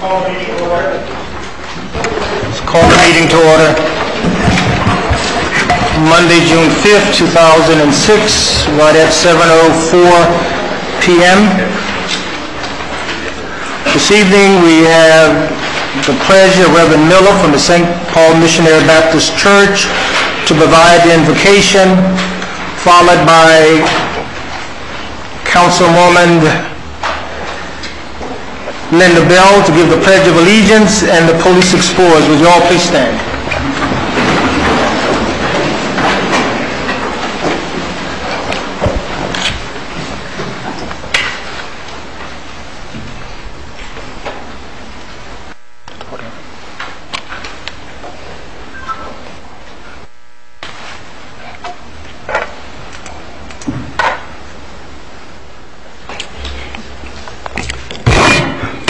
Let's call the meeting to order. Monday, June 5th, 2006, right at 7:04 p.m. This evening we have the pleasure of Reverend Miller from the St. Paul Missionary Baptist Church to provide the invocation, followed by Councilwoman Linda Bell to give the Pledge of Allegiance and the Police Explorers. Would you all please stand?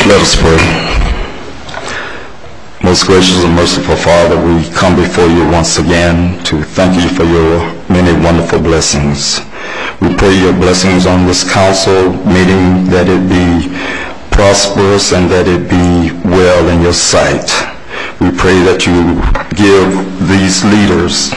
Let us pray. Most gracious and merciful Father, we come before you once again to thank you for your many wonderful blessings. We pray your blessings on this council meeting, that it be prosperous and that it be well in your sight. We pray that you give these leaders,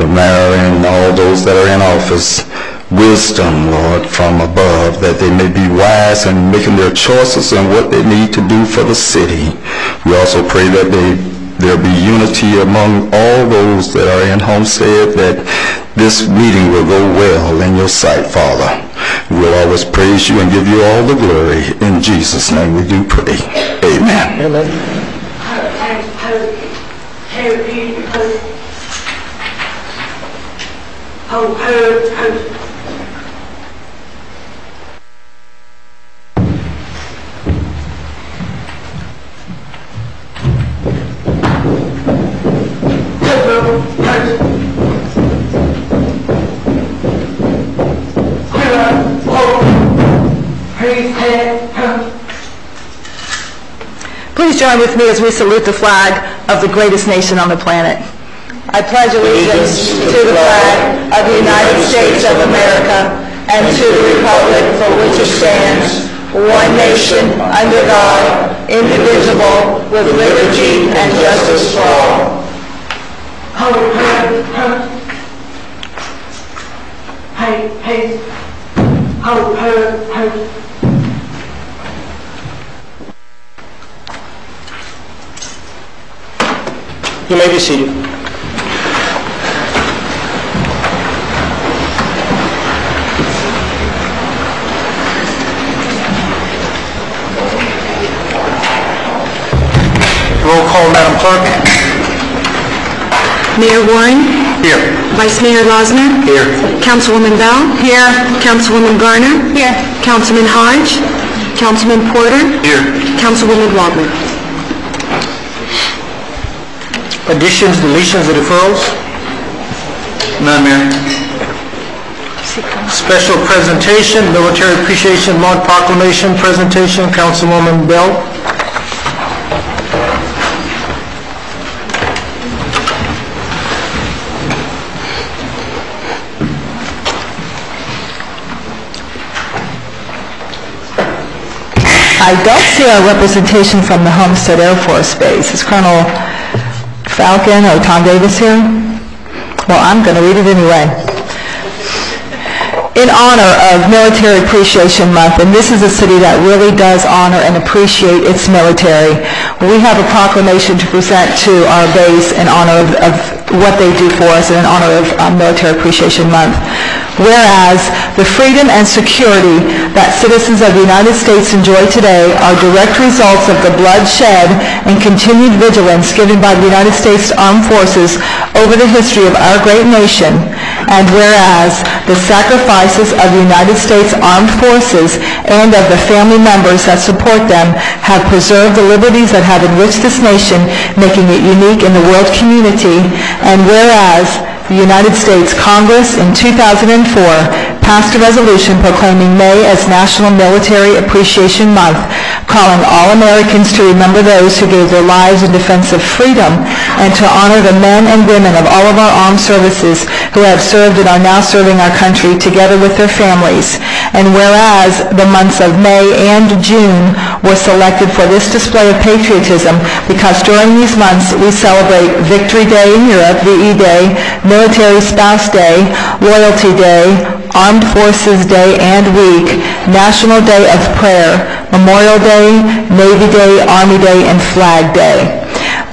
the mayor and all those that are in office, wisdom, Lord, from above, that they may be wise in making their choices and what they need to do for the city. We also pray that there be unity among all those that are in Homestead, that this meeting will go well in your sight, Father. We'll always praise you and give you all the glory. In Jesus' name we do pray. Amen. Amen. Please join with me as we salute the flag of the greatest nation on the planet. I pledge allegiance to the flag of the United States of America and to the republic for which it stands, one nation, under God, indivisible, with liberty and justice for all. You may be seated. Roll call, Madam Clerk. Mayor Warren. Here. Vice Mayor Losner. Here. Councilwoman Bell. Here. Councilwoman Garner. Here. Councilman Hodge. Councilman Porter. Here. Councilwoman Waldman. Additions, deletions, or deferrals? None, Mayor. Special presentation, Military Appreciation Month Proclamation presentation, Councilwoman Bell. I don't see a representation from the Homestead Air Force Base. Is Colonel Falcon or Tom Davis here? Well, I'm going to read it anyway. In honor of Military Appreciation Month, and this is a city that really does honor and appreciate its military, we have a proclamation to present to our base in honor of what they do for us and in honor of Military Appreciation Month. Whereas the freedom and security that citizens of the United States enjoy today are direct results of the bloodshed and continued vigilance given by the United States Armed Forces over the history of our great nation, and whereas the sacrifices of the United States Armed Forces and of the family members that support them have preserved the liberties that have enriched this nation, making it unique in the world community, and whereas the United States Congress in 2004 passed a resolution proclaiming May as National Military Appreciation Month, calling all Americans to remember those who gave their lives in defense of freedom and to honor the men and women of all of our armed services who have served and are now serving our country together with their families. And whereas the months of May and June was selected for this display of patriotism because during these months we celebrate Victory Day in Europe, VE Day, Military Spouse Day, Loyalty Day, Armed Forces Day and Week, National Day of Prayer, Memorial Day, Navy Day, Army Day, and Flag Day.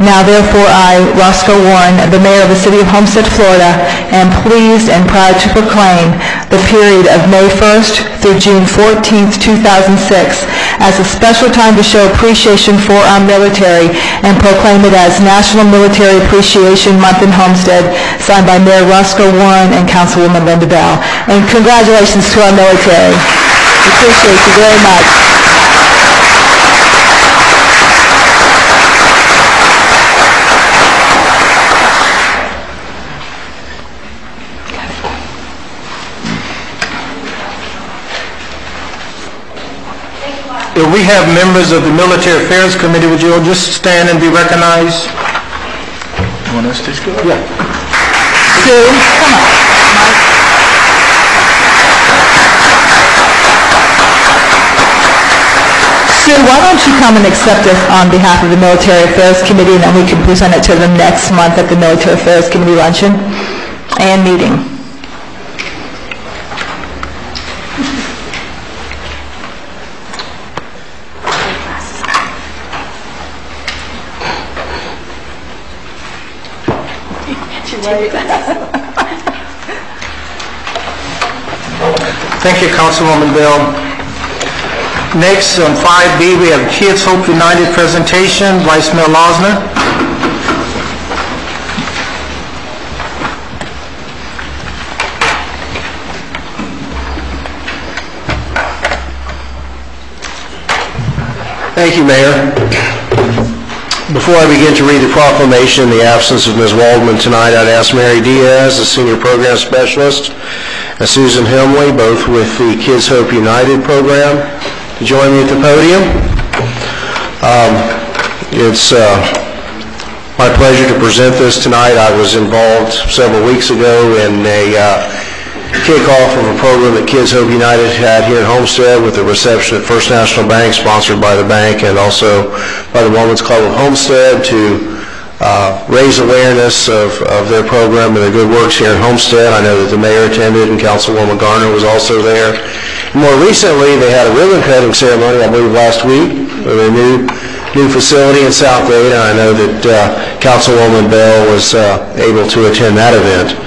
Now, therefore, I, Roscoe Warren, the mayor of the city of Homestead, Florida, am pleased and proud to proclaim the period of May 1st through June 14th, 2006, as a special time to show appreciation for our military and proclaim it as National Military Appreciation Month in Homestead, signed by Mayor Roscoe Warren and Councilwoman Linda Bell. And congratulations to our military. We appreciate you very much. If we have members of the Military Affairs Committee, would you all just stand and be recognized? You want us to go? Yeah. Sue, come on. Sue, why don't you come and accept it on behalf of the Military Affairs Committee, and then we can present it to them next month at the Military Affairs Committee luncheon and meeting. Thank you, Councilwoman Bell. Next, on 5B, we have Kids Hope United presentation. Vice Mayor Losner. Thank you, Mayor. Before I begin to read the proclamation in the absence of Ms. Waldman tonight, I'd ask Mary Diaz, the Senior Program Specialist, and Susan Hemley, both with the Kids Hope United program, to join me at the podium. It's my pleasure to present this tonight. I was involved several weeks ago in a kickoff of a program that Kids Hope United had here in Homestead with a reception at First National Bank, sponsored by the bank and also by the Women's Club of Homestead, to raise awareness of their program and their good works here in Homestead. I know that the mayor attended and Councilwoman Garner was also there. And more recently, they had a ribbon cutting ceremony, I believe last week, with a new facility in Southgate, and I know that Councilwoman Bell was able to attend that event.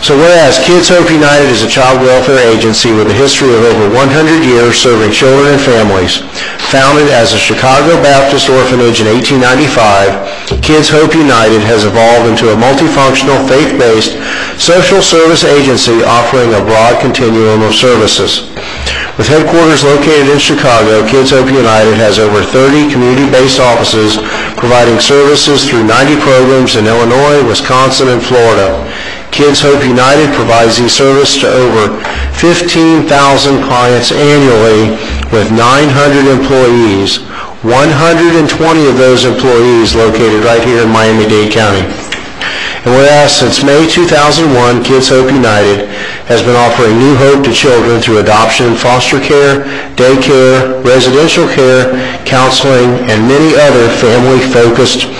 So whereas Kids Hope United is a child welfare agency with a history of over 100 years serving children and families, founded as a Chicago Baptist orphanage in 1895, Kids Hope United has evolved into a multifunctional, faith-based social service agency offering a broad continuum of services. With headquarters located in Chicago, Kids Hope United has over 30 community-based offices providing services through 90 programs in Illinois, Wisconsin, and Florida. Kids Hope United provides these services to over 15,000 clients annually with 900 employees, 120 of those employees located right here in Miami-Dade County. And whereas since May 2001, Kids Hope United has been offering new hope to children through adoption and foster care, daycare, residential care, counseling, and many other family-focused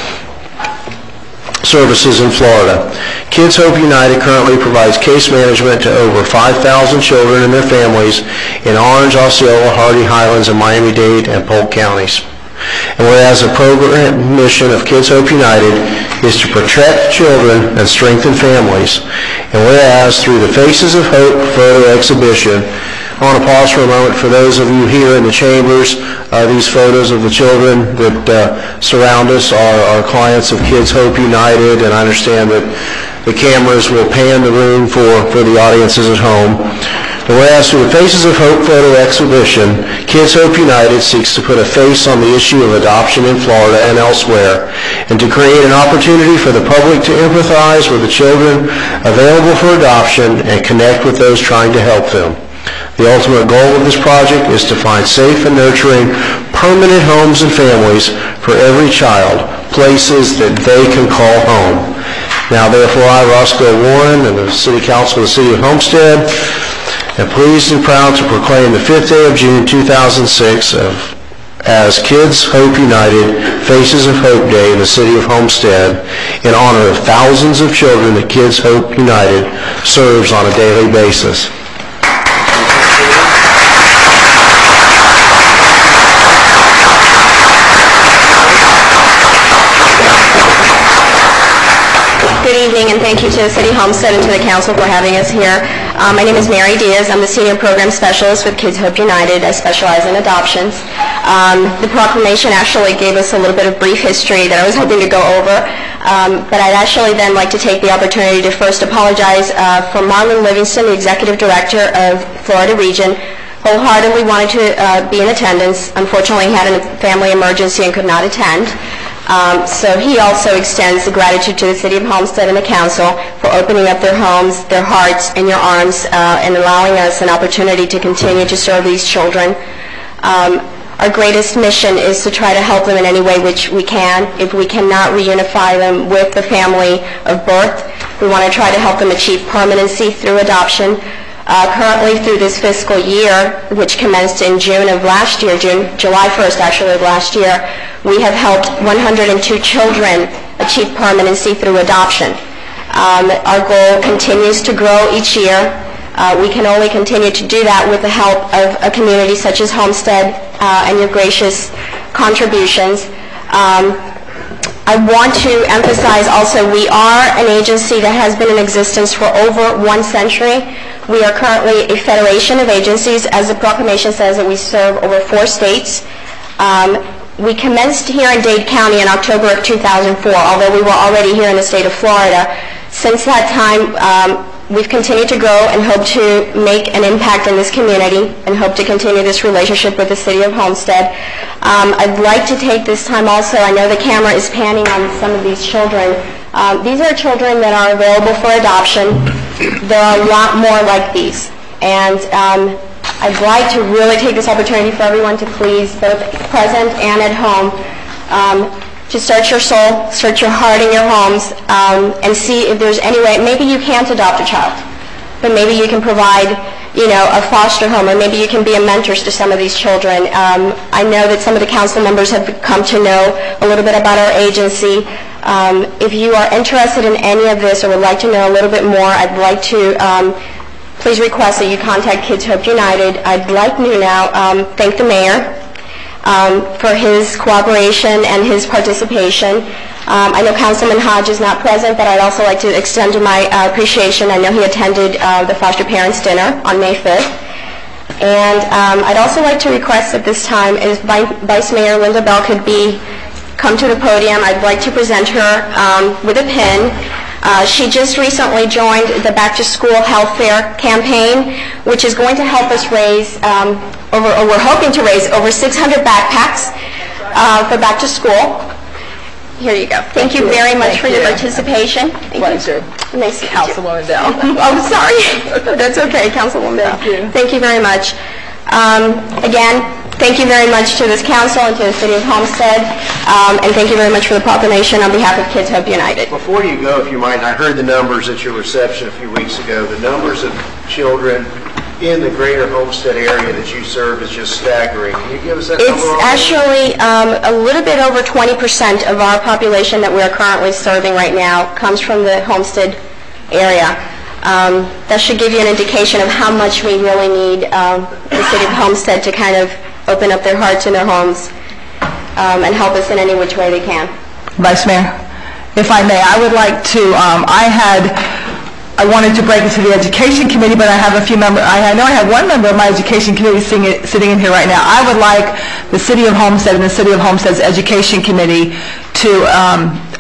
services in Florida. Kids Hope United currently provides case management to over 5,000 children and their families in Orange, Osceola, Hardy, Highlands, and Miami-Dade and Polk counties. And whereas the program mission of Kids Hope United is to protect children and strengthen families, and whereas through the Faces of Hope photo exhibition, I want to pause for a moment for those of you here in the chambers. These photos of the children that surround us are clients of Kids Hope United, and I understand that the cameras will pan the room for the audiences at home. And whereas through the Faces of Hope photo exhibition, Kids Hope United seeks to put a face on the issue of adoption in Florida and elsewhere, and to create an opportunity for the public to empathize with the children available for adoption and connect with those trying to help them. The ultimate goal of this project is to find safe and nurturing permanent homes and families for every child, places that they can call home. Now, therefore, I, Roscoe Warren, and the City Council of the City of Homestead, am pleased and proud to proclaim the 5th day of June 2006 as Kids Hope United Faces of Hope Day in the city of Homestead in honor of thousands of children that Kids Hope United serves on a daily basis. Good evening, and thank you to the City of Homestead and to the Council for having us here. My name is Mary Diaz. I'm the Senior Program Specialist with Kids Hope United. I specialize in adoptions. The proclamation actually gave us a little bit of brief history that I was hoping to go over, but I'd actually then like to take the opportunity to first apologize for Marlon Livingston, the Executive Director of Florida Region, wholeheartedly wanted to be in attendance. Unfortunately, he had a family emergency and could not attend. So he also extends the gratitude to the City of Homestead and the Council for opening up their homes, their hearts, and your arms, and allowing us an opportunity to continue to serve these children. Our greatest mission is to try to help them in any way which we can. If we cannot reunify them with the family of birth, we want to try to help them achieve permanency through adoption. Currently, through this fiscal year, which commenced in June of last year, July 1st actually of last year, we have helped 102 children achieve permanency through adoption. Our goal continues to grow each year. We can only continue to do that with the help of a community such as Homestead and your gracious contributions. I want to emphasize also we are an agency that has been in existence for over 1 century. We are currently a federation of agencies. As the proclamation says, that we serve over 4 states. We commenced here in Dade County in October of 2004, although we were already here in the state of Florida. Since that time, we've continued to grow and hope to make an impact in this community and hope to continue this relationship with the City of Homestead. I'd like to take this time also, I know the camera is panning on some of these children. These are children that are available for adoption. There are a lot more like these. And I'd like to really take this opportunity for everyone to please, both present and at home, to search your soul, search your heart in your homes, and see if there's any way. Maybe you can't adopt a child, but maybe you can provide, a foster home, or maybe you can be a mentor to some of these children. I know that some of the council members have come to know a little bit about our agency. If you are interested in any of this or would like to know a little bit more, I'd like to please request that you contact Kids Hope United. I'd like to now thank the mayor for his cooperation and his participation. I know Councilman Hodge is not present, but I'd also like to extend my appreciation. I know he attended the foster parents dinner on May 5th. And I'd also like to request at this time if Vice Mayor Linda Bell could come to the podium. I'd like to present her with a pin. She just recently joined the Back to School Health Fair campaign, which is going to help us raise, we're hoping to raise over 600 backpacks for back to school. Here you go. Thank you very much for your participation. Pleasure. Nice to meet you. Councilwoman Bell. Oh, sorry. That's okay, Councilwoman Bell. Thank you. Thank you very much. Again, thank you very much to this council and to the City of Homestead, and thank you very much for the proclamation on behalf of Kids Hope United. Before you go, if you might, I heard the numbers at your reception a few weeks ago. The numbers of children in the greater Homestead area that you serve is just staggering. Can you give us that number? It's actually a little bit over 20% of our population that we are currently serving right now comes from the Homestead area. That should give you an indication of how much we really need the City of Homestead to kind of open up their hearts and their homes and help us in any which way they can. Vice Mayor, if I may, I would like to, I wanted to break into the Education Committee, but I have a few members. I know I have one member of my Education Committee sitting in here right now. I would like the City of Homestead and the City of Homestead's Education Committee to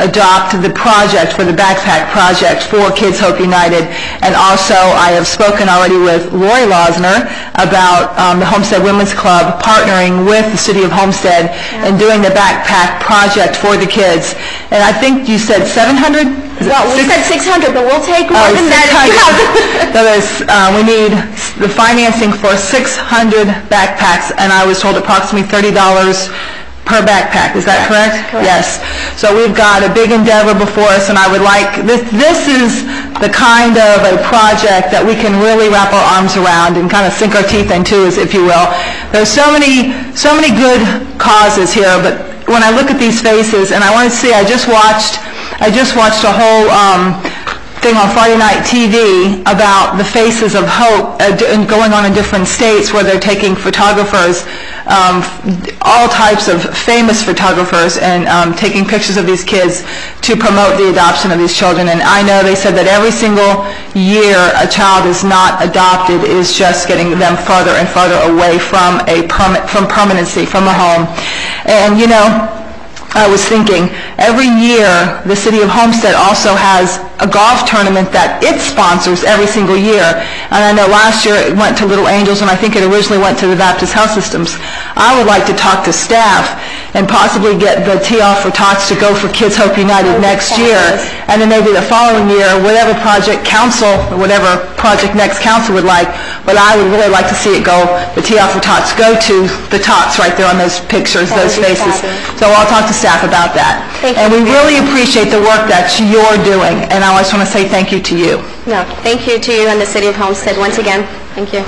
adopt the project for the backpack project for Kids Hope United. And also, I have spoken already with Lori Losner about the Homestead Women's Club partnering with the City of Homestead and doing the backpack project for the kids. And I think you said 700? Well, we said 600, but we'll take more than that. We need the financing for 600 backpacks, and I was told approximately $30 per backpack. Is that correct? Correct. Yes. So we've got a big endeavor before us, and I would like, this is the kind of a project that we can really wrap our arms around and kind of sink our teeth into, if you will. There's so many good causes here, but when I look at these faces, and I want to see, I just watched a whole thing on Friday night TV about the Faces of Hope going on in different states where they're taking photographers, all types of famous photographers, and taking pictures of these kids to promote the adoption of these children. And I know they said that every single year a child is not adopted is just getting them further and further away from permanency, from a home. And you know, I was thinking, every year the city of Homestead also has a golf tournament that it sponsors every single year. And I know last year it went to Little Angels, and I think it originally went to the Baptist Health Systems. I would like to talk to staff and possibly get the Tee Off for Tots to go for Kids Hope United next year, and then maybe the following year, whatever project council, or whatever project next council would like. But I would really like to see it go, the Tee Off for Tots, go to the tots right there on those pictures, those faces. So I'll talk to staff about that. And we really appreciate the work that you're doing, and I just want to say thank you to you. No, thank you to you and the City of Homestead once again. Thank you.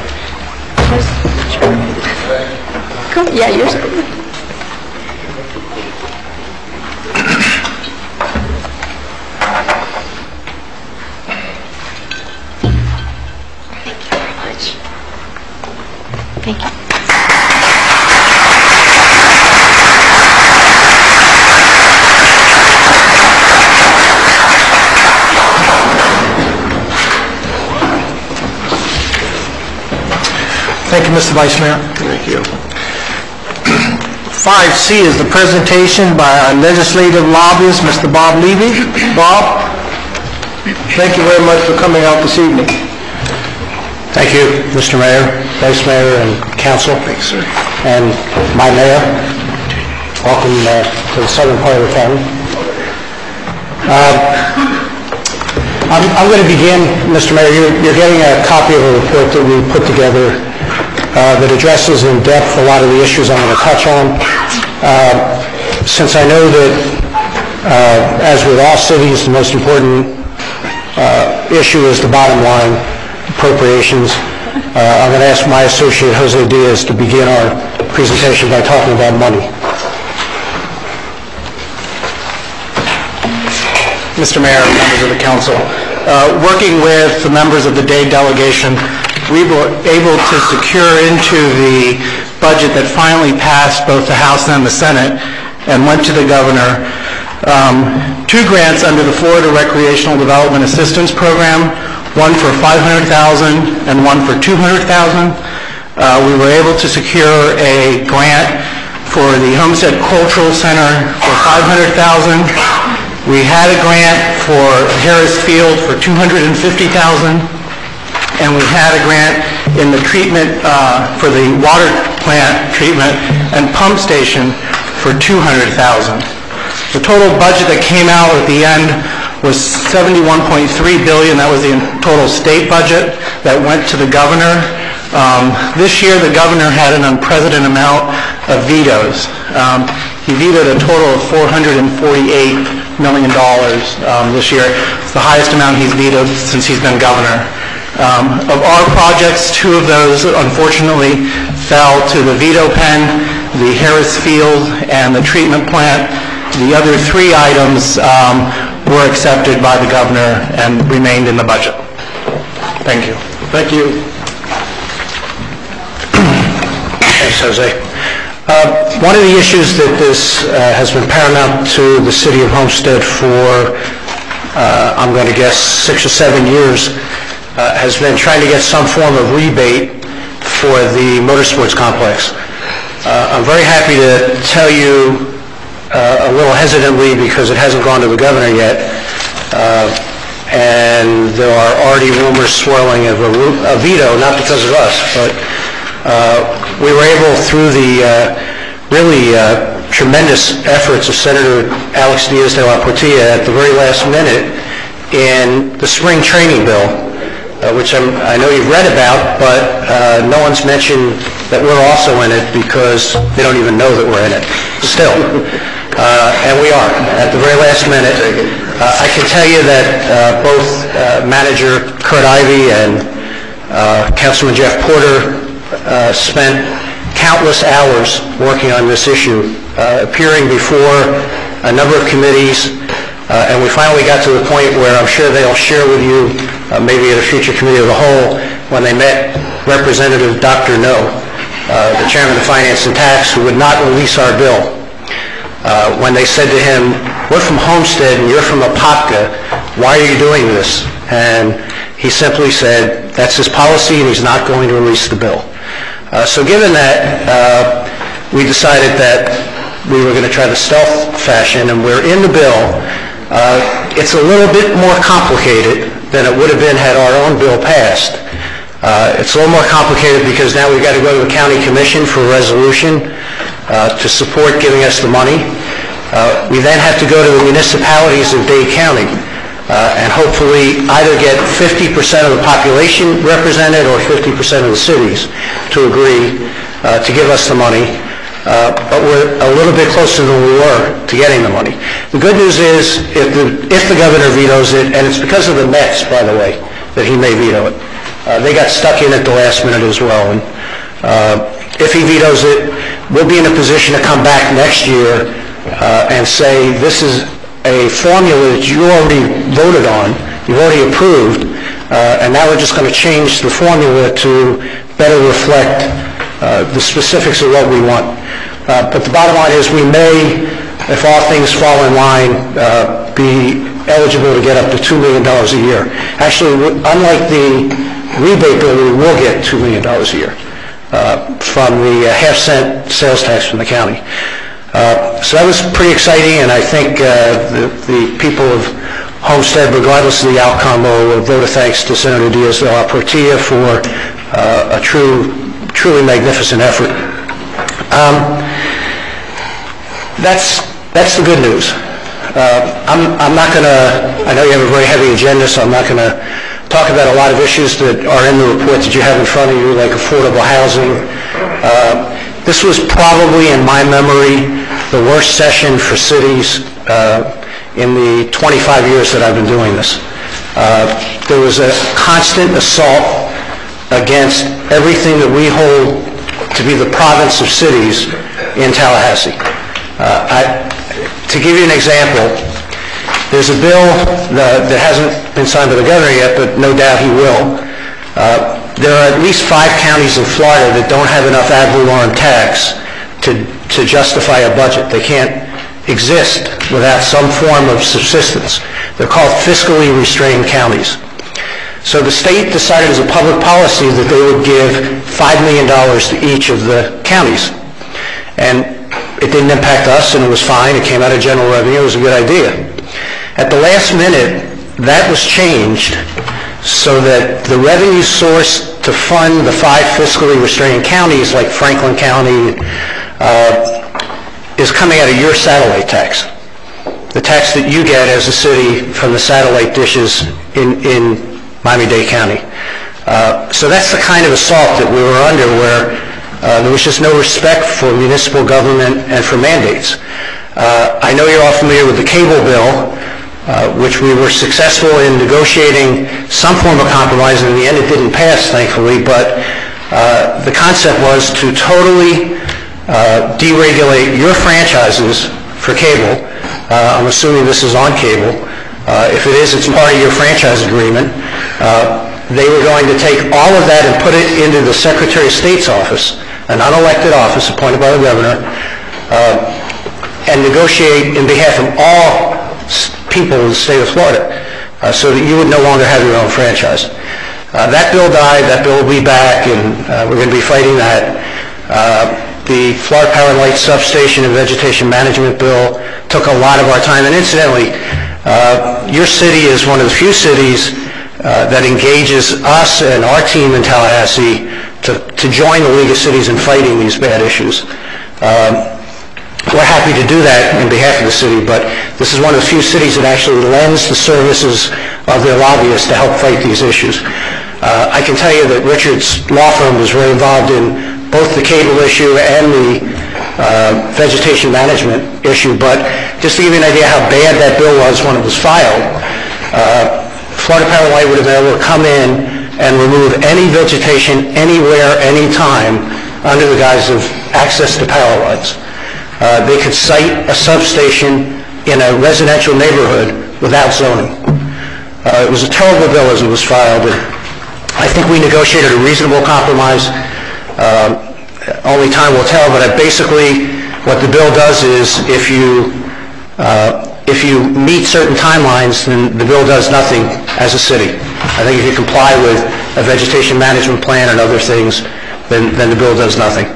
Cool. Yeah, yours. Thank you very much. Thank you. Thank you, Mr. Vice Mayor. Thank you. 5C is the presentation by our legislative lobbyist, Mr. Bob Levy. Bob, thank you very much for coming out this evening. Thank you, Mr. Mayor, Vice Mayor, and Council. Thanks, sir. And my mayor. Welcome to the southern part of the county. I'm going to begin, Mr. Mayor. You're getting a copy of a report that we put together that addresses in depth a lot of the issues I'm going to touch on. Since I know that, as with all cities, the most important issue is the bottom line, appropriations, I'm going to ask my associate, Jose Diaz, to begin our presentation by talking about money. Mr. Mayor, members of the council, working with the members of the Day delegation, we were able to secure into the budget that finally passed both the House and the Senate and went to the governor, 2 grants under the Florida Recreational Development Assistance Program, one for $500,000 and one for $200,000. We were able to secure a grant for the Homestead Cultural Center for $500,000. We had a grant for Harris Field for $250,000, and we had a grant in the treatment for the water plant treatment and pump station for $200,000. The total budget that came out at the end was $71.3 billion. That was the total state budget that went to the governor. This year, the governor had an unprecedented amount of vetoes. He vetoed a total of $448 million this year. It's the highest amount he's vetoed since he's been governor. Of our projects, 2 of those unfortunately fell to the veto pen, the Harris Field and the treatment plant. The other 3 items were accepted by the governor and remained in the budget. Thank you. Thank you. Thanks, Jose. One of the issues that has been paramount to the city of Homestead for, I'm going to guess, 6 or 7 years, has been trying to get some form of rebate for the motorsports complex. I'm very happy to tell you, a little hesitantly because it hasn't gone to the governor yet, and there are already rumors swirling of a veto, not because of us, but we were able, through the really tremendous efforts of Senator Alex Diaz de la Portilla at the very last minute in the spring training bill, which I know you've read about, but no one's mentioned that we're also in it because they don't even know that we're in it still. And we are, at the very last minute. I can tell you that both Manager Kurt Ivey and Councilman Jeff Porter spent countless hours working on this issue, appearing before a number of committees, and we finally got to the point where I'm sure they'll share with you, maybe at a future committee of the whole, when they met Representative Dr. No, the chairman of Finance and Tax, who would not release our bill. When they said to him, "We're from Homestead and you're from Apopka, why are you doing this?" And he simply said, that's his policy and he's not going to release the bill. So given that, we decided that we were going to try the stealth fashion, and we're in the bill. It's a little bit more complicated than it would have been had our own bill passed. It's a little more complicated because now we've got to go to the county commission for a resolution to support giving us the money. We then have to go to the municipalities of Dade County and hopefully either get 50% of the population represented or 50% of the cities to agree to give us the money. But we're a little bit closer than we were to getting the money. The good news is if the governor vetoes it, and it's because of the Mets, by the way, that he may veto it. They got stuck in at the last minute as well. And if he vetoes it, we'll be in a position to come back next year and say this is a formula that you already voted on, you've already approved, and now we're just going to change the formula to better reflect the specifics of what we want. But the bottom line is we may, if all things fall in line, be eligible to get up to $2 million a year. Actually, unlike the rebate bill, we will get $2 million a year from the half-cent sales tax from the county. So that was pretty exciting, and I think the people of Homestead, regardless of the outcome, will vote of thanks to Senator Diaz de la Portilla for a truly magnificent effort. That's the good news. I'm not going to, I know you have a very heavy agenda, so I'm not going to talk about a lot of issues that are in the report that you have in front of you, like affordable housing. This was probably, in my memory, the worst session for cities in the 25 years that I've been doing this. There was a constant assault against everything that we hold to be the province of cities in Tallahassee. To give you an example, there's a bill that hasn't been signed by the governor yet, but no doubt he will. There are at least 5 counties in Florida that don't have enough ad valorem tax to justify a budget. They can't exist without some form of subsistence. They're called fiscally restrained counties. So the state decided as a public policy that they would give $5 million to each of the counties. And it didn't impact us, and it was fine. It came out of general revenue. It was a good idea. At the last minute, that was changed so that the revenue source to fund the 5 fiscally restrained counties, like Franklin County, is coming out of your satellite tax, the tax that you get as a city from the satellite dishes in Miami-Dade County. So that's the kind of assault that we were under, where there was just no respect for municipal government and for mandates. I know you're all familiar with the cable bill, which we were successful in negotiating some form of compromise, and in the end it didn't pass, thankfully, but the concept was to totally deregulate your franchises for cable. I'm assuming this is on cable. If it is, it's part of your franchise agreement. They were going to take all of that and put it into the Secretary of State's office, an unelected office appointed by the governor, and negotiate in behalf of all people in the state of Florida, so that you would no longer have your own franchise. That bill died. That bill will be back, and we're going to be fighting that. The Florida Power and Light Substation and Vegetation Management Bill took a lot of our time, and incidentally, your city is one of the few cities that engages us and our team in Tallahassee to join the League of Cities in fighting these bad issues. We're happy to do that in behalf of the city, but this is one of the few cities that actually lends the services of their lobbyists to help fight these issues. I can tell you that Richard's law firm was very involved in both the cable issue and the vegetation management issue, but just to give you an idea how bad that bill was when it was filed, Florida Power and Light would have been able to come in and remove any vegetation anywhere, anytime under the guise of access to power lines. They could site a substation in a residential neighborhood without zoning. It was a terrible bill as it was filed, and I think we negotiated a reasonable compromise. Only time will tell, but basically what the bill does is if you meet certain timelines, then the bill does nothing as a city. I think if you comply with a vegetation management plan and other things, then the bill does nothing.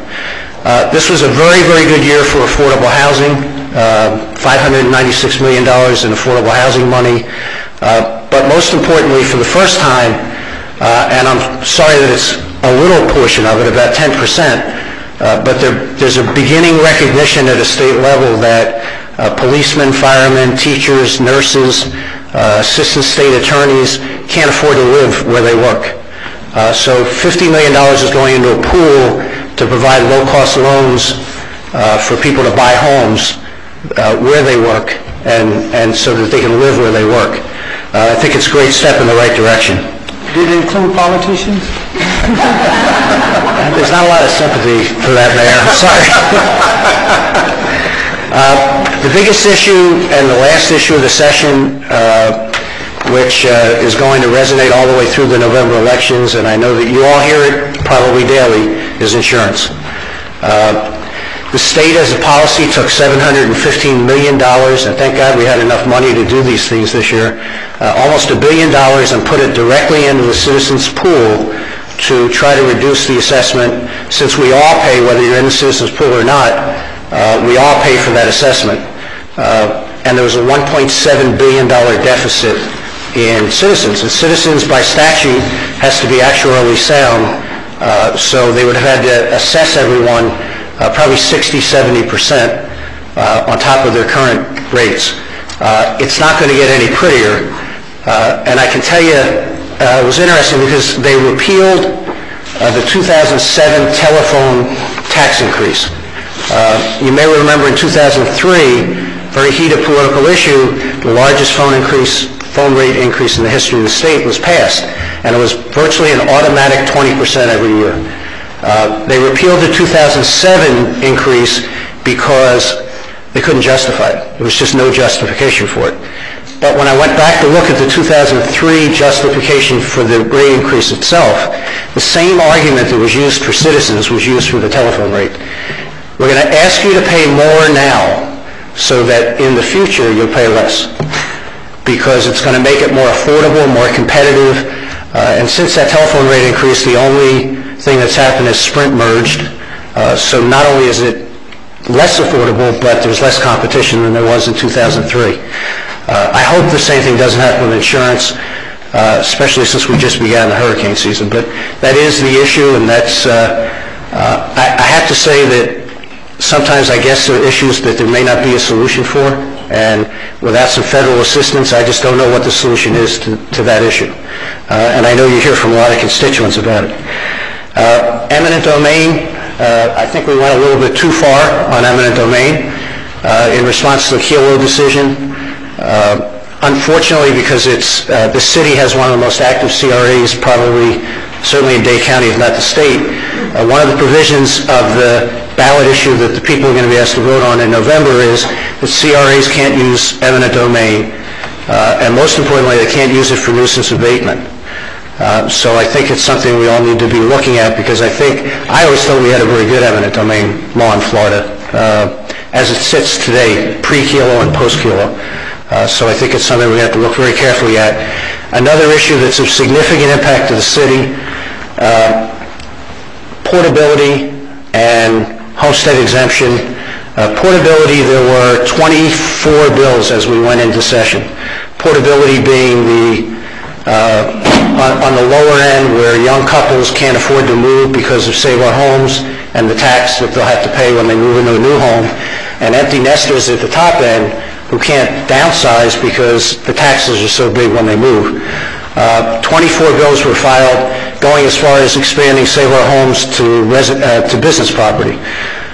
This was a very, very good year for affordable housing, $596 million in affordable housing money. But most importantly, for the first time, and I'm sorry that it's a little portion of it, about 10%, but there's a beginning recognition at a state level that policemen, firemen, teachers, nurses, assistant state attorneys can't afford to live where they work. So $50 million is going into a pool to provide low-cost loans for people to buy homes where they work and so that they can live where they work. I think it's a great step in the right direction. Did it include politicians? There's not a lot of sympathy for that, Mayor. I'm sorry. The biggest issue and the last issue of the session, which is going to resonate all the way through the November elections, and I know that you all hear it probably daily, is insurance. The state as a policy took $715 million, and thank God we had enough money to do these things this year, almost $1 billion, and put it directly into the citizens' pool to try to reduce the assessment. Since we all pay, whether you're in the citizens' pool or not, we all pay for that assessment. And there was a $1.7 billion deficit in Citizens. And Citizens, by statute, has to be actuarially sound, so they would have had to assess everyone probably 60-70% on top of their current rates. It's not going to get any prettier. And I can tell you, it was interesting because they repealed the 2007 telephone tax increase. You may remember in 2003, very heated political issue, the largest phone rate increase in the history of the state was passed, and it was virtually an automatic 20% every year. They repealed the 2007 increase because they couldn't justify it. There was just no justification for it. But when I went back to look at the 2003 justification for the rate increase itself, the same argument that was used for Citizens was used for the telephone rate. We're going to ask you to pay more now so that in the future you'll pay less, because it's going to make it more affordable, more competitive. And since that telephone rate increase, the only thing that's happened is Sprint merged. So not only is it less affordable, but there's less competition than there was in 2003. I hope the same thing doesn't happen with insurance, especially since we just began the hurricane season. But that is the issue, and that's, I have to say that sometimes I guess there are issues that there may not be a solution for, and without some federal assistance, I just don't know what the solution is to that issue. And I know you hear from a lot of constituents about it. Eminent domain, I think we went a little bit too far on eminent domain in response to the Kelo decision. Unfortunately, because the city has one of the most active CRAs, probably, certainly in Dade County, if not the state, one of the provisions of the ballot issue that the people are going to be asked to vote on in November is that CRAs can't use eminent domain, and most importantly, they can't use it for nuisance abatement. So I think it's something we all need to be looking at, because I always thought we had a very good eminent domain law in Florida, as it sits today, pre-Kelo and post-Kelo. So I think it's something we have to look very carefully at. Another issue that's of significant impact to the city, portability and homestead exemption. Portability, there were 24 bills as we went into session. Portability being on the lower end, where young couples can't afford to move because of Save Our Homes and the tax that they'll have to pay when they move into a new home, and empty nesters at the top end who can't downsize because the taxes are so big when they move. 24 bills were filed, going as far as expanding Save Our Homes to business property.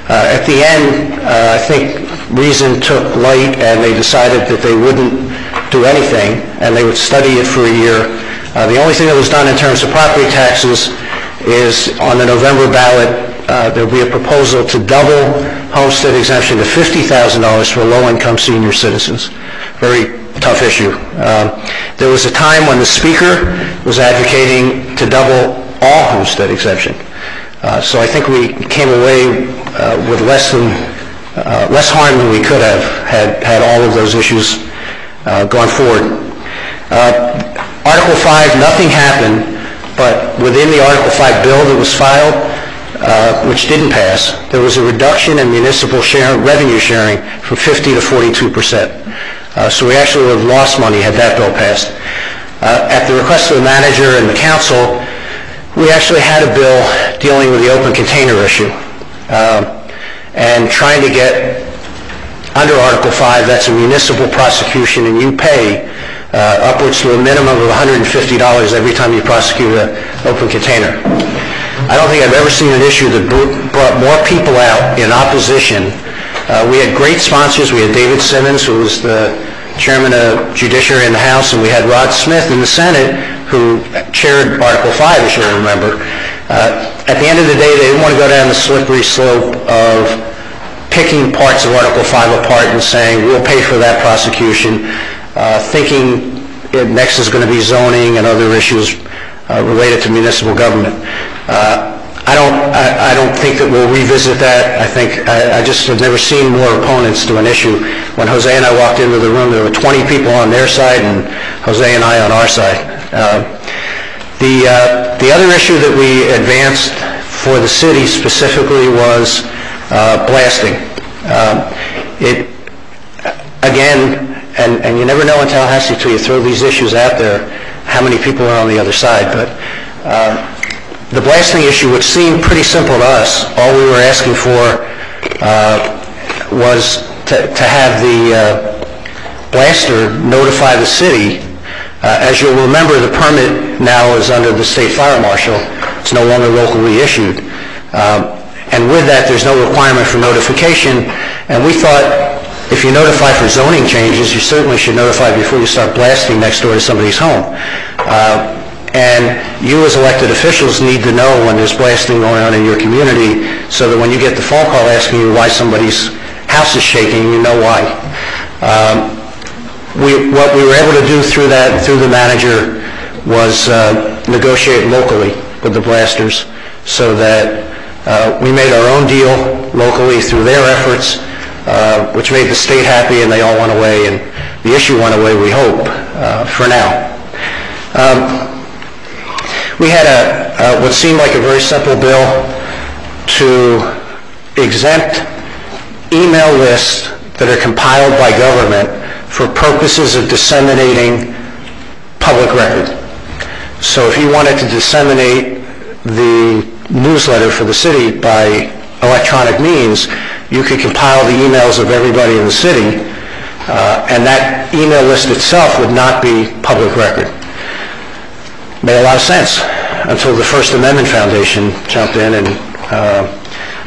At the end, I think reason took light, and they decided that they wouldn't do anything, and they would study it for a year. The only thing that was done in terms of property taxes is on the November ballot, there'll be a proposal to double homestead exemption to $50,000 for low-income senior citizens. Very tough issue. There was a time when the Speaker was advocating to double all homestead exemption. So I think we came away with less harm than we could have had all of those issues gone forward. Article 5, nothing happened, but within the Article 5 bill that was filed, which didn't pass, there was a reduction in municipal revenue sharing from 50 to 42%. So we actually would have lost money had that bill passed. At the request of the manager and the council, we actually had a bill dealing with the open container issue and trying to get under Article 5, that's a municipal prosecution, and you pay upwards to a minimum of $150 every time you prosecute an open container. I don't think I've ever seen an issue that brought more people out in opposition. We had great sponsors. We had David Simmons, who was the chairman of Judiciary in the House, and we had Rod Smith in the Senate, who chaired Article 5, as you'll remember. At the end of the day, they didn't want to go down the slippery slope of picking parts of Article 5 apart and saying, we'll pay for that prosecution, thinking next is going to be zoning and other issues related to municipal government. I don't think that we'll revisit that. I just have never seen more opponents to an issue. When Jose and I walked into the room, there were 20 people on their side and Jose and I on our side. The other issue that we advanced for the city specifically was blasting. Again, and you never know in Tallahassee until you throw these issues out there how many people are on the other side. But the blasting issue, which seemed pretty simple to us, all we were asking for was to have the blaster notify the city. As you'll remember, the permit now is under the state fire marshal. It's no longer locally issued. And with that, there's no requirement for notification. And we thought if you notify for zoning changes, you certainly should notify before you start blasting next door to somebody's home. And you as elected officials need to know when there's blasting going on in your community so that when you get the phone call asking you why somebody's house is shaking, you know why. What we were able to do through the manager was negotiate locally with the blasters so that we made our own deal locally through their efforts, which made the state happy, and they all went away, and the issue went away, we hope, for now. We had what seemed like a very simple bill to exempt email lists that are compiled by government for purposes of disseminating public record. So if you wanted to disseminate the newsletter for the city by electronic means, you could compile the emails of everybody in the city, and that email list itself would not be public record. Made a lot of sense until the First Amendment Foundation jumped in, and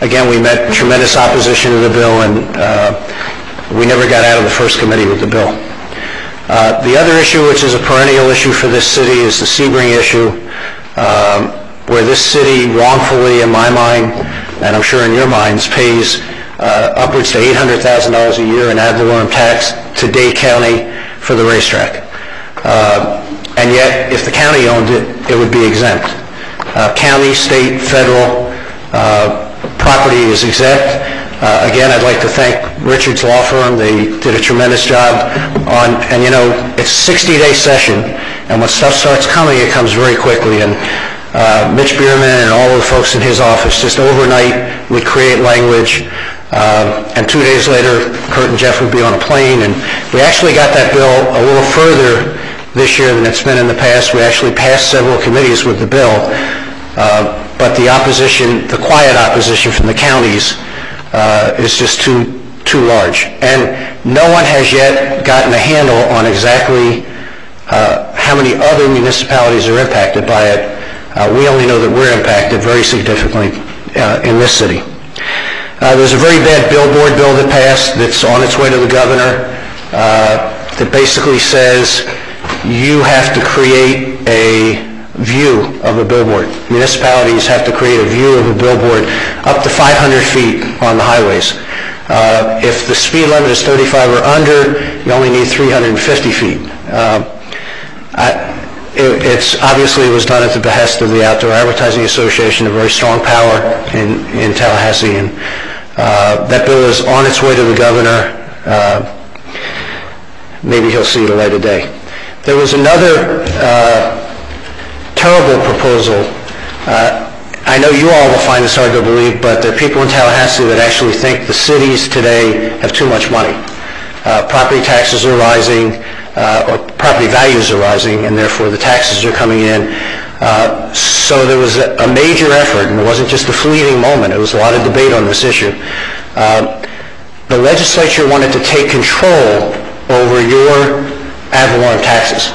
again, we met tremendous opposition to the bill, and we never got out of the first committee with the bill. The other issue, which is a perennial issue for this city, is the Sebring issue, where this city wrongfully, in my mind, and I'm sure in your minds, pays upwards to $800,000 a year in ad valorem tax to Dade County for the racetrack. And yet, if the county owned it, it would be exempt. County, state, federal property is exempt. Again, I'd like to thank Richard's law firm. They did a tremendous job on, and you know, it's a 60-day session, and when stuff starts coming, it comes very quickly. And Mitch Bierman and all of the folks in his office just overnight would create language, and 2 days later, Kurt and Jeff would be on a plane, and we actually got that bill a little further this year than it's been in the past. We actually passed several committees with the bill, but the opposition, the quiet opposition from the counties, is just too large. And no one has yet gotten a handle on exactly how many other municipalities are impacted by it. We only know that we're impacted very significantly in this city. There's a very bad billboard bill that passed that's on its way to the governor that basically says you have to create a view of a billboard. Municipalities have to create a view of a billboard up to 500 feet on the highways. If the speed limit is 35 or under, you only need 350 feet. It's obviously was done at the behest of the Outdoor Advertising Association, a very strong power in Tallahassee, and that bill is on its way to the governor. Maybe he'll see the light of day. There was another terrible proposal. I know you all will find this hard to believe, but there are people in Tallahassee that actually think the cities today have too much money. Property taxes are rising, or property values are rising, and therefore the taxes are coming in. So there was a major effort, and it wasn't just a fleeting moment. It was a lot of debate on this issue. The legislature wanted to take control over your ad valorem taxes.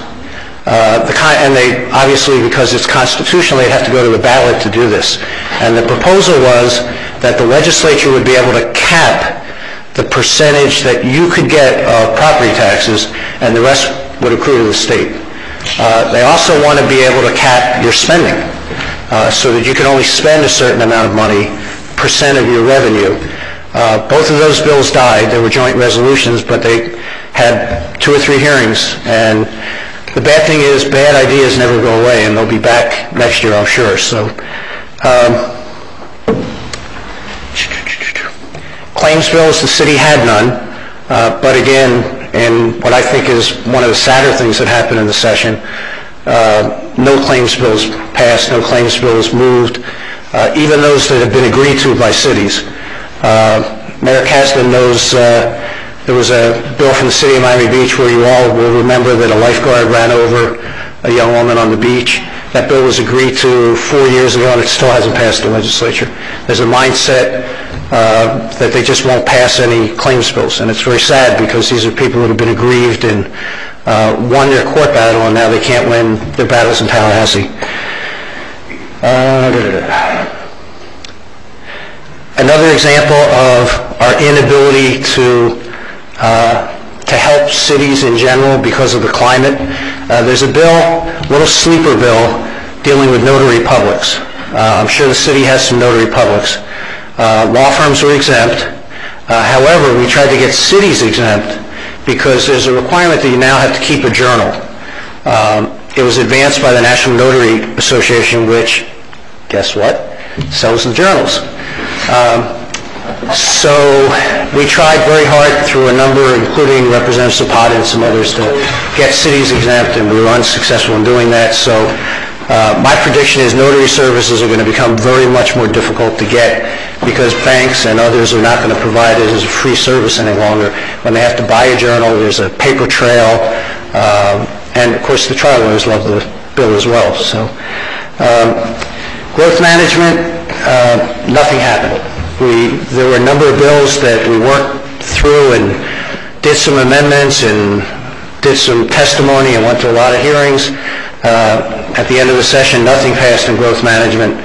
And they, obviously, because it's constitutional, they'd have to go to the ballot to do this. And the proposal was that the legislature would be able to cap the percentage that you could get of property taxes, and the rest would accrue to the state. They also want to be able to cap your spending, so that you can only spend a certain amount of money, percent of your revenue. Both of those bills died. They were joint resolutions, but they had 2 or 3 hearings. And the bad thing is, bad ideas never go away, and they'll be back next year, I'm sure. So, claims bills, the city had none. But again, in what I think is one of the sadder things that happened in the session, no claims bills passed, no claims bills moved, even those that have been agreed to by cities. Mayor Kasdan knows there was a bill from the city of Miami Beach where you all will remember that a lifeguard ran over a young woman on the beach. That bill was agreed to 4 years ago, and it still hasn't passed the legislature. There's a mindset that they just won't pass any claims bills, and it's very sad because these are people that have been aggrieved and won their court battle, and now they can't win their battles in Tallahassee. Another example of our inability to help cities in general because of the climate. There's a bill, a little sleeper bill, dealing with notary publics. I'm sure the city has some notary publics. Law firms are exempt. However, we tried to get cities exempt because there's a requirement that you now have to keep a journal. It was advanced by the National Notary Association, which, guess what, sells the journals. So we tried very hard through a number, including Representative Zapata and some others, to get cities exempt, and we were unsuccessful in doing that. So my prediction is notary services are going to become very much more difficult to get because banks and others are not going to provide it as a free service any longer. When they have to buy a journal, there's a paper trail, and of course the trial lawyers love the bill as well. So growth management, nothing happened. There were a number of bills that we worked through and did some amendments and did some testimony and went to a lot of hearings. At the end of the session, nothing passed in growth management.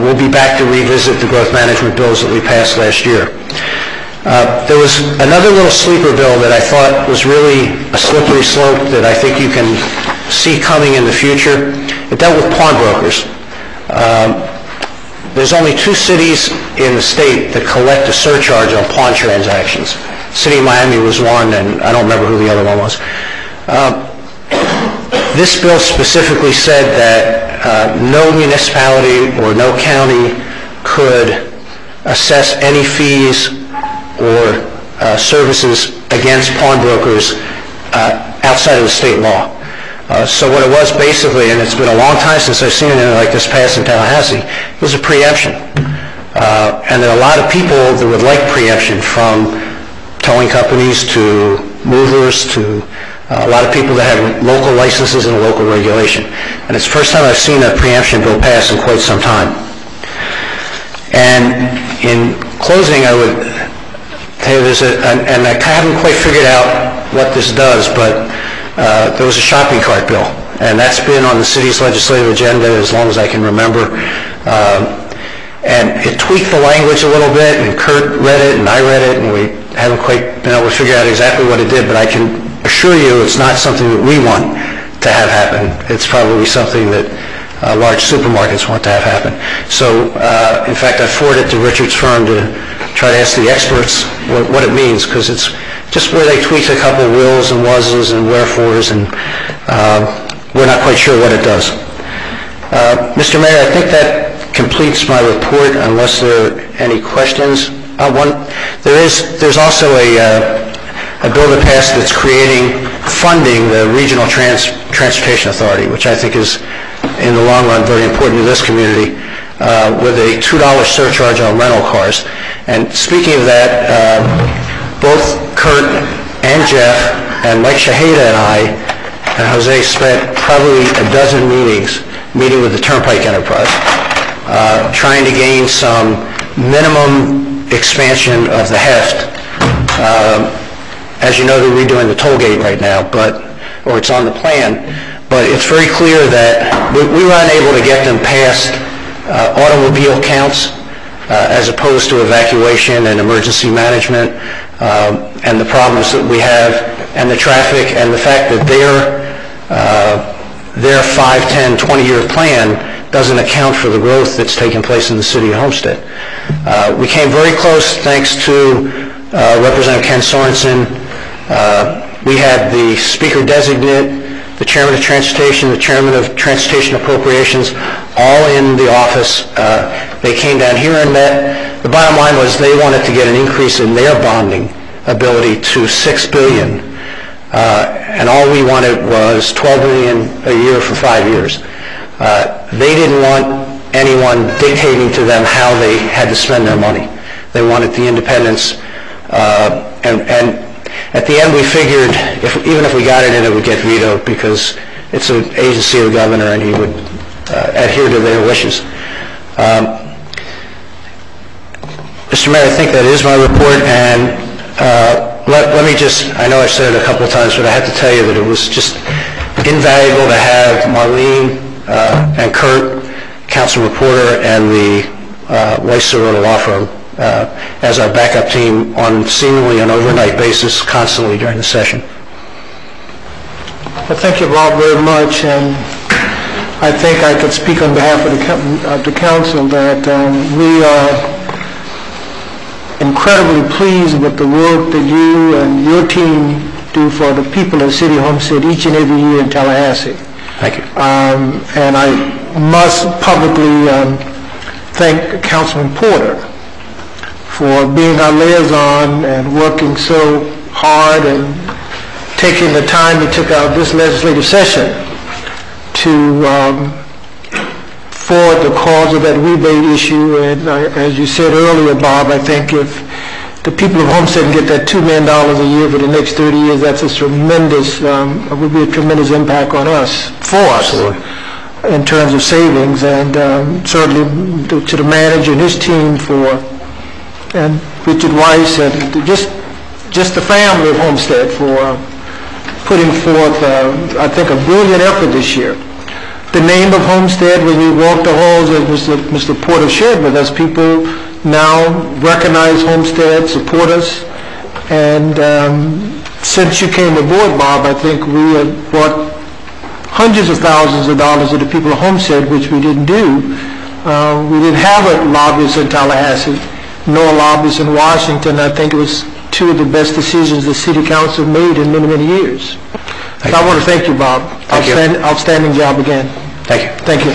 We'll be back to revisit the growth management bills that we passed last year. There was another little sleeper bill that I thought was really a slippery slope that I think you can see coming in the future. It dealt with pawnbrokers. There's only 2 cities in the state that collect a surcharge on pawn transactions. City of Miami was one, and I don't remember who the other one was. This bill specifically said that no municipality or no county could assess any fees or services against pawnbrokers outside of the state law. So what it was basically, and it's been a long time since I've seen anything like this pass in Tallahassee, it was a preemption. And there are a lot of people that would like preemption, from towing companies to movers to a lot of people that have local licenses and a local regulation. And it's the first time I've seen a preemption bill pass in quite some time. And in closing, I would tell you and I haven't quite figured out what this does, but there was a shopping cart bill, and that's been on the city's legislative agenda as long as I can remember. And it tweaked the language a little bit, and Kurt read it, and I read it, and we haven't quite been able to figure out exactly what it did, but I can assure you it's not something that we want to have happen. It's probably something that large supermarkets want to have happen. So, in fact, I forwarded it to Richard's firm to try to ask the experts what it means, because it's just where they tweak a couple wills and wases and wherefores, and we're not quite sure what it does. Mr. Mayor, I think that completes my report, unless there are any questions. There's also a bill that passed that's creating funding the Regional Transportation Authority, which I think is, in the long run, very important to this community, with a $2 surcharge on rental cars. And speaking of that, both Kurt and Jeff and Mike Shaheda and I and Jose spent probably a dozen meetings meeting with the Turnpike Enterprise, trying to gain some minimum expansion of the heft. As you know, they're redoing the toll gate right now, or it's on the plan, but it's very clear that we were unable to get them past automobile counts as opposed to evacuation and emergency management, and the problems that we have, and the traffic, and the fact that their 5, 10, 20-year plan doesn't account for the growth that's taking place in the city of Homestead. We came very close thanks to Representative Ken Sorensen. We had the Speaker Designate, the Chairman of Transportation, the Chairman of Transportation Appropriations, all in the office. They came down here and met. The bottom line was they wanted to get an increase in their bonding ability to $6 billion. And all we wanted was $12 million a year for 5 years. They didn't want anyone dictating to them how they had to spend their money. They wanted the independence, and at the end we figured even if we got it in, it would get vetoed because it's an agency of the governor and he would adhere to their wishes. Mr. Mayor, I think that is my report, and let me just, I know I've said it a couple of times, but I have to tell you that it was just invaluable to have Marlene and Kurt, council reporter, and the Weiss Serrano Law Firm as our backup team on seemingly an overnight basis constantly during the session. Well, thank you, Bob, very much, and I think I could speak on behalf of the council that we are incredibly pleased with the work that you and your team do for the people of City Homestead each and every year in Tallahassee. Thank you. And I must publicly thank Councilman Porter for being our liaison and working so hard and taking the time he took out of this legislative session to forward the cause of that rebate issue. And as you said earlier, Bob, I think if the people of Homestead can get that $2 million a year for the next 30 years, that's a tremendous, would be a tremendous impact on us, for us, in terms of savings, and certainly to the manager and his team and Richard Weiss and just the family of Homestead for putting forth, I think, a brilliant effort this year. The name of Homestead, when we walk the halls, as Mr. Porter shared with us, people now recognize Homestead, support us, and since you came aboard, Bob, I think we have brought hundreds of thousands of dollars to the people of Homestead, which we didn't do. We didn't have a lobbyist in Tallahassee, nor a lobbyist in Washington. I think it was two of the best decisions the City Council made in many, many years. So I want to thank you, Bob. Outstanding job again. Thank you. Thank you.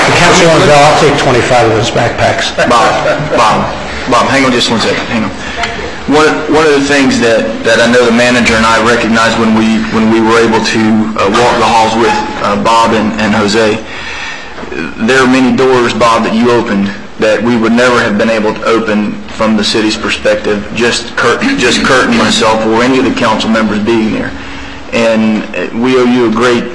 The Councilman Bell, I'll take 25 of those backpacks. Bob, hang on just 1 second. Hang on. One of the things that I know the manager and I recognized when we were able to walk the halls with Bob and Jose, there are many doors, Bob, that you opened that we would never have been able to open from the city's perspective, just Kurt and myself or any of the council members being there. And we owe you a great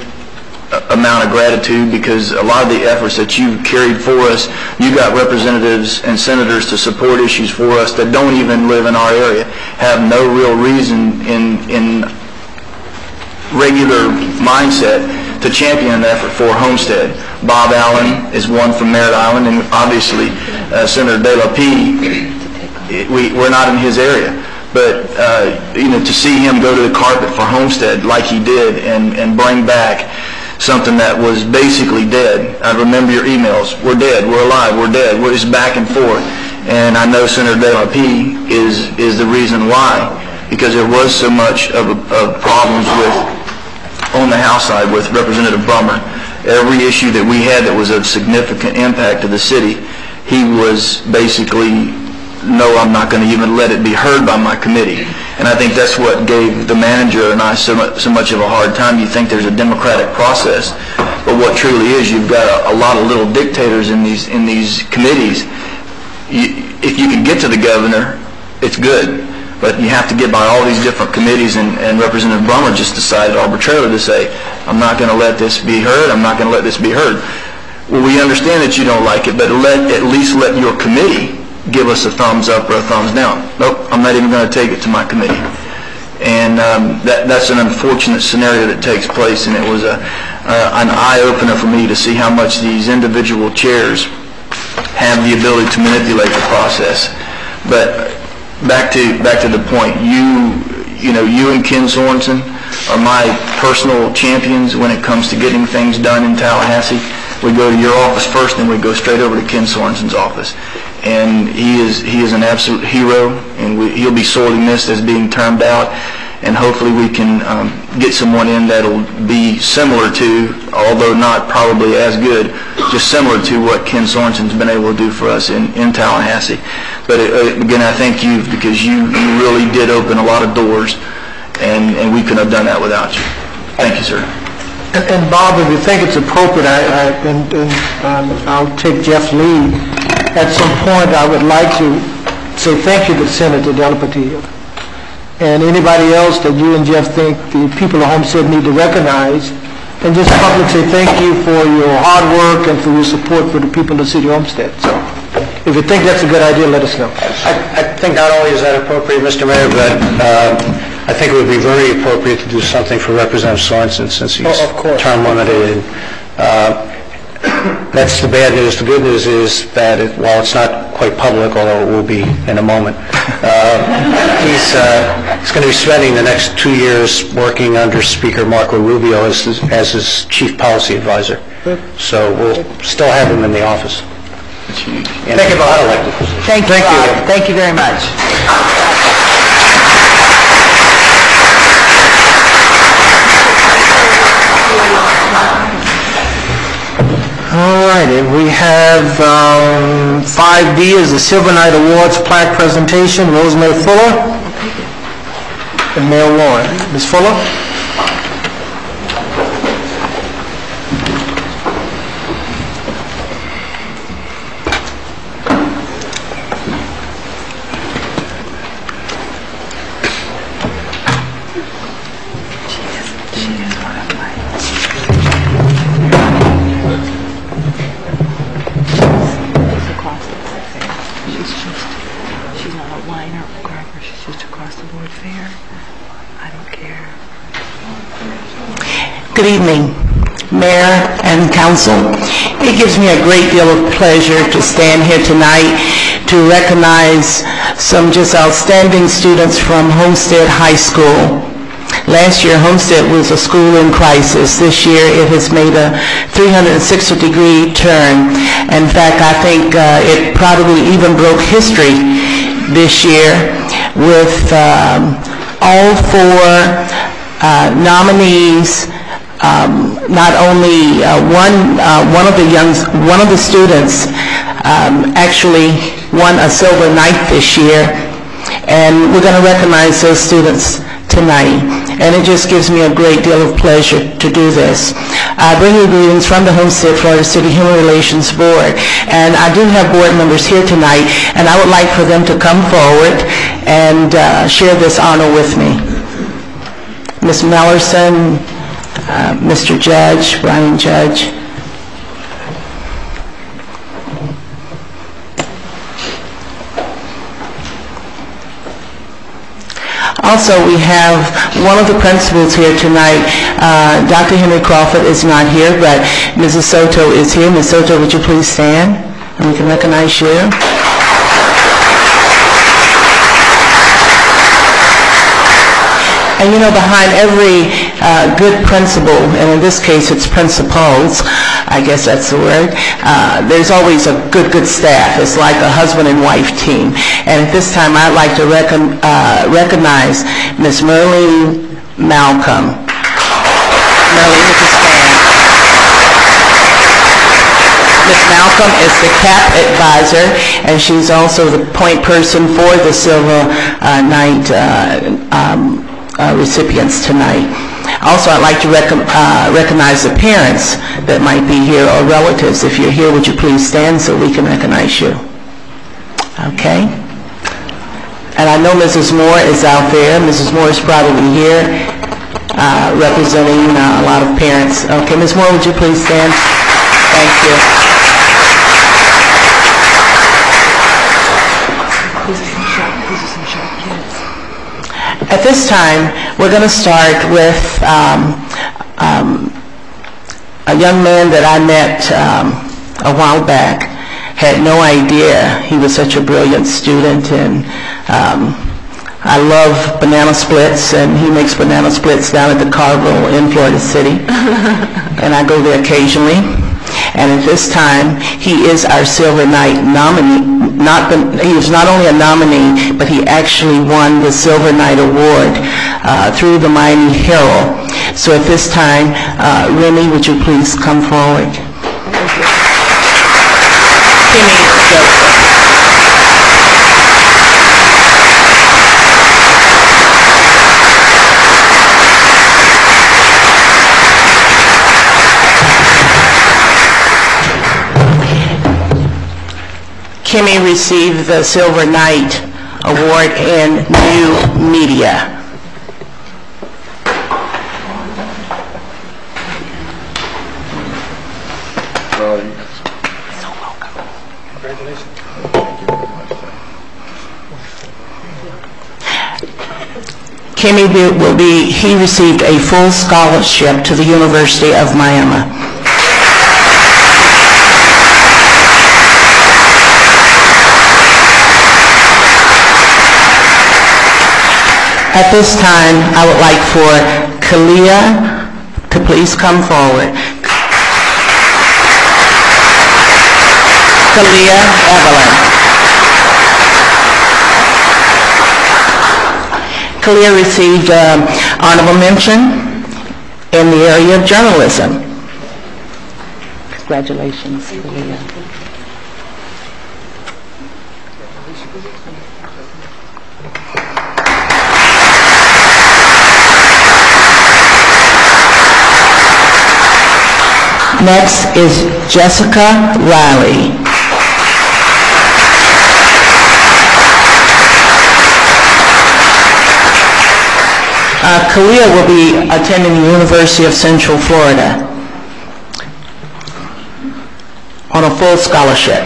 amount of gratitude because a lot of the efforts that you carried for us, you got representatives and senators to support issues for us that don't even live in our area, have no real reason in regular mindset to champion an effort for Homestead. Bob Allen is one from Merritt Island, and obviously Senator De La Pee, we're not in his area. But, to see him go to the carpet for Homestead like he did and bring back something that was basically dead. I remember your emails. We're dead. We're alive. We're dead. We're just back and forth. And I know Senator De La P is the reason why, because there was so much of problems on the House side with Representative Brummer. Every issue that we had that was of significant impact to the city, he was basically, no, I'm not going to even let it be heard by my committee. And I think that's what gave the manager and I so much of a hard time. You think there's a democratic process, but what truly is, you've got a lot of little dictators in these committees. If you can get to the governor, it's good, but you have to get by all these different committees, and Representative Brummer just decided arbitrarily to say, I'm not going to let this be heard, I'm not going to let this be heard. Well, we understand that you don't like it, but at least let your committee give us a thumbs up or a thumbs down. Nope, I'm not even going to take it to my committee. And that's an unfortunate scenario that takes place, and it was an eye-opener for me to see how much these individual chairs have the ability to manipulate the process. But back to the point, you and Ken Sorensen are my personal champions when it comes to getting things done in Tallahassee. We go to your office first, then we go straight over to Ken Sorensen's office. And he is an absolute hero, and he'll be sorely missed as being termed out. And hopefully we can get someone in that'll be similar to, although not probably as good, just similar to what Ken Sorensen's been able to do for us in Tallahassee. But again, I thank you, because you really did open a lot of doors, and we couldn't have done that without you. Thank you, sir. And Bob, if you think it's appropriate, I'll take Jeff's lead. At some point, I would like to say thank you to Senator De La P and anybody else that you and Jeff think the people of Homestead need to recognize, and just publicly say thank you for your hard work and for your support for the people of the city of Homestead. So, if you think that's a good idea, let us know. I think not only is that appropriate, Mr. Mayor, but I think it would be very appropriate to do something for Representative Sorensen, since he's term limited. That's the bad news. The good news is that while it's not quite public, although it will be in a moment, he's going to be spending the next 2 years working under Speaker Marco Rubio as his chief policy advisor. So we'll still have him in the office. And think about elected position. Thank you, Bob. Thank you very much. All righty, we have 5D is the Silver Knight Awards plaque presentation. Rosemary Fuller and Mayor Warren. Ms. Fuller? Good evening, Mayor and Council. It gives me a great deal of pleasure to stand here tonight to recognize some just outstanding students from Homestead High School. Last year, Homestead was a school in crisis. This year, it has made a 360-degree turn. In fact, I think it probably even broke history this year with all four nominees. Not only one of the students actually won a Silver Knight this year, and we're going to recognize those students tonight. And it just gives me a great deal of pleasure to do this. I bring you greetings from the Homestead, Florida City Human Relations Board, and I do have board members here tonight, and I would like for them to come forward and share this honor with me. Ms. Mellerson, Mr. Judge, Brian Judge. Also, we have one of the principals here tonight. Dr. Henry Crawford is not here, but Mrs. Soto is here. Ms. Soto, would you please stand, and we can recognize you. And you know, behind every good principal, and in this case it's principals, I guess that's the word, there's always a good staff. It's like a husband and wife team. And at this time I'd like to recognize Ms. Merlene Malcolm. Merlene, would you stand? Ms. Malcolm is the CAP advisor, and she's also the point person for the Silver Knight recipients tonight. Also, I'd like to recognize the parents that might be here or relatives. If you're here, would you please stand so we can recognize you? Okay. And I know Mrs. Moore is out there. Mrs. Moore is probably here representing a lot of parents. Okay, Ms. Moore, would you please stand? Thank you. At this time, we're going to start with a young man that I met a while back. Had no idea he was such a brilliant student, and I love banana splits, and he makes banana splits down at the Carville in Florida City, and I go there occasionally. And at this time, he is our Silver Knight nominee. He was not only a nominee, but he actually won the Silver Knight Award through the Miami Herald. So at this time, Remy, would you please come forward? Kimmy Joseph. Kimmy received the Silver Knight Award in New Media. So welcome. Congratulations. Kimmy he received a full scholarship to the University of Miami. At this time, I would like for Kalia to please come forward. Kalia Evelyn. Kalia received honorable mention in the area of journalism. Congratulations, Kalia. Next is Jessica Riley. Kalia will be attending the University of Central Florida on a full scholarship.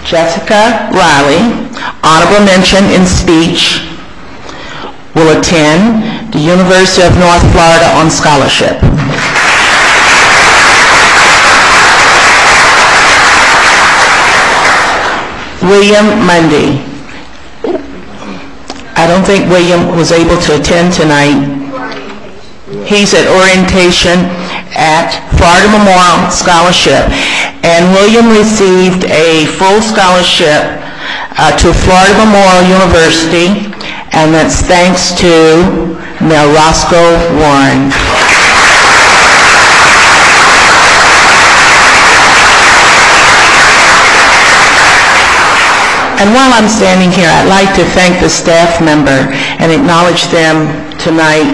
Jessica Riley, honorable mention in speech, will attend the University of North Florida on scholarship. William Mundy. I don't think William was able to attend tonight. He's at orientation at Florida Memorial Scholarship, and William received a full scholarship to Florida Memorial University, and that's thanks to Mayor Roscoe Warren. And while I'm standing here, I'd like to thank the staff member and acknowledge them tonight.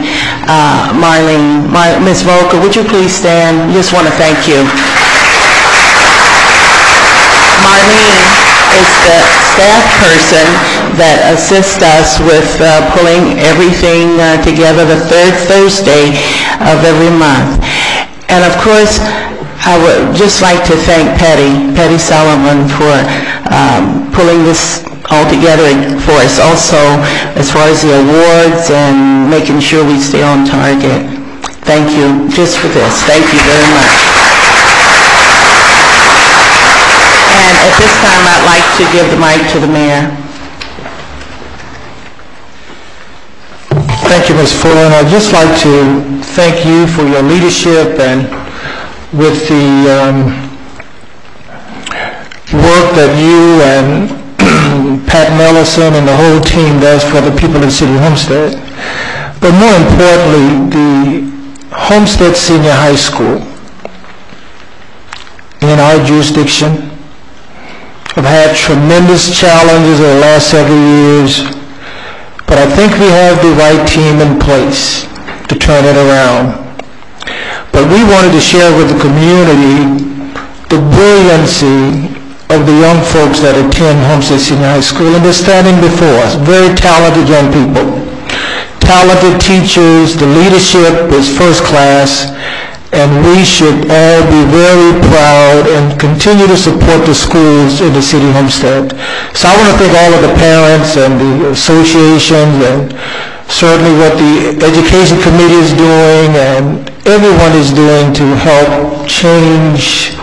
Marlene, Ms. Volker, would you please stand? Just want to thank you. Marlene is the staff person that assists us with pulling everything together the third Thursday of every month. And of course, I would just like to thank Patty Sullivan for pulling this all together for us also as far as the awards and making sure we stay on target. Thank you just for this. Thank you very much. And at this time, I'd like to give the mic to the mayor. Thank you, Ms. Fuller, and I'd just like to thank you for your leadership and with the work that you and Pat Mellison and the whole team does for the people of the city of Homestead. But more importantly, the Homestead Senior High School in our jurisdiction have had tremendous challenges in the last several years, but I think we have the right team in place to turn it around. But we wanted to share with the community the brilliancy of the young folks that attend Homestead Senior High School, and they're standing before us, very talented young people, talented teachers, the leadership is first class, and we should all be very proud and continue to support the schools in the city of Homestead. So I want to thank all of the parents and the associations and certainly what the Education Committee is doing and everyone is doing to help change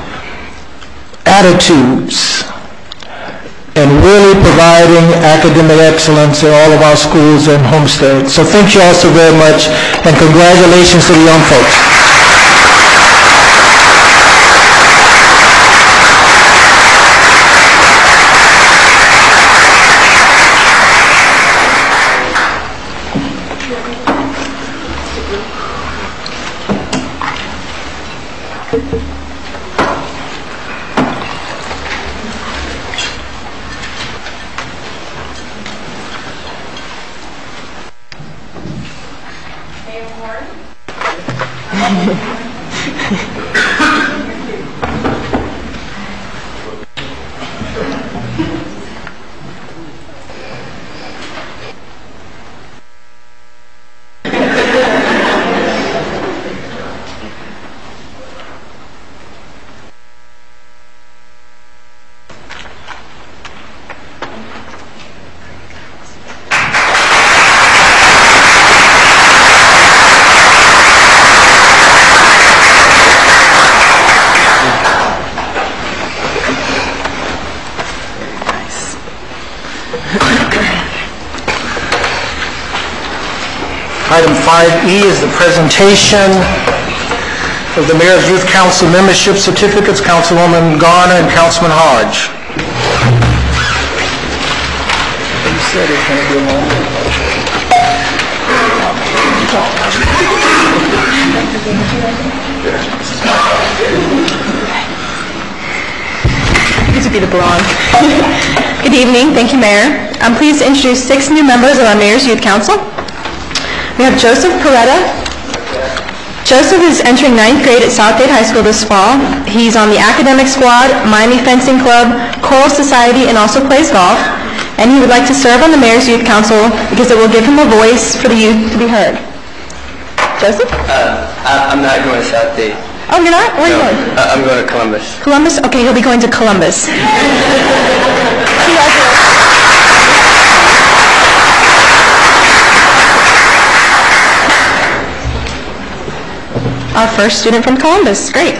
attitudes and really providing academic excellence in all of our schools in Homestead. So thank you all so very much, and congratulations to the young folks. Item 5E is the presentation of the Mayor's Youth Council membership certificates, Councilwoman Garner and Councilman Hodge. You said it's going to be a moment. This would be the blonde. Good evening. Thank you, Mayor. I'm pleased to introduce 6 new members of our Mayor's Youth Council. We have Joseph Peretta. Joseph is entering 9th grade at South Dade High School this fall. He's on the academic squad, Miami Fencing Club, Choral Society, and also plays golf. And he would like to serve on the Mayor's Youth Council because it will give him a voice for the youth to be heard. Joseph? I'm not going to South Dade. Oh, you're not? Where are you going? I'm going to Columbus. Columbus? Okay, he'll be going to Columbus. Our first student from Columbus. Great.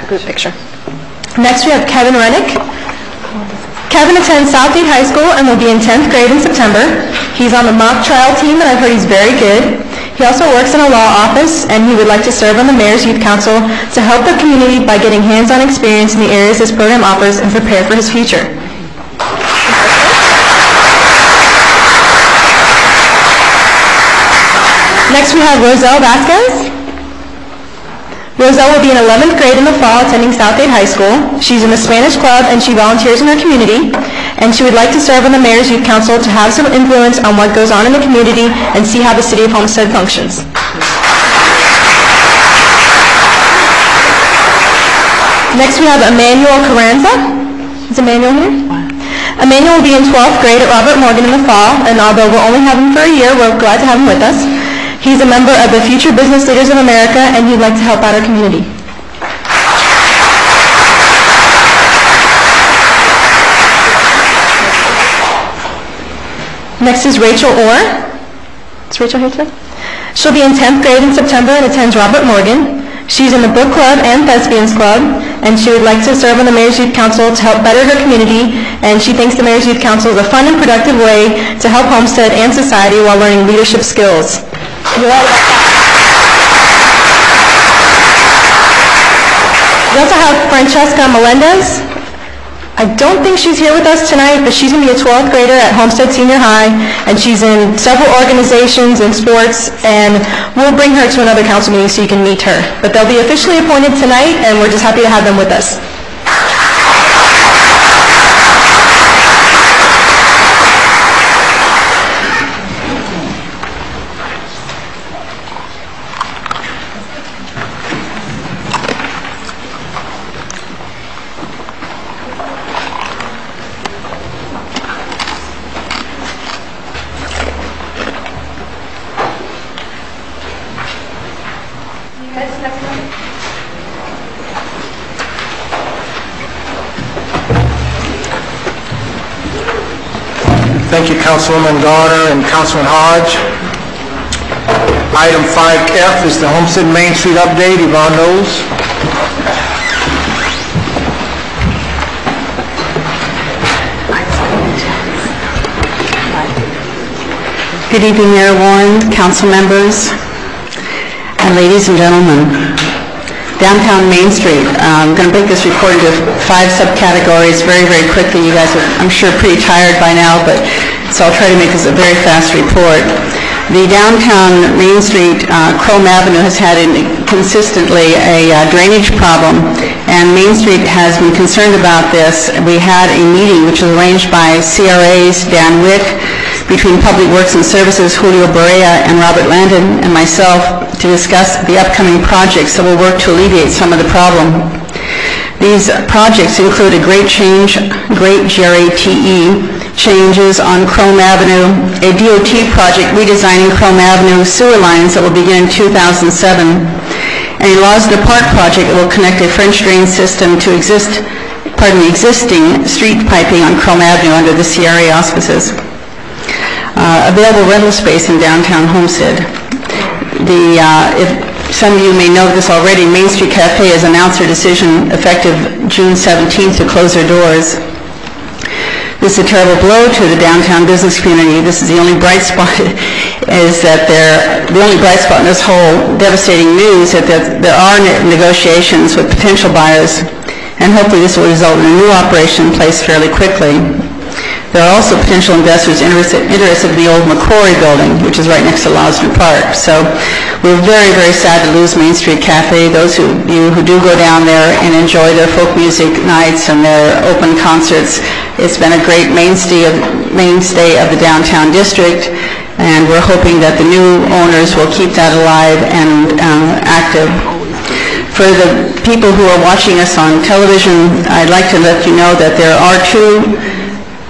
Group picture. Next we have Kevin Rennick. Kevin attends South Dade High School and will be in 10th grade in September. He's on the mock trial team and I've heard he's very good. He also works in a law office and he would like to serve on the Mayor's Youth Council to help the community by getting hands-on experience in the areas this program offers and prepare for his future. Next we have Roselle Vasquez. Roselle will be in 11th grade in the fall attending South Dade High School. She's in the Spanish club and she volunteers in her community. And she would like to serve on the Mayor's Youth Council to have some influence on what goes on in the community and see how the city of Homestead functions. Next we have Emmanuel Carranza. Is Emmanuel here? Emmanuel will be in 12th grade at Robert Morgan in the fall, and although we'll only have him for a year, we're glad to have him with us. He's a member of the Future Business Leaders of America, and he'd like to help out our community. Next is Rachel Orr. Is Rachel here today? She'll be in 10th grade in September and attends Robert Morgan. She's in the Book Club and Thespians Club, and she would like to serve on the Mayor's Youth Council to help better her community, and she thinks the Mayor's Youth Council is a fun and productive way to help Homestead and society while learning leadership skills. You're all about that. We also have Francesca Melendez. I don't think she's here with us tonight, but she's going to be a 12th grader at Homestead Senior High, and she's in several organizations and sports, and we'll bring her to another council meeting so you can meet her. But they'll be officially appointed tonight, and we're just happy to have them with us. Thank you, Councilwoman Garner and Councilman Hodge. Item 5F is the Homestead Main Street update. Yvonne Knowles. Good evening, Mayor Warren, council members, and ladies and gentlemen. Downtown Main Street. I'm going to break this report into 5 subcategories very, very quickly. You guys are, I'm sure, pretty tired by now, so I'll try to make this a very fast report. The downtown Main Street, Chrome Avenue has had consistently a drainage problem, and Main Street has been concerned about this. We had a meeting which was arranged by CRA's Dan Wick, between Public Works and Services, Julio Barea and Robert Landon, and myself, to discuss the upcoming projects that will work to alleviate some of the problem. These projects include a Great GRATE changes on Chrome Avenue, a DOT project redesigning Chrome Avenue sewer lines that will begin in 2007, and a Losner Park project that will connect a French drain system to existing street piping on Chrome Avenue under the CRA auspices. Available rental space in downtown Homestead. If some of you may know this already, Main Street Cafe has announced their decision effective June 17th to close their doors. This is a terrible blow to the downtown business community. This is the only bright spot the only bright spot in this whole devastating news that there are negotiations with potential buyers, and hopefully this will result in a new operation in place fairly quickly. There are also potential investors interested in the old McCrory building, which is right next to Losner Park. So we're very, very sad to lose Main Street Cafe. Those of you who do go down there and enjoy their folk music nights and their open concerts, it's been a great mainstay of the downtown district, and we're hoping that the new owners will keep that alive and active. For the people who are watching us on television, I'd like to let you know that there are 2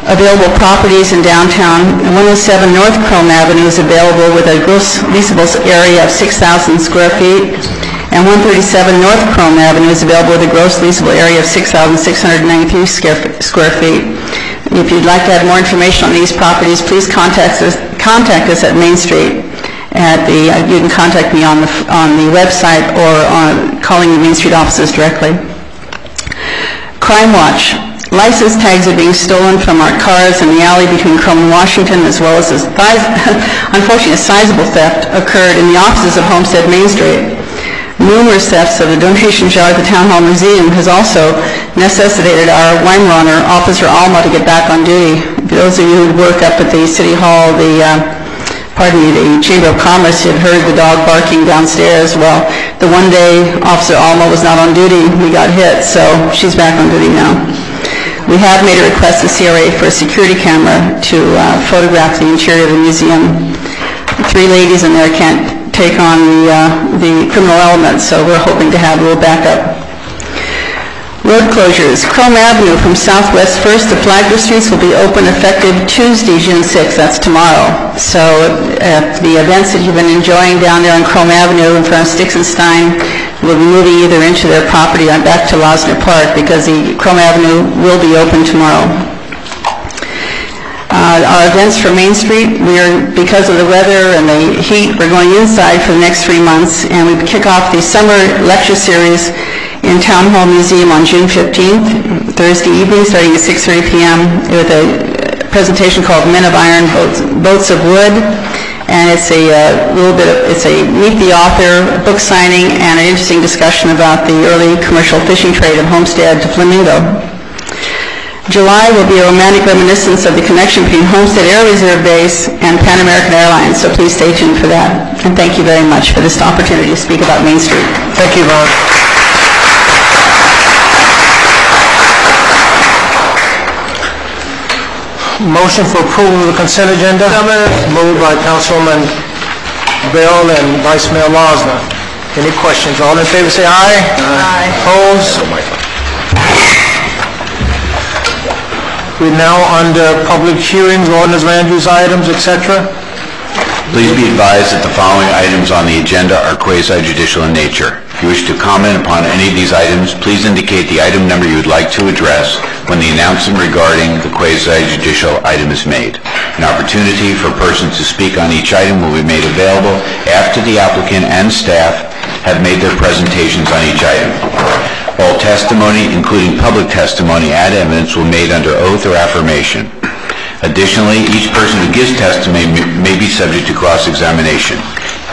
available properties in downtown. 107 North Chrome Avenue is available with a gross leasable area of 6,000 square feet, and 137 North Chrome Avenue is available with a gross leasable area of 6,693 square feet. If you'd like to have more information on these properties, please contact us at Main Street. You can contact me on the website or on calling the Main Street offices directly. Crime Watch. License tags are being stolen from our cars in the alley between Chrome and Washington, as well as unfortunately a sizable theft occurred in the offices of Homestead Main Street. Numerous thefts of the donation jar at the Town Hall Museum has also necessitated our Weimaraner, Officer Alma, to get back on duty. Those of you who work up at the City Hall, the Chamber of Commerce, had heard the dog barking downstairs. Well, the one day Officer Alma was not on duty, we got hit, so she's back on duty now. We have made a request to CRA for a security camera to photograph the interior of the museum. 3 ladies in there can't take on the criminal elements, so we're hoping to have a little backup. Road closures. Chrome Avenue from Southwest 1st to Flagler Streets will be open effective Tuesday, June 6th. That's tomorrow. So the events that you've been enjoying down there on Chrome Avenue in front of Sticks and Stein will be moving either into their property or back to Losner Park, because the Chrome Avenue will be open tomorrow. our events for Main Street. Because of the weather and the heat, we're going inside for the next 3 months, and we kick off the summer lecture series in Town Hall Museum on June 15th, Thursday evening, starting at 6:30 p.m. with a presentation called Men of Iron, Boats of Wood. And it's it's a meet the author, book signing, and an interesting discussion about the early commercial fishing trade of Homestead to Flamingo. July will be a romantic reminiscence of the connection between Homestead Air Reserve Base and Pan American Airlines, so please stay tuned for that. And thank you very much for this opportunity to speak about Main Street. Thank you, Ron. Motion for approval of the consent agenda. Moved by Councilwoman Bell and Vice Mayor Losner. Any questions? All in favor say aye. Aye. Opposed? We're now under public hearings, ordinance, land use items, etc. Please be advised that the following items on the agenda are quasi-judicial in nature. If you wish to comment upon any of these items, please indicate the item number you would like to address when the announcement regarding the quasi-judicial item is made. An opportunity for persons to speak on each item will be made available after the applicant and staff have made their presentations on each item. All testimony, including public testimony and evidence, will be made under oath or affirmation. Additionally, each person who gives testimony may be subject to cross-examination.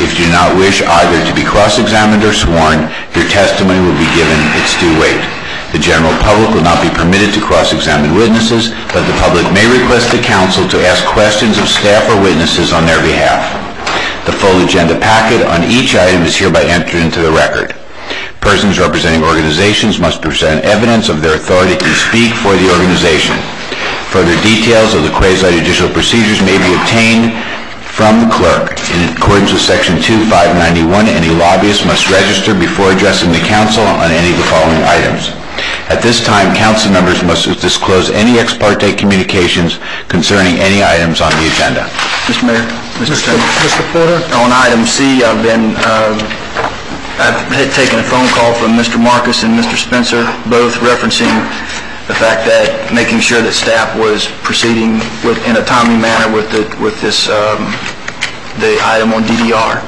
If you do not wish either to be cross-examined or sworn, your testimony will be given its due weight. The general public will not be permitted to cross-examine witnesses, but the public may request the council to ask questions of staff or witnesses on their behalf. The full agenda packet on each item is hereby entered into the record. Persons representing organizations must present evidence of their authority to speak for the organization. Further details of the quasi-judicial procedures may be obtained from the clerk. In accordance with Section 2591, any lobbyist must register before addressing the council on any of the following items. At this time, council members must disclose any ex parte communications concerning any items on the agenda. Mr. Mayor, Mr. Porter. On item C, I've had taken a phone call from Mr. Marcus and Mr. Spencer, both referencing the fact that making sure that staff was proceeding in a timely manner with the item on DDR.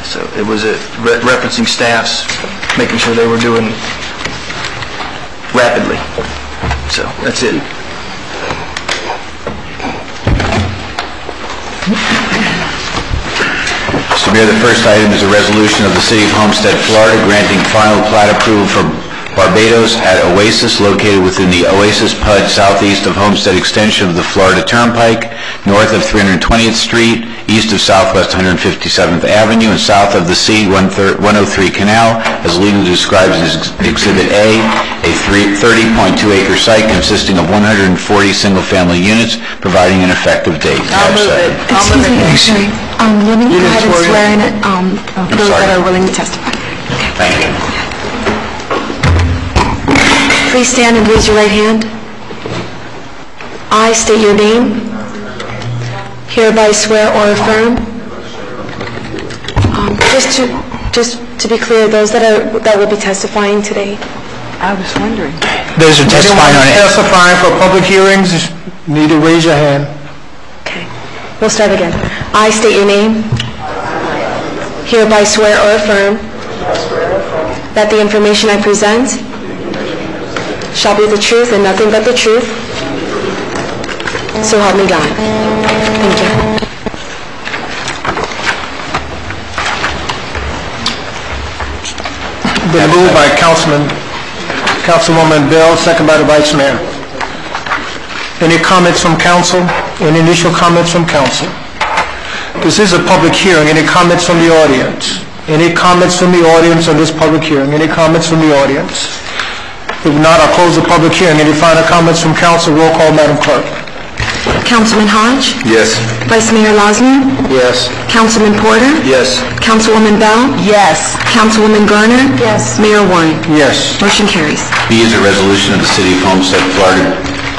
So it was referencing staffs, making sure they were doing rapidly. So that's it. Mr. Mayor, the first item is a resolution of the City of Homestead, Florida, granting final plat approval for Barbados at Oasis, located within the Oasis PUD southeast of Homestead extension of the Florida Turnpike, north of 320th Street, east of Southwest 157th Avenue, and south of the C-103 Canal, as legally described as Exhibit A, a 30.2-acre site consisting of 140 single-family units, providing an effective date. Excuse me, actually. Let me go ahead and swear in those that are willing to testify. Thank you. Please stand and raise your right hand. I state your name. Hereby swear or affirm. Just to be clear, those that will be testifying today. I was wondering. Those are testifying on it. Testifying for public hearings, need to raise your hand. Okay. We'll start again. I state your name. Hereby swear or affirm that the information I present shall be the truth and nothing but the truth. So help me God. Thank you. Been moved by Councilwoman Bell, second by the Vice Mayor. Any comments from council? Any initial comments from council? This is a public hearing. Any comments from the audience? Any comments from the audience on this public hearing? Any comments from the audience? If not, I'll close the public hearing. Any final comments from council? Roll call, Madam Clerk. Councilman Hodge? Yes. Vice Mayor Losner? Yes. Councilman Porter? Yes. Councilwoman Bell? Yes. Councilwoman Garner? Yes. Mayor Warren? Yes. Motion carries. B is a resolution of the City of Homestead, Florida,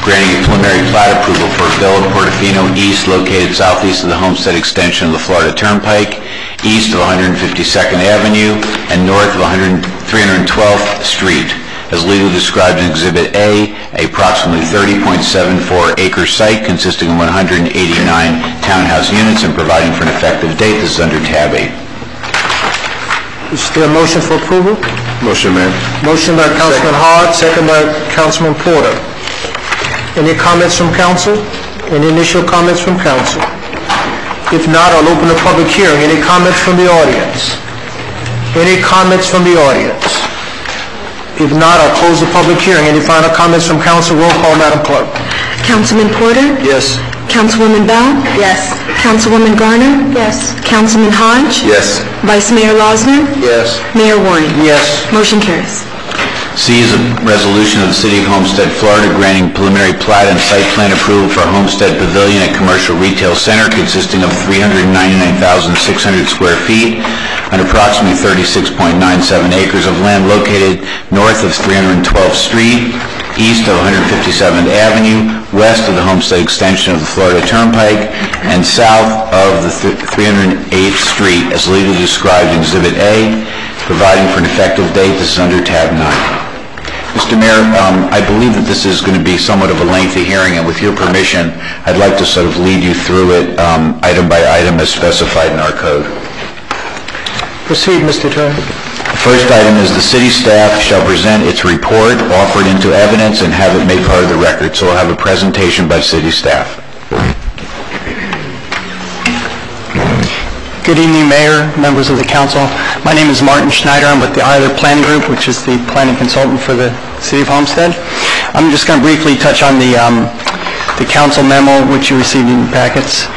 granting a preliminary plat approval for Villa Portofino East, located southeast of the Homestead extension of the Florida Turnpike, east of 152nd Avenue, and north of 312th Street. as legally described in Exhibit A, approximately 30.74 acre site consisting of 189 townhouse units and providing for an effective date. This is under tab 8. Is there a motion for approval? Motion, Mayor. Motion by Councilman Hart, second by Councilman Porter. Any comments from council? Any initial comments from council? If not, I'll open the public hearing. Any comments from the audience? Any comments from the audience? If not, I'll close the public hearing. Any final comments from council? Roll call, Madam Clerk. Councilman Porter? Yes. Councilwoman Bell? Yes. Councilwoman Garner? Yes. Councilman Hodge? Yes. Vice Mayor Losner? Yes. Mayor Warren? Yes. Motion carries. C is a resolution of the City of Homestead, Florida, granting preliminary plat and site plan approval for Homestead Pavilion at Commercial Retail Center consisting of 399,600 square feet on approximately 36.97 acres of land located north of 312th Street, east of 157th Avenue, west of the Homestead extension of the Florida Turnpike, and south of the 308th Street as legally described in Exhibit A, providing for an effective date. This is under tab 9. Mr. Mayor, I believe that this is going to be somewhat of a lengthy hearing, and with your permission, I'd like to sort of lead you through it item by item as specified in our code. Proceed, Mr. Attorney. The first item is the city staff shall present its report, offer it into evidence, and have it made part of the record. So we'll have a presentation by city staff. Good evening, Mayor, members of the council. My name is Martin Schneider. I'm with the Eiler Planning Group, which is the planning consultant for the City of Homestead. I'm just going to briefly touch on the council memo, which you received in your packets.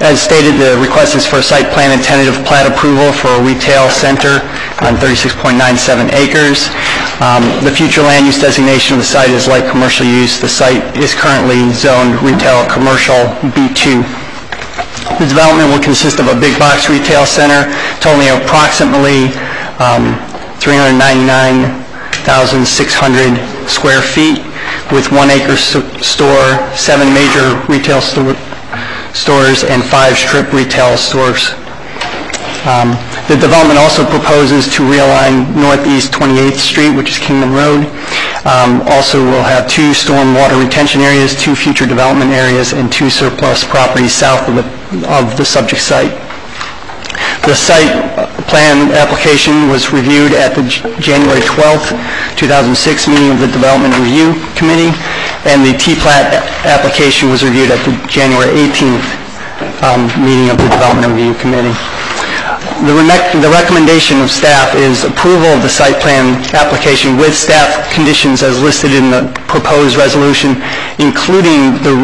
As stated, the request is for a site plan and tentative plat approval for a retail center on 36.97 acres. The future land use designation of the site is light commercial use. The site is currently zoned retail commercial B2. The development will consist of a big box retail center totaling approximately 399,600 square feet with 1 acre store, 7 major retail stores, and 5 strip retail stores. The development also proposes to realign Northeast 28th Street, which is Kingman Road. Also will have 2 stormwater retention areas, 2 future development areas, and 2 surplus properties south of the subject site. The site plan application was reviewed at the January 12th, 2006 meeting of the Development Review Committee, and the T-Plat application was reviewed at the January 18th meeting of the Development Review Committee. The recommendation of staff is approval of the site plan application with staff conditions as listed in the proposed resolution, including the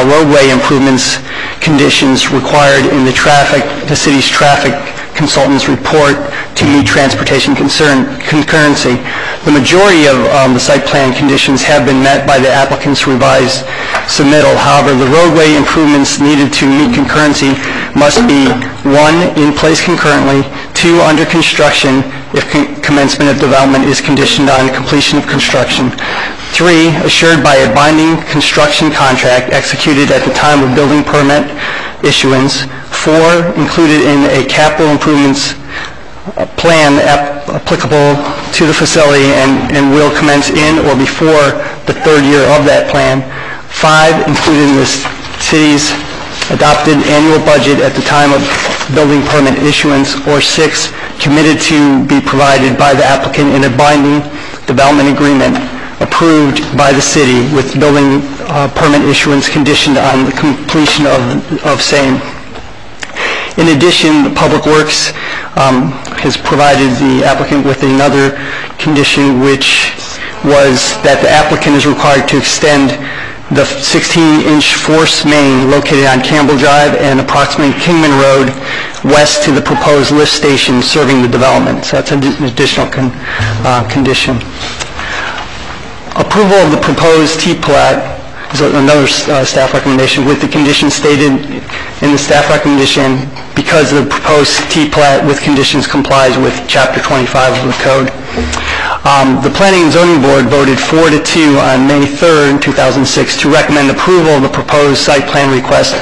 roadway improvements conditions required in the city's traffic consultant's report to meet transportation concurrency. The majority of the site plan conditions have been met by the applicant's revised submittal. However, the roadway improvements needed to meet concurrency must be 1, in place concurrently, 2, under construction if commencement of development is conditioned on completion of construction, 3, assured by a binding construction contract executed at the time of building permit issuance, 4, included in a capital improvements plan applicable to the facility and will commence in or before the 3rd year of that plan, 5, included in the city's adopted annual budget at the time of building permit issuance, or 6, committed to be provided by the applicant in a binding development agreement approved by the city with building permit issuance conditioned on the completion of same. In addition, the Public Works has provided the applicant with another condition, which was that the applicant is required to extend the 16-inch force main located on Campbell Drive and approximately Kingman Road west to the proposed lift station serving the development. So that's an additional condition. Approval of the proposed T-Plat is another staff recommendation with the conditions stated in the staff recommendation because the proposed T-Plat with conditions complies with Chapter 25 of the Code. The Planning and Zoning Board voted 4-2 on May 3rd, 2006 to recommend approval of the proposed site plan request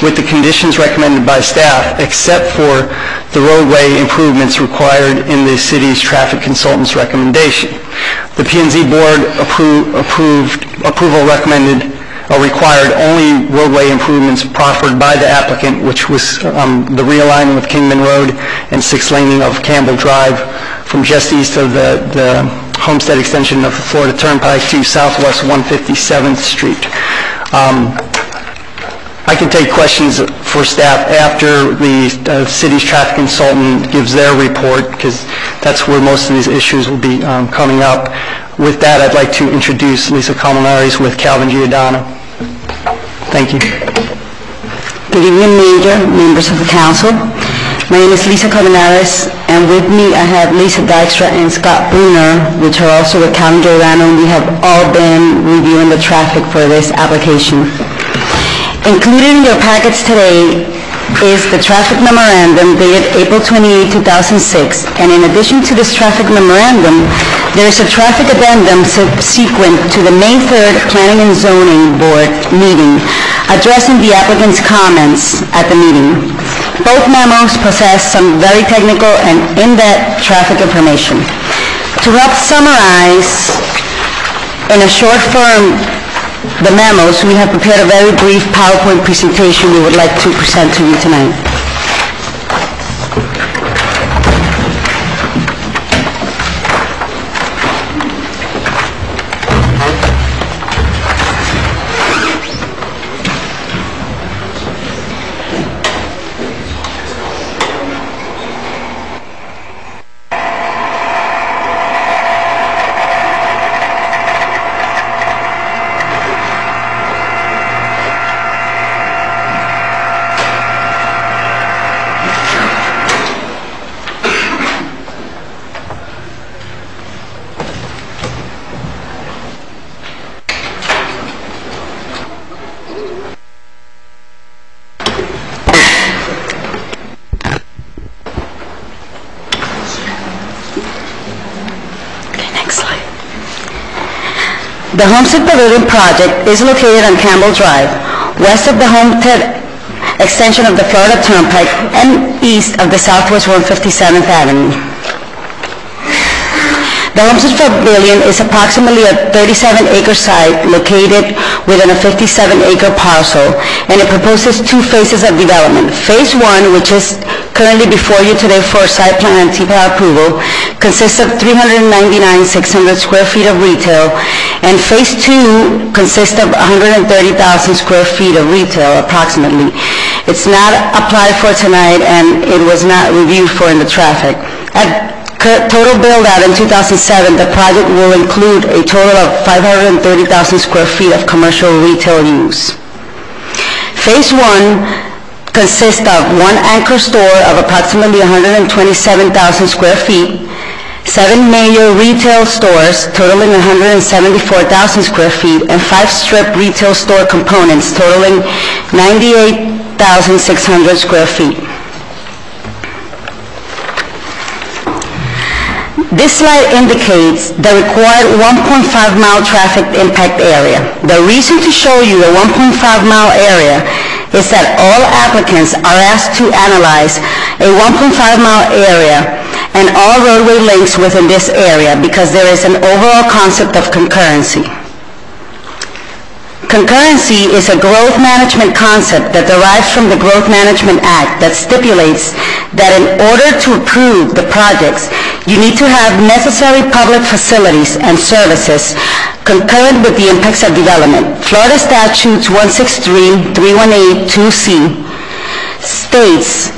with the conditions recommended by staff, except for the roadway improvements required in the city's traffic consultant's recommendation. The P&Z board approval recommended or required only roadway improvements proffered by the applicant, which was the realignment of Kingman Road and 6-laning of Campbell Drive from just east of the Homestead extension of the Florida Turnpike to southwest 157th Street. I can take questions for staff after the city's traffic consultant gives their report, because that's where most of these issues will be coming up. With that, I'd like to introduce Lisa Colmenares with Calvin Giordano. Thank you. Good evening, Mayor, members of the council. My name is Lisa Colmenares, and with me I have Lisa Dykstra and Scott Bruner, which are also with Calvin Giordano, and we have all been reviewing the traffic for this application. Included in your packets today is the traffic memorandum dated April 28, 2006, and in addition to this traffic memorandum, there is a traffic addendum subsequent to the May 3rd Planning and Zoning Board meeting addressing the applicant's comments at the meeting. Both memos possess some very technical and in-depth traffic information. To help summarize in a short form the memos, we have prepared a very brief PowerPoint presentation we would like to present to you tonight. The Homestead Pavilion project is located on Campbell Drive, west of the Homestead extension of the Florida Turnpike and east of the Southwest 157th Avenue. The Homestead Pavilion is approximately a 37-acre site located within a 57-acre parcel, and it proposes two phases of development. Phase 1, which is currently before you today for site plan and TPA approval, consists of 399,600 square feet of retail, and Phase 2 consists of 130,000 square feet of retail, approximately. It's not applied for tonight, and it was not reviewed for in the traffic. At total build-out in 2007, the project will include a total of 530,000 square feet of commercial retail use. Phase 1 consists of one anchor store of approximately 127,000 square feet, 7 major retail stores totaling 174,000 square feet, and 5 strip retail store components totaling 98,600 square feet. This slide indicates the required 1.5-mile traffic impact area. The reason to show you the 1.5-mile area is that all applicants are asked to analyze a 1.5-mile area and all roadway links within this area because there is an overall concept of concurrency. Concurrency is a growth management concept that derives from the Growth Management Act that stipulates that in order to approve the projects, you need to have necessary public facilities and services concurrent with the impacts of development. Florida Statutes 163-318-2C states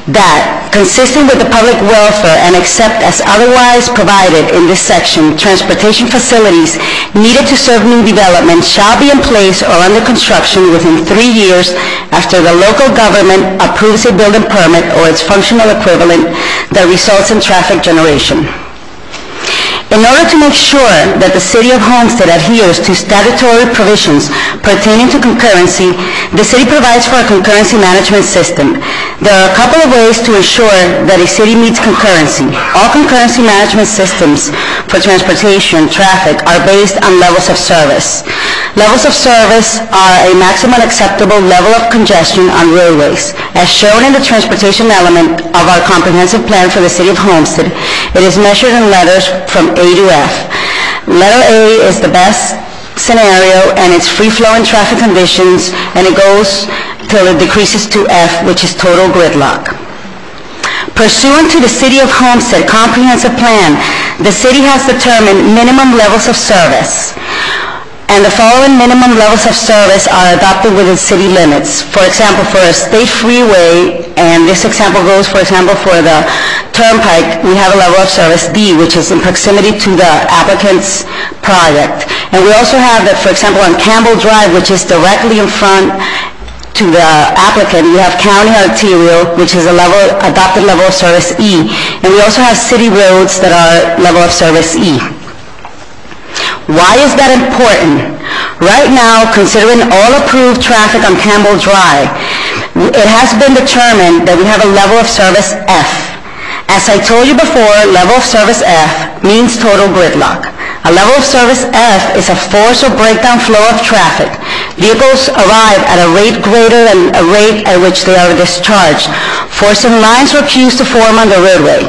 that, consistent with the public welfare and except as otherwise provided in this section, transportation facilities needed to serve new development shall be in place or under construction within 3 years after the local government approves a building permit or its functional equivalent that results in traffic generation. In order to make sure that the City of Homestead adheres to statutory provisions pertaining to concurrency, the city provides for a concurrency management system. There are a couple of ways to ensure that a city meets concurrency. All concurrency management systems for transportation, traffic, are based on levels of service. Levels of service are a maximum acceptable level of congestion on roadways. As shown in the transportation element of our comprehensive plan for the City of Homestead, it is measured in letters from A to F. Letter A is the best scenario, and it's free-flowing traffic conditions, and it goes till it decreases to F, which is total gridlock. Pursuant to the City of Homestead Comprehensive Plan, the city has determined minimum levels of service, and the following minimum levels of service are adopted within city limits. For example, for a state freeway, and this example goes, for example, for the Turnpike, we have a level of service D, which is in proximity to the applicant's project. And we also have that, for example, on Campbell Drive, which is directly in front to the applicant, we have county arterial, which is a adopted level of service E. And we also have city roads that are level of service E. Why is that important? Right now, considering all approved traffic on Campbell Drive, it has been determined that we have a level of service F. As I told you before, level of service F means total gridlock. A level of service F is a force or breakdown flow of traffic. Vehicles arrive at a rate greater than a rate at which they are discharged, forcing lines or queues to form on the roadway.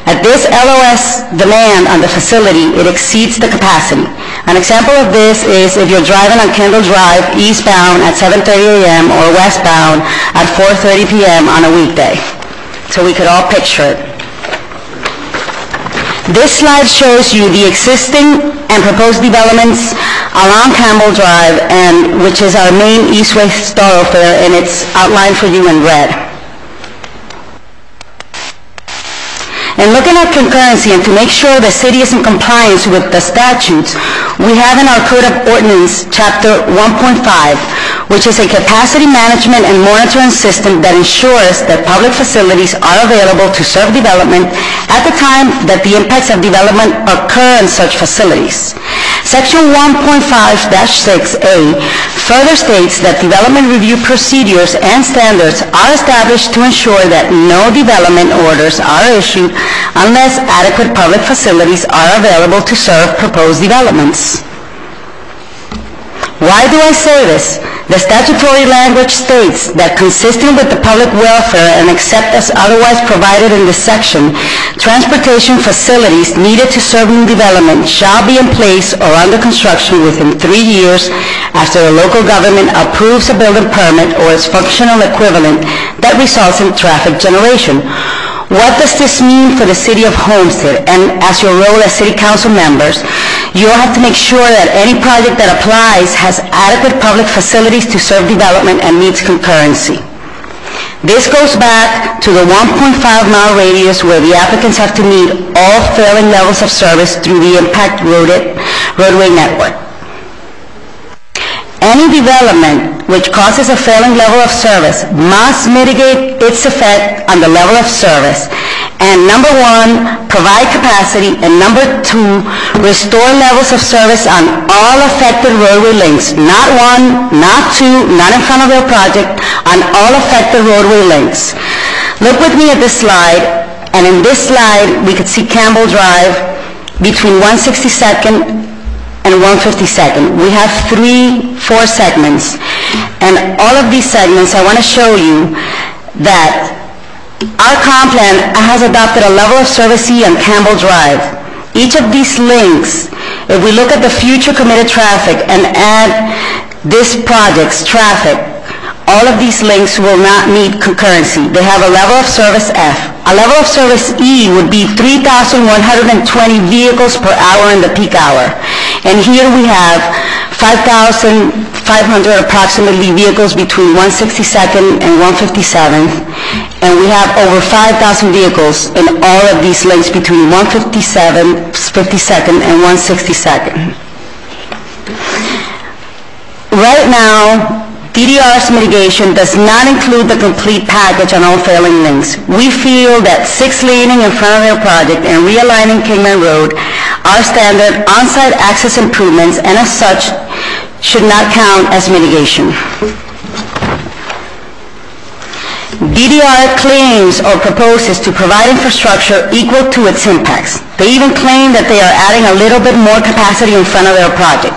At this LOS demand on the facility, it exceeds the capacity. An example of this is if you're driving on Kendall Drive eastbound at 7:30 a.m. or westbound at 4:30 p.m. on a weekday. So we could all picture it. This slide shows you the existing and proposed developments along Campbell Drive, and which is our main east-west thoroughfare, and it's outlined for you in red. And looking at concurrency and to make sure the city is in compliance with the statutes, we have in our Code of Ordinance, Chapter 1.5, which is a capacity management and monitoring system that ensures that public facilities are available to serve development at the time that the impacts of development occur in such facilities. Section 1.5-6A further states that development review procedures and standards are established to ensure that no development orders are issued unless adequate public facilities are available to serve proposed developments. Why do I say this? The statutory language states that consistent with the public welfare and except as otherwise provided in this section, transportation facilities needed to serve new development shall be in place or under construction within 3 years after the local government approves a building permit or its functional equivalent that results in traffic generation. What does this mean for the City of Homestead? And as your role as City Council members, you'll have to make sure that any project that applies has adequate public facilities to serve development and meets concurrency. This goes back to the 1.5-mile radius where the applicants have to meet all failing levels of service through the impact roadway network. Any development which causes a failing level of service must mitigate its effect on the level of service. And number 1, provide capacity, and number 2, restore levels of service on all affected roadway links. Not 1, not 2, not in front of their project, on all affected roadway links. Look with me at this slide, and in this slide we could see Campbell Drive between 162nd and 152nd. We have 4 segments, and all of these segments, I want to show you that our comp plan has adopted a level of service E on Campbell Drive. Each of these links, if we look at the future committed traffic and add this project's traffic, all of these links will not meet concurrency. They have a level of service F. A level of service E would be 3,120 vehicles per hour in the peak hour. And here we have 5,500 approximately vehicles between 162nd and 157th. And we have over 5,000 vehicles in all of these links between 152nd and 162nd. Right now, DDR's mitigation does not include the complete package on all failing links. We feel that 6-laning in front of their project and realigning Kingman Road are standard on-site access improvements, and as such should not count as mitigation. DDR claims or proposes to provide infrastructure equal to its impacts. They even claim that they are adding a little bit more capacity in front of their project.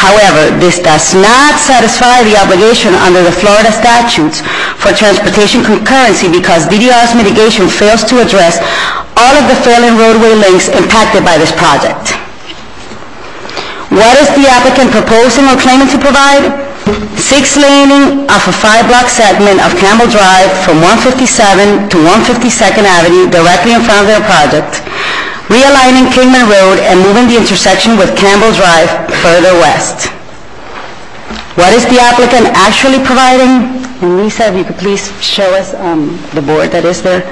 However, this does not satisfy the obligation under the Florida statutes for transportation concurrency because DDR's mitigation fails to address all of the failing roadway links impacted by this project. What is the applicant proposing or claiming to provide? 6-laning of a 5-block segment of Campbell Drive from 157 to 152nd Avenue directly in front of their project, realigning Kingman Road and moving the intersection with Campbell Drive further west. What is the applicant actually providing? And Lisa, if you could please show us the board that is there.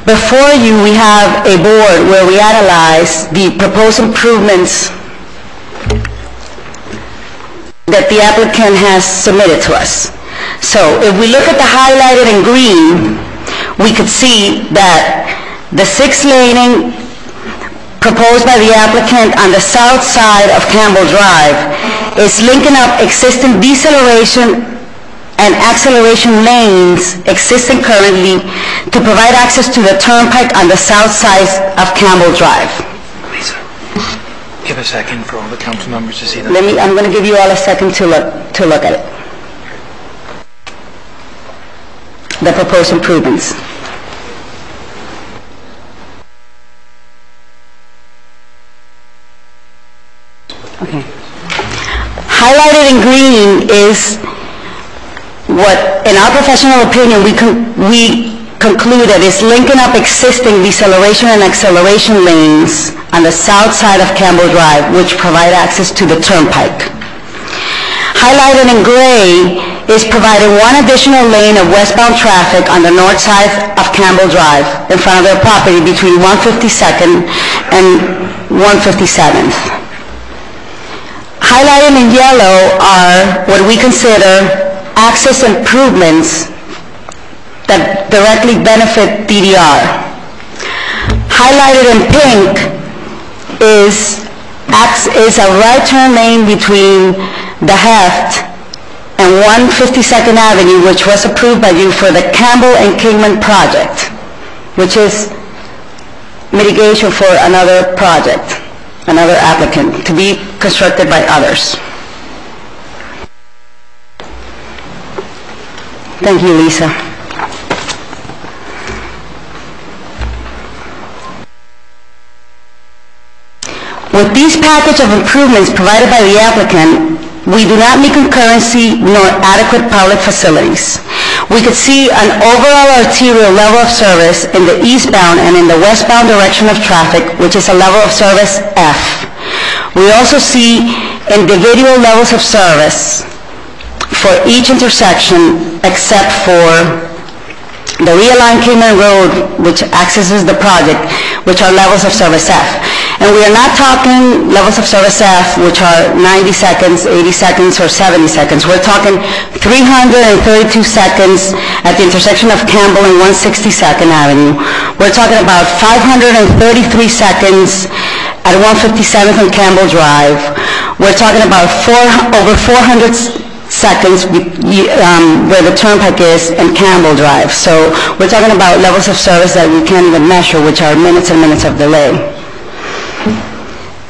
Before you, we have a board where we analyze the proposed improvements that the applicant has submitted to us. So if we look at the highlighted in green, we could see that the 6-laning proposed by the applicant on the south side of Campbell Drive is linking up existing deceleration and acceleration lanes existing currently to provide access to the turnpike on the south side of Campbell Drive. Lisa, give a second for all the council members to see that. I'm going to give you all a second to look at it. The proposed improvements. Okay. Highlighted in green is what, in our professional opinion, we concluded is linking up existing deceleration and acceleration lanes on the south side of Campbell Drive, which provide access to the turnpike. Highlighted in gray is providing one additional lane of westbound traffic on the north side of Campbell Drive in front of their property between 152nd and 157th. Highlighted in yellow are what we consider access improvements that directly benefit DDR. Highlighted in pink is a right turn lane between the Heft and 152nd Avenue, which was approved by you for the Campbell and Kingman project, which is mitigation for another project, another applicant, to be constructed by others. Thank you, Lisa. With these package of improvements provided by the applicant, we do not meet concurrency nor adequate public facilities. We could see an overall arterial level of service in the eastbound and in the westbound direction of traffic, which is a level of service F. We also see individual levels of service for each intersection except for the realigned Kingman Road, which accesses the project, which are levels of service F. And we are not talking levels of service F, which are 90 seconds, 80 seconds, or 70 seconds. We're talking 332 seconds at the intersection of Campbell and 162nd Avenue. We're talking about 533 seconds at 157th and Campbell Drive. We're talking about over 400 seconds where the turnpike is in Campbell Drive. So we're talking about levels of service that we can't even measure, which are minutes and minutes of delay.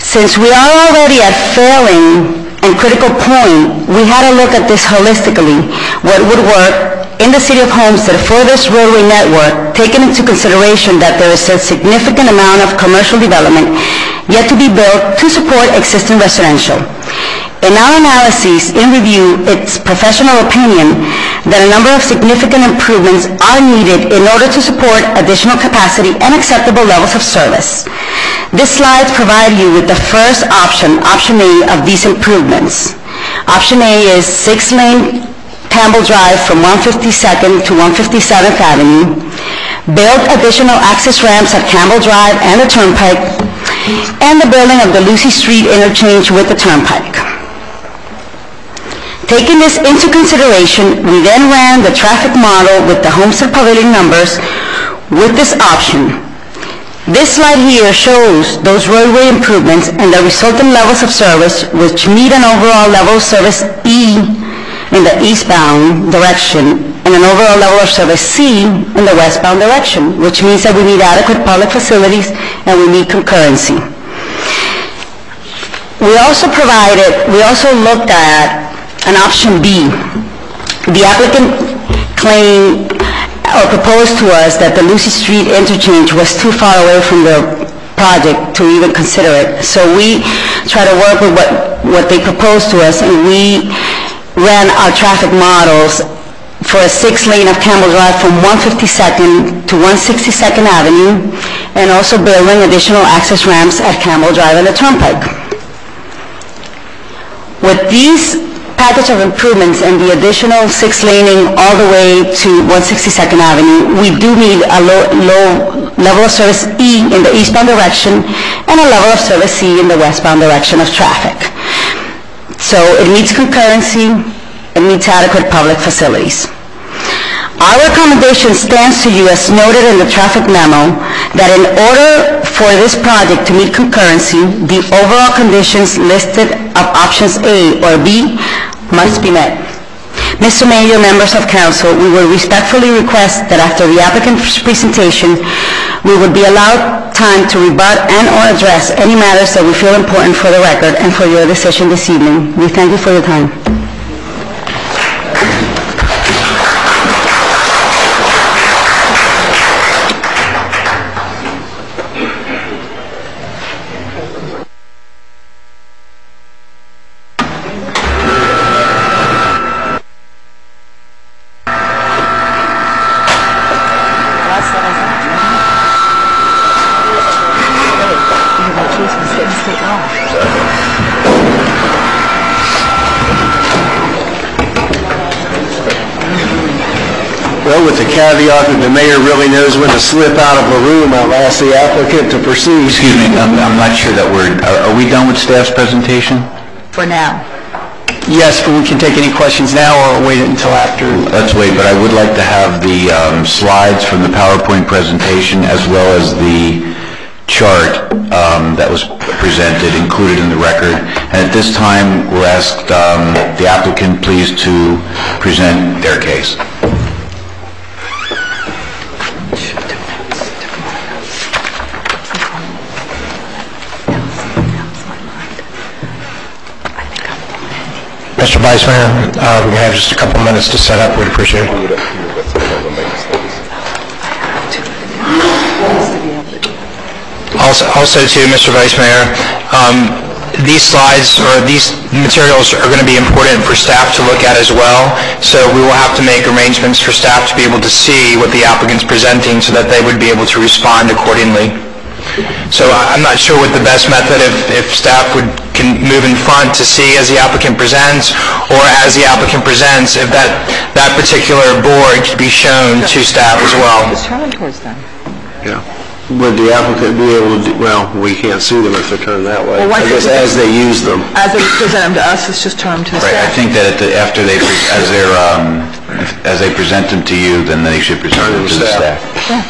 Since we are already at failing and critical point, we had to look at this holistically, what would work in the city of Homestead for this roadway network, taking into consideration that there is a significant amount of commercial development yet to be built to support existing residential. In our analyses, in review, it's professional opinion that a number of significant improvements are needed in order to support additional capacity and acceptable levels of service. These slides provide you with the first option, option A, of these improvements. Option A is 6-lane Campbell Drive from 152nd to 157th Avenue, build additional access ramps at Campbell Drive and the Turnpike, and the building of the Lucy Street interchange with the Turnpike. Taking this into consideration, we then ran the traffic model with the Homestead Pavilion numbers with this option. This slide here shows those roadway improvements and the resultant levels of service, which meet an overall level of service E in the eastbound direction and an overall level of service C in the westbound direction, which means that we need adequate public facilities and we need concurrency. We also looked at an option B. The applicant claimed or proposed to us that the Lucy Street interchange was too far away from the project to even consider it. So we tried to work with what they proposed to us, and we ran our traffic models for a 6-lane of Campbell Drive from 152nd to 162nd Avenue, and also building additional access ramps at Campbell Drive and the Turnpike. With these package of improvements and the additional 6-laning all the way to 162nd Avenue, we do need a low level of service E in the eastbound direction and a level of service C in the westbound direction of traffic. So it meets concurrency, it meets adequate public facilities. Our recommendation stands to you as noted in the traffic memo that in order for this project to meet concurrency, the overall conditions listed of options A or B must be met. Mr. Mayor, members of council, we will respectfully request that after the applicant's presentation, we would be allowed time to rebut and or address any matters that we feel important for the record and for your decision this evening. We thank you for your time. Well, with the caveat that the mayor really knows when to slip out of a room, I'll ask the applicant to proceed. Excuse me, I'm not sure that are we done with staff's presentation? For now. Yes, but we can take any questions now or wait until after. Let's wait, but I would like to have the slides from the PowerPoint presentation as well as the chart that was presented included in the record. And at this time, we'll ask the applicant please to present their case. Mr. Vice Mayor, we have just a couple minutes to set up. We'd appreciate it. Also, too, Mr. Vice Mayor, these slides or these materials are going to be important for staff to look at as well. So we will have to make arrangements for staff to be able to see what the applicant's presenting so that they would be able to respond accordingly. So I'm not sure what the best method, if staff can move in front to see as the applicant presents, or as the applicant presents, if that particular board could be shown to staff as well. Just turn towards them. Yeah. Would the applicant be able to, well, we can't see them if they're turned that way. Well, I guess as they use them. As they present them to us, let's just turn them to the Right. staff. I think that as they present them to you, then they should present them to the staff. Yeah.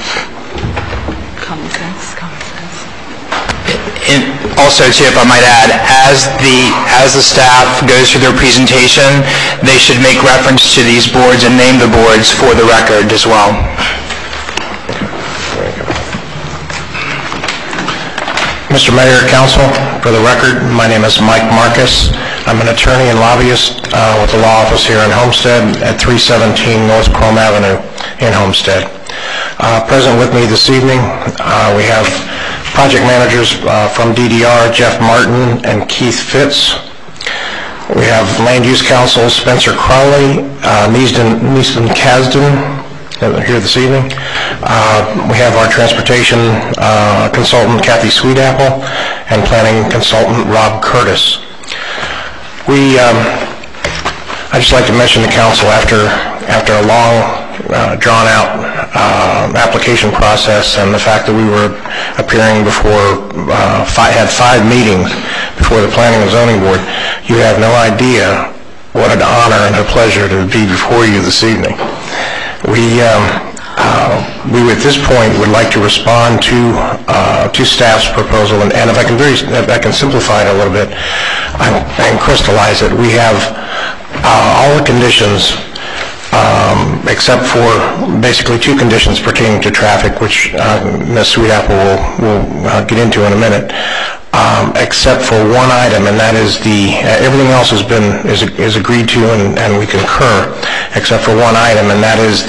Common sense, common sense. And also, too, if I might add, as the staff goes through their presentation, they should make reference to these boards and name the boards for the record as well. Mr. Mayor, Council, for the record, my name is Mike Marcus. I'm an attorney and lobbyist with the law office here in Homestead at 317 North Chrome Avenue in Homestead. Present with me this evening, we have project managers from DDR, Jeff Martin and Keith Fitz. We have Land Use Council, Spencer Crowley, Neeston Kasdan, here this evening. We have our transportation consultant, Kathy Sweetapple, and planning consultant, Rob Curtis. I'd just like to mention to council, after a long, drawn-out application process, and the fact that we were appearing before, had 5 meetings before the Planning and Zoning Board, you have no idea what an honor and a pleasure to be before you this evening. We at this point would like to respond to staff's proposal, and if I can simplify it a little bit and crystallize it, we have all the conditions except for basically 2 conditions pertaining to traffic, which Ms. Sweetapple will get into in a minute. except for one item, and that is everything else is agreed to and we concur, except for one item, and that is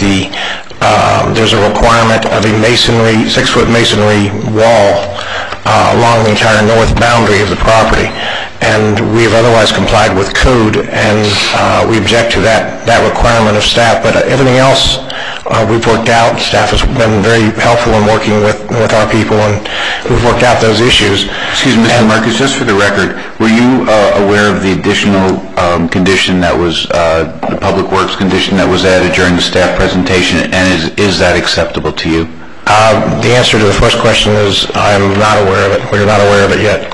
there's a requirement of a 6-foot masonry wall along the entire north boundary of the property. And we have otherwise complied with code, and we object to that requirement of staff. But everything else we've worked out. Staff has been very helpful in working with our people, and we've worked out those issues. Excuse me, Mr. Marcus, just for the record, were you aware of the additional condition that was, the Public Works condition that was added during the staff presentation, and is that acceptable to you? The answer to the first question is I'm not aware of it. We're not aware of it yet.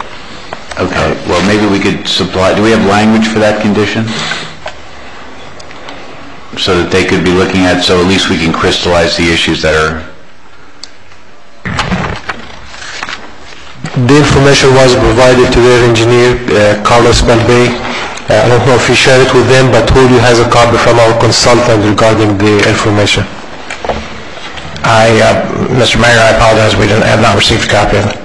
Okay, well, maybe we could supply, do we have language for that condition? So that they could be looking at, so at least we can crystallize the issues that are... The information was provided to their engineer, Carlos Balbey. I don't know if he shared it with them, but Julio has a copy from our consultant regarding the information. Mr. Mayor, I apologize, we have not received a copy of it.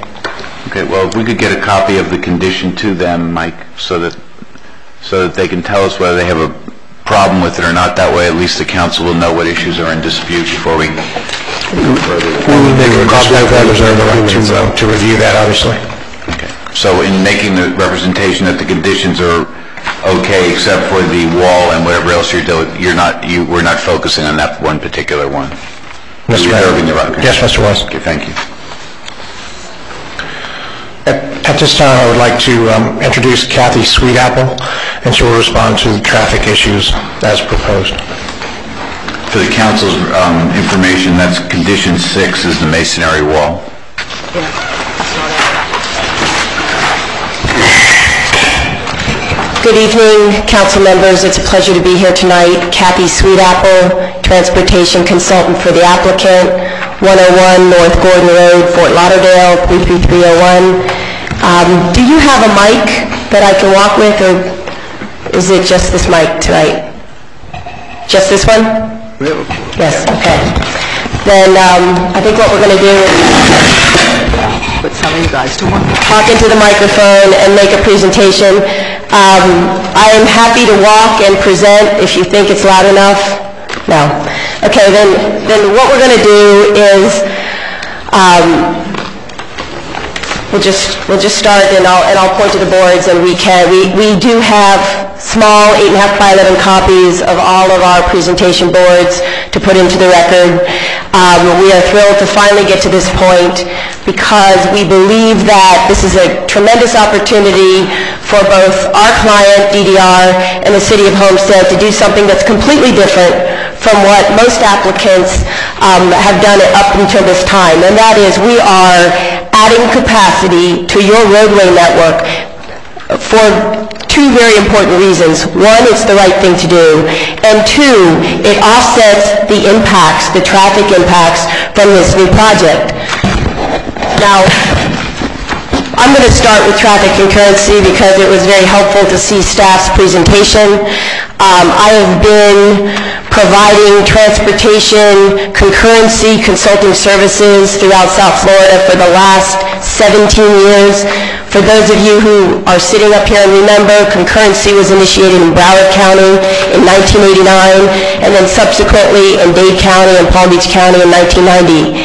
Okay, well, if we could get a copy of the condition to them, Mike, so that they can tell us whether they have a problem with it or not. That way, at least the council will know what issues are in dispute before we go further. We will make a copy of that, reserve the right to review that, obviously. Okay. So in making the representation that the conditions are okay, except for the wall and whatever else we're not focusing on that one particular one. Mr. Mayor. Yes, Mr. Weiss. Okay, thank you. At this time, I would like to introduce Kathy Sweetapple, and she will respond to the traffic issues as proposed. For the council's information, that's condition 6 is the masonry wall. Good evening, council members. It's a pleasure to be here tonight. Kathy Sweetapple, transportation consultant for the applicant, 101 North Gordon Road, Fort Lauderdale, 33301. Do you have a mic that I can walk with, or is it just this mic tonight? Just this one? Yes, okay. Then I think what we're going to do is talk into the microphone and make a presentation. I am happy to walk and present if you think it's loud enough. No. Okay, then what we're going to do is we'll just start, and I'll point to the boards, and we do have small 8.5 by 11 copies of all of our presentation boards to put into the record. We are thrilled to finally get to this point because we believe that this is a tremendous opportunity for both our client, DDR, and the City of Homestead to do something that's completely different from what most applicants have done up until this time, and that is we are adding capacity to your roadway network for two very important reasons. One, it's the right thing to do, and two, it offsets the impacts, the traffic impacts from this new project. Now, I'm going to start with traffic concurrency because it was very helpful to see staff's presentation. I have been providing transportation concurrency consulting services throughout South Florida for the last 17 years. For those of you who are sitting up here and remember, concurrency was initiated in Broward County in 1989, and then subsequently in Dade County and Palm Beach County in 1990.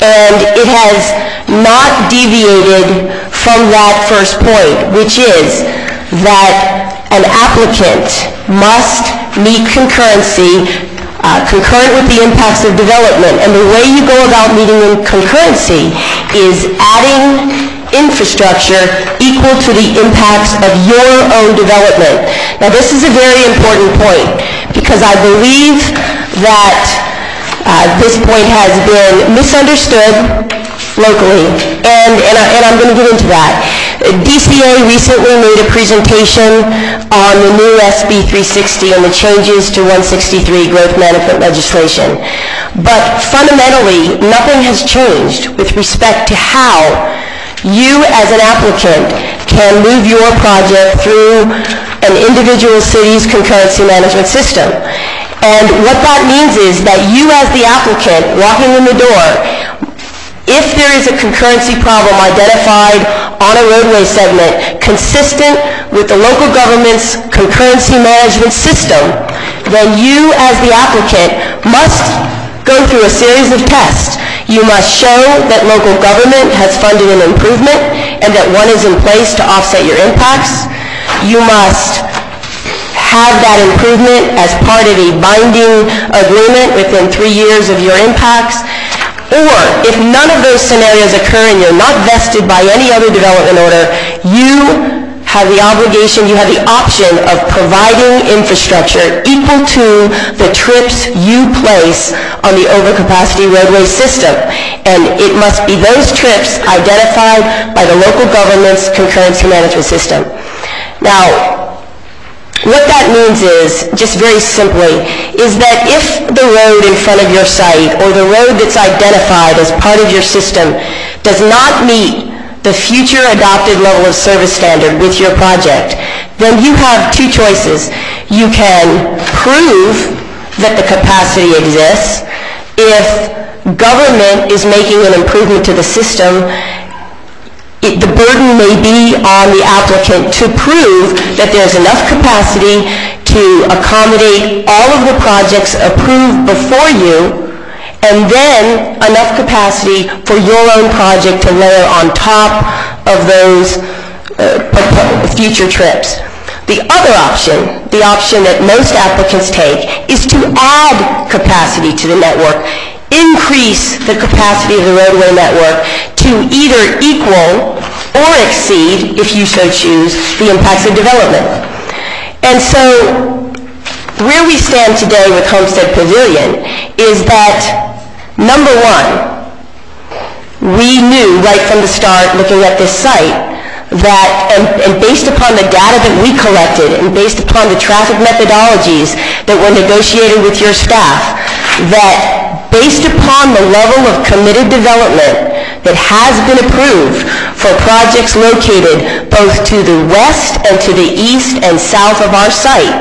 And it has not deviated from that first point, which is that an applicant must meet concurrency concurrent with the impacts of development. And the way you go about meeting concurrency is adding infrastructure equal to the impacts of your own development. Now, this is a very important point because I believe that this point has been misunderstood locally, and I'm going to get into that. DCA recently made a presentation on the new SB 360 and the changes to 163 growth management legislation. But fundamentally, nothing has changed with respect to how you as an applicant can move your project through an individual city's concurrency management system. And what that means is that you as the applicant walking in the door If there is a concurrency problem identified on a roadway segment consistent with the local government's concurrency management system, then you as the applicant must go through a series of tests. You must show that local government has funded an improvement and that one is in place to offset your impacts. You must have that improvement as part of a binding agreement within 3 years of your impacts. Or, if none of those scenarios occur and you're not vested by any other development order, you have the obligation, you have the option of providing infrastructure equal to the trips you place on the overcapacity roadway system. And it must be those trips identified by the local government's concurrency management system. Now, what that means is, just very simply, is that if the road in front of your site or the road that's identified as part of your system does not meet the future adopted level of service standard with your project, then you have two choices. You can prove that the capacity exists. If government is making an improvement to the system, the burden may be on the applicant to prove that there's enough capacity to accommodate all of the projects approved before you, and then enough capacity for your own project to layer on top of those future trips. The other option, the option that most applicants take, is to add capacity to the network, increase the capacity of the roadway network to either equal or exceed, if you so choose, the impacts of development. And so, where we stand today with Homestead Pavilion is that, number one, we knew right from the start, looking at this site, that, and based upon the data that we collected, and based upon the traffic methodologies that were negotiated with your staff, that based upon the level of committed development that has been approved for projects located both to the west and to the east and south of our site,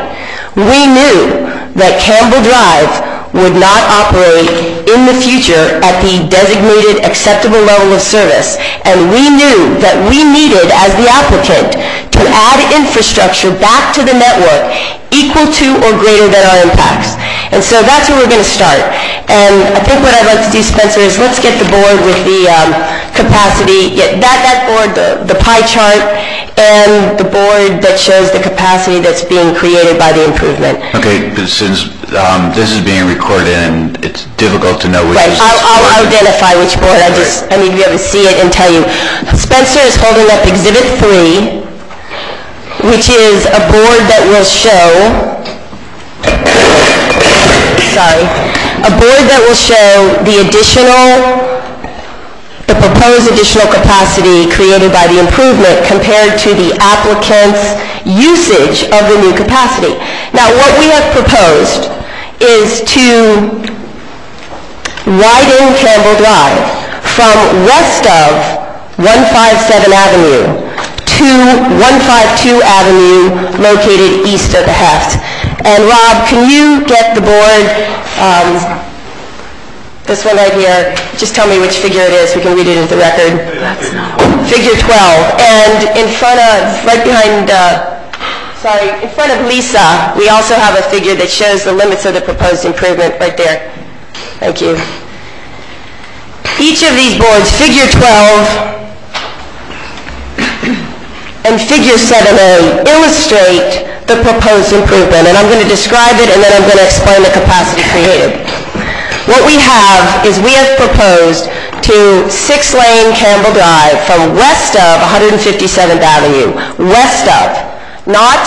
we knew that Campbell Drive would not operate in the future at the designated acceptable level of service. And we knew that we needed, as the applicant, to add infrastructure back to the network equal to or greater than our impacts. And so that's where we're going to start. And I think what I'd like to do, Spencer, is let's get the board with the capacity, that board, the pie chart, and the board that shows the capacity that's being created by the improvement. Okay, but since this is being recorded and it's difficult to know which is I'll identify which board. I need to be able to see it and tell you. Spencer is holding up Exhibit 3, which is a board that will show, a board that will show the proposed additional capacity created by the improvement compared to the applicant's usage of the new capacity. Now, what we have proposed is to widen Campbell Drive from west of 157 Avenue to 152 Avenue located east of the Heft. And Rob, can you get the board, this one right here, just tell me which figure it is, we can read it into the record. Figure 12. And in front of, right behind, in front of Lisa, we also have a figure that shows the limits of the proposed improvement right there. Thank you. Each of these boards, figure 12 and figure 7A, illustrate the proposed improvement. And I'm going to describe it and then I'm going to explain the capacity created. What we have is we have proposed to 6-lane Campbell Drive from west of 157th Avenue, west of, not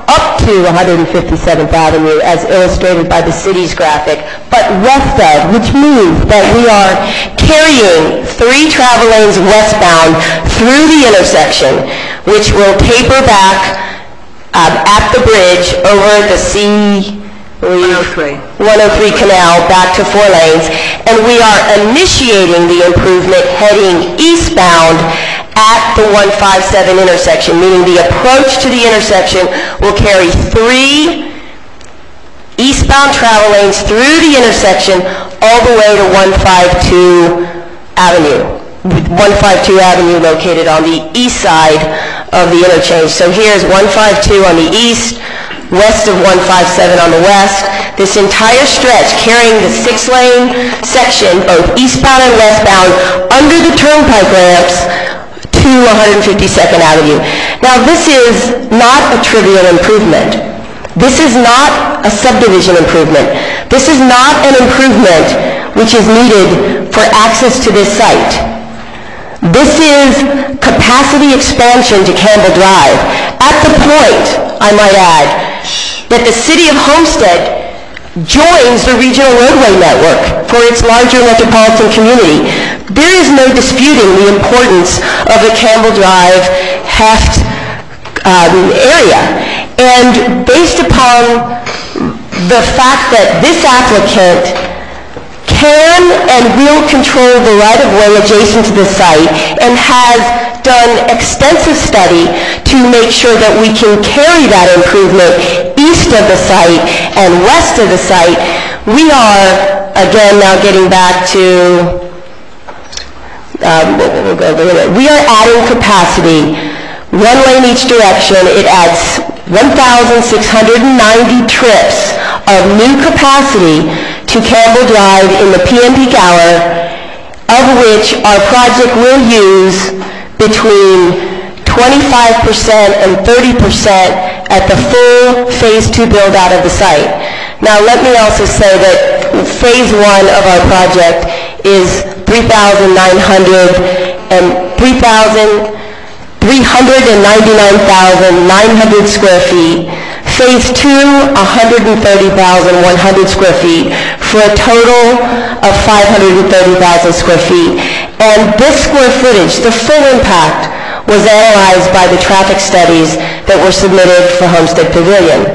up to 157th Avenue as illustrated by the city's graphic, but west of, which means that we are carrying 3 travel lanes westbound through the intersection, which will taper back at the bridge over the C-103 canal back to 4 lanes, and we are initiating the improvement heading eastbound at the 157 intersection, meaning the approach to the intersection will carry 3 eastbound travel lanes through the intersection all the way to 152 Avenue. 152 Avenue located on the east side of the interchange. So here's 152 on the east, west of 157 on the west. This entire stretch carrying the 6-lane section, both eastbound and westbound, under the turnpike ramps to 152nd Avenue. Now this is not a trivial improvement. This is not a subdivision improvement. This is not an improvement which is needed for access to this site. This is capacity expansion to Campbell Drive at the point, I might add, that the city of Homestead joins the regional roadway network for its larger metropolitan community. There is no disputing the importance of the Campbell Drive Heft area. And based upon the fact that this applicant can and will control the right-of-way adjacent to the site and has done extensive study to make sure that we can carry that improvement east of the site and west of the site, we are, again, now getting back to, we are adding capacity, 1 lane each direction. It adds 1,690 trips of new capacity to Campbell Drive in the PM peak hour, of which our project will use between 25% and 30% at the full Phase 2 build-out of the site. Now, let me also say that Phase 1 of our project is 399,900 square feet. Phase 2, 130,100 square feet, for a total of 530,000 square feet. And this square footage, the full impact, was analyzed by the traffic studies that were submitted for Homestead Pavilion.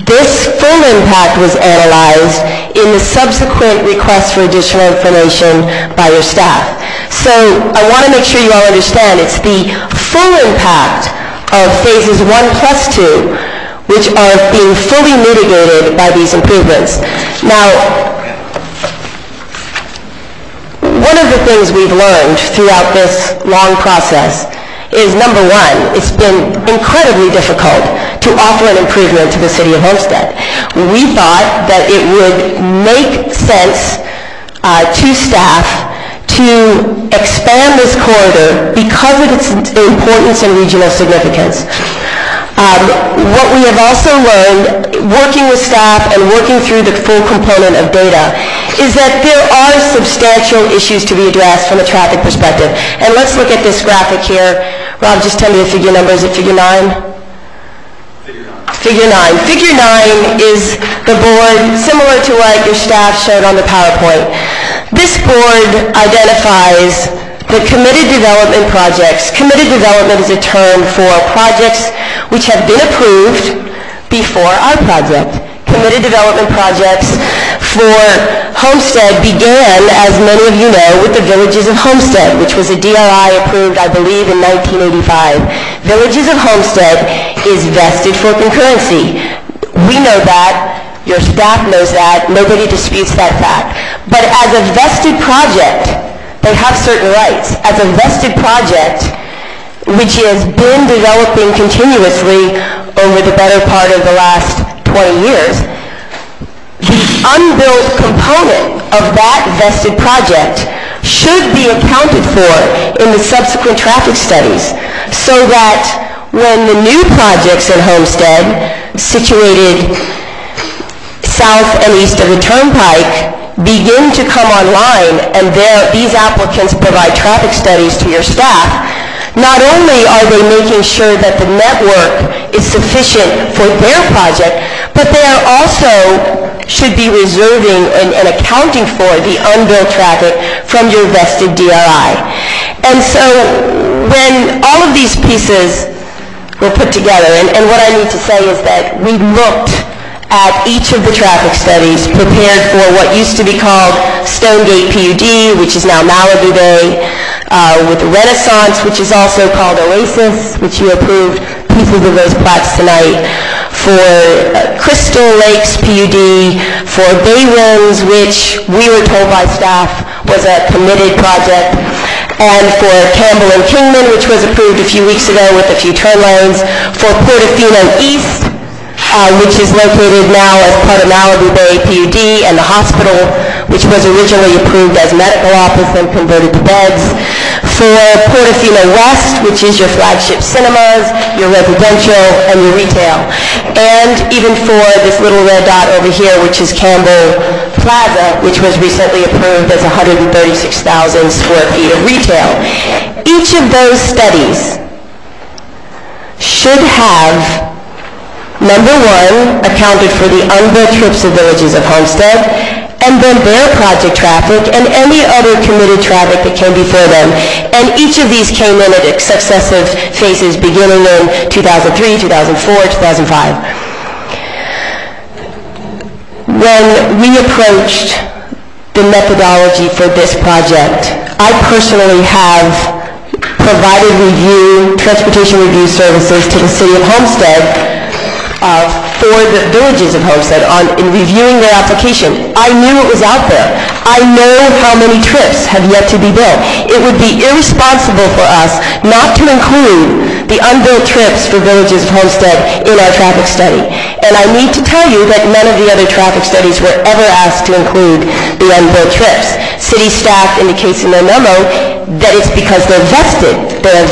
This full impact was analyzed in the subsequent request for additional information by your staff. So I want to make sure you all understand it's the full impact of phases 1 plus 2 which are being fully mitigated by these improvements. Now, one of the things we've learned throughout this long process is, number 1, it's been incredibly difficult to offer an improvement to the city of Homestead. We thought that it would make sense to staff to expand this corridor because of its importance and regional significance. What we have also learned, working with staff and working through the full component of data, is that there are substantial issues to be addressed from a traffic perspective. And let's look at this graphic here. Rob, just tell me the figure number. Is it figure 9? Figure 9. Figure 9 is the board similar to what your staff showed on the PowerPoint. This board identifies the committed development projects. Committed development is a term for projects which have been approved before our project. Committed development projects for Homestead began, as many of you know, with the Villages of Homestead, which was a DRI approved, I believe, in 1985. Villages of Homestead is vested for concurrency. We know that. Your staff knows that. Nobody disputes that fact. But as a vested project, they have certain rights. As a vested project, which has been developing continuously over the better part of the last 20 years, the unbuilt component of that vested project should be accounted for in the subsequent traffic studies, so that when the new projects in Homestead, situated south and east of the turnpike, begin to come online, and these applicants provide traffic studies to your staff, not only are they making sure that the network is sufficient for their project, but they are also should be reserving and accounting for the unbuilt traffic from your vested DRI. And so when all of these pieces were put together, and what I need to say is that we looked at each of the traffic studies, prepared for what used to be called Stonegate PUD, which is now Malibu Bay, with Renaissance, which is also called Oasis, which you approved pieces of those plats tonight, for Crystal Lakes PUD, for Bay Winds, which we were told by staff was a committed project, and for Campbell and Kingman, which was approved a few weeks ago with a few turn lanes, for Portofino East, which is located now as part of Malibu Bay PUD, and the hospital, which was originally approved as medical office and converted to beds, for Portofino West, which is your flagship cinemas, your residential, and your retail, and even for this little red dot over here, which is Campbell Plaza, which was recently approved as 136,000 square feet of retail. Each of those studies should have, number one, accounted for the unbuilt trips of Villages of Homestead, and then their project traffic and any other committed traffic that came before them. And each of these came in at successive phases beginning in 2003, 2004, 2005. When we approached the methodology for this project, I personally have provided transportation review services to the City of Homestead for the Villages of Homestead in reviewing their application. I knew it was out there. I know how many trips have yet to be built. It would be irresponsible for us not to include the unbuilt trips for Villages of Homestead in our traffic study. And I need to tell you that none of the other traffic studies were ever asked to include the unbuilt trips. City staff indicates in their memo that it's because they're a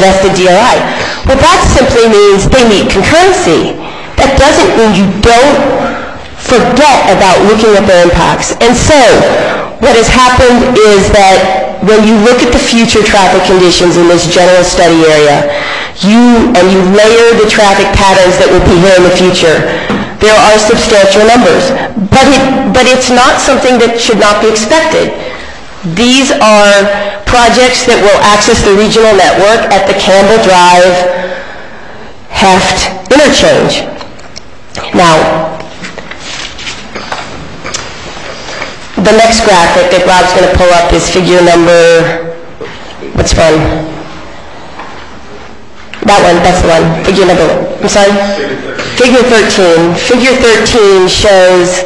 vested DRI. Well, that simply means they meet concurrency. That doesn't mean you don't forget about looking at their impacts. And so, what has happened is that when you look at the future traffic conditions in this general study area, you layer the traffic patterns that will be here in the future, there are substantial numbers. But it's not something that should not be expected. These are projects that will access the regional network at the Campbell Drive Heft interchange. Now, the next graphic that Rob's going to pull up is figure number, what's one? That one, that's the one. Figure number, I'm sorry? Figure 13. Figure 13 shows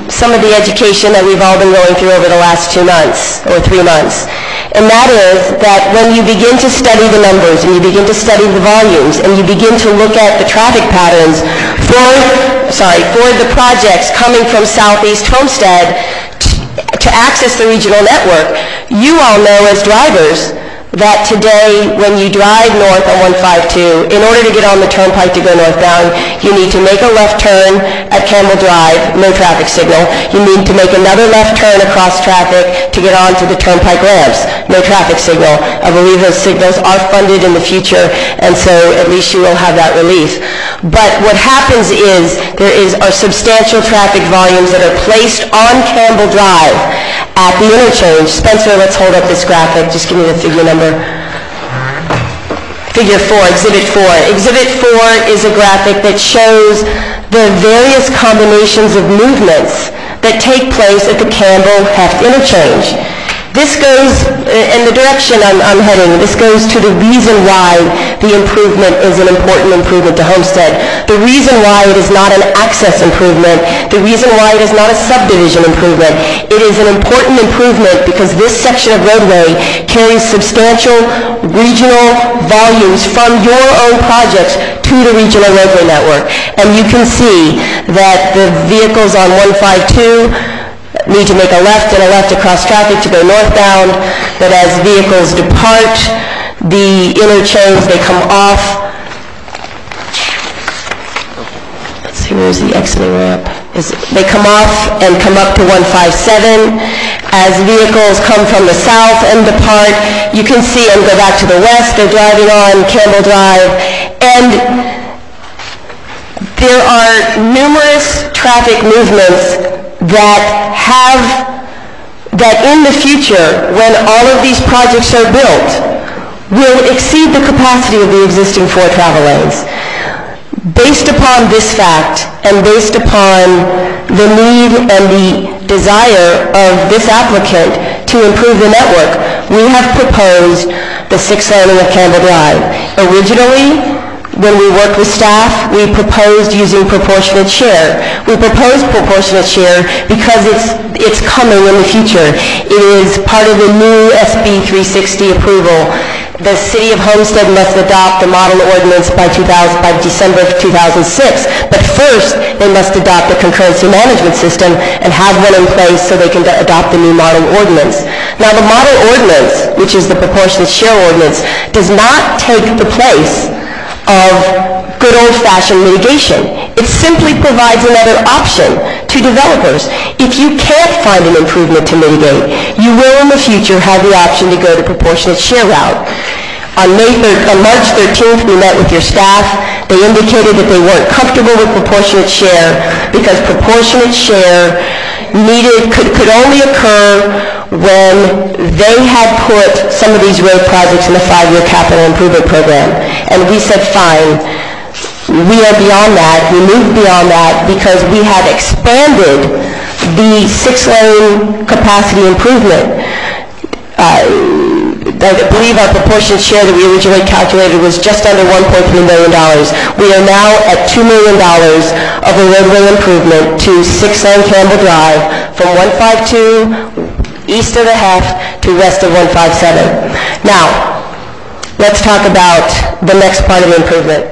some of the education that we've all been going through over the last 2 months, or 3 months. And that is that when you begin to study the numbers, and you begin to study the volumes, and you begin to look at the traffic patterns for the projects coming from Southeast Homestead to access the regional network, you all know as drivers that today, when you drive north on 152, in order to get on the turnpike to go northbound, you need to make a left turn at Campbell Drive, no traffic signal. You need to make another left turn across traffic to get onto the turnpike ramps, no traffic signal. I believe those signals are funded in the future, and so at least you will have that relief. But what happens is there are substantial traffic volumes that are placed on Campbell Drive at the interchange. Spencer, let's hold up this graphic. Just give me the figure number. Figure 4, Exhibit 4. Exhibit 4 is a graphic that shows the various combinations of movements that take place at the Campbell Heft interchange. This goes, in the direction I'm heading, this goes to the reason why the improvement is an important improvement to Homestead, the reason why it is not an access improvement, the reason why it is not a subdivision improvement. It is an important improvement because this section of roadway carries substantial regional volumes from your own projects to the regional roadway network. And you can see that the vehicles on 152 need to make a left and a left across traffic to go northbound, but as vehicles depart the interchange, they come off. Let's see, where's the exiting ramp? They come off and come up to 157. As vehicles come from the south and depart, you can see and go back to the west, they're driving on Campbell Drive, and there are numerous traffic movements that in the future, when all of these projects are built, will exceed the capacity of the existing 4 travel lanes. Based upon this fact, and based upon the need and the desire of this applicant to improve the network, we have proposed the 6-laning of Campbell Drive. Originally, when we worked with staff, we proposed using proportionate share. We proposed proportionate share because it's coming in the future. It is part of the new SB 360 approval. The City of Homestead must adopt the model ordinance by December of 2006. But first, they must adopt a concurrency management system and have one in place so they can adopt the new model ordinance. Now, the model ordinance, which is the proportionate share ordinance, does not take the place of good old-fashioned mitigation. It simply provides another option to developers. If you can't find an improvement to mitigate, you will in the future have the option to go the proportionate share route. On March 13th, we met with your staff. They indicated that they weren't comfortable with proportionate share because proportionate share could only occur when they had put some of these road projects in the 5-year capital improvement program. And we said, fine, we are beyond that. We moved beyond that because we have expanded the 6-lane capacity improvement. I believe our proportionate share that we originally calculated was just under $1.3 million. We are now at $2 million of a roadway improvement to 6-lane Campbell Drive from 152 east of the Heft to west of 157. Now, let's talk about the next part of the improvement.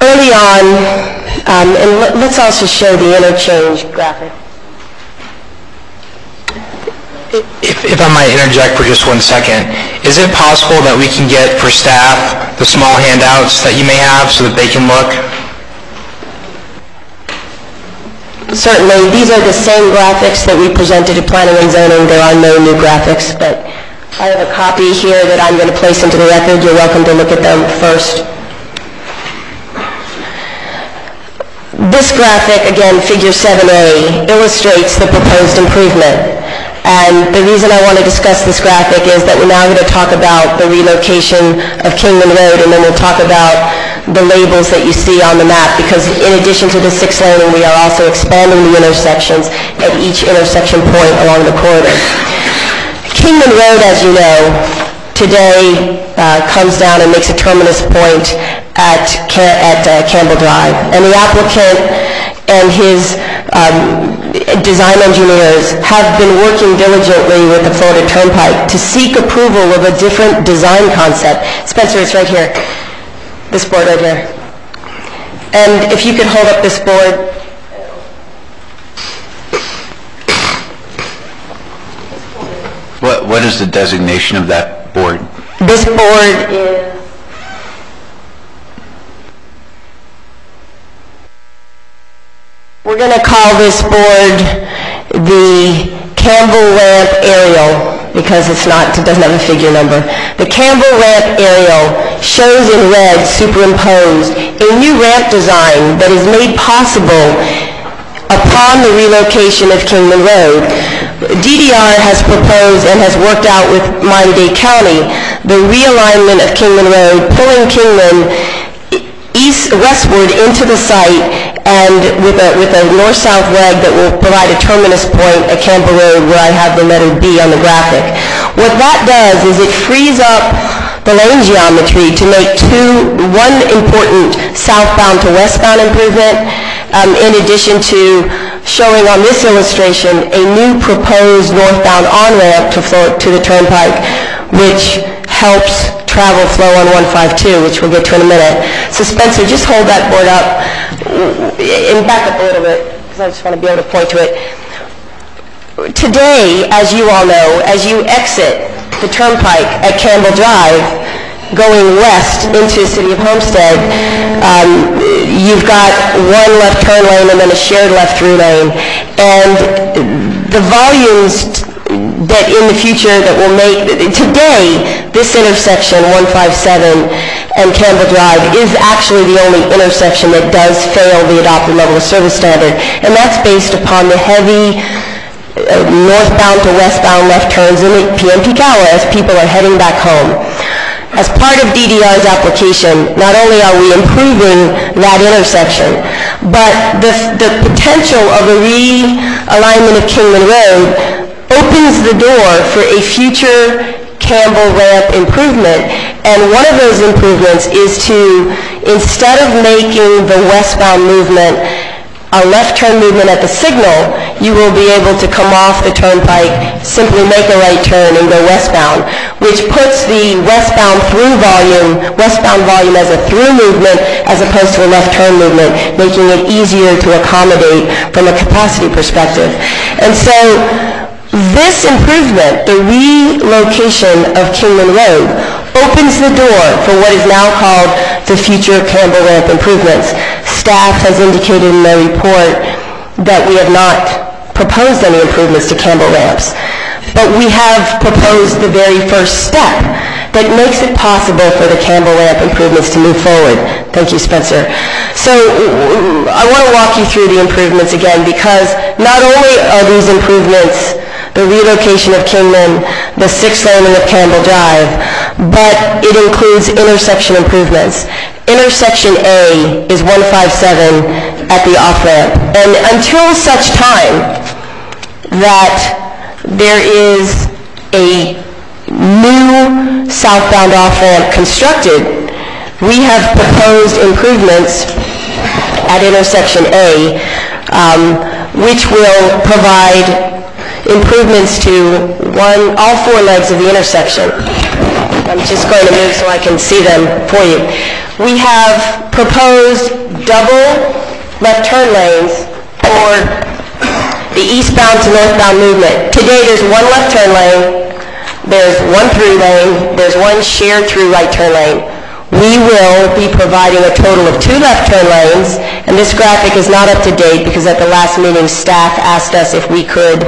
Early on, and let's also show the interchange graphic. If I might interject for just 1 second, is it possible that we can get for staff the small handouts that you may have so that they can look? Certainly. These are the same graphics that we presented to Planning and Zoning. There are no new graphics, but I have a copy here that I'm going to place into the record. You're welcome to look at them first. This graphic, again, figure 7A, illustrates the proposed improvement. And the reason I want to discuss this graphic is that we're now going to talk about the relocation of Kingman Road, and then we'll talk about the labels that you see on the map, because in addition to the 6-laning, we are also expanding the intersections at each intersection point along the corridor. Kingman Road, as you know, today comes down and makes a terminus point at Campbell Drive. And the applicant and his design engineers have been working diligently with the Florida Turnpike to seek approval of a different design concept. Spencer, it's right here. This board right here. And if you could hold up this board. What is the designation of that board? This board is... We're going to call this board the Campbell Ramp Aerial, because it doesn't have a figure number. The Campbell Ramp Aerial shows in red, superimposed, a new ramp design that is made possible upon the relocation of Kingman Road. DDR has proposed and has worked out with Miami-Dade County the realignment of Kingman Road, pulling Kingman westward into the site, and with a north-south leg that will provide a terminus point at Campbell Road, where I have the letter B on the graphic. What that does is it frees up the lane geometry to make one important southbound to westbound improvement, in addition to showing on this illustration a new proposed northbound on-ramp to the Turnpike, which helps travel flow on 152, which we'll get to in a minute. So Spencer, just hold that board up and back up a little bit, because I just want to be able to point to it. Today, as you all know, as you exit the Turnpike at Campbell Drive, going west into the city of Homestead, you've got one left turn lane and then a shared left through lane. And the volumes that in the future that will make, today, this intersection, 157 and Campbell Drive, is actually the only intersection that does fail the adopted level of service standard. And that's based upon the heavy northbound to westbound left turns in the PM peak hour as people are heading back home. as part of DDR's application, not only are we improving that intersection, but the potential of a realignment of Kingman Road opens the door for a future Campbell ramp improvement. And one of those improvements is to, instead of making the westbound movement a left turn movement at the signal, you will be able to come off the turnpike, simply make a right turn and go westbound, which puts the westbound volume as a through movement as opposed to a left turn movement, making it easier to accommodate from a capacity perspective. And so this improvement, the relocation of Kingman Road, opens the door for what is now called the future Campbell ramp improvements. Staff has indicated in their report that we have not proposed any improvements to Campbell ramps, but we have proposed the very first step that makes it possible for the Campbell ramp improvements to move forward. Thank you, Spencer. So I want to walk you through the improvements again, because not only are these improvements the relocation of Kingman, the 6th laning of Campbell Drive, but it includes intersection improvements. Intersection A is 157 at the off-ramp. And until such time that there is a new southbound off-ramp constructed, we have proposed improvements at intersection A, which will provide improvements to all 4 legs of the intersection. I'm just going to move so I can see them for you. We have proposed double left turn lanes for the eastbound to northbound movement. Today there's 1 left turn lane, there's 1 through lane, there's 1 shared through right turn lane. We will be providing a total of 2 left turn lanes, and this graphic is not up to date because at the last meeting staff asked us if we could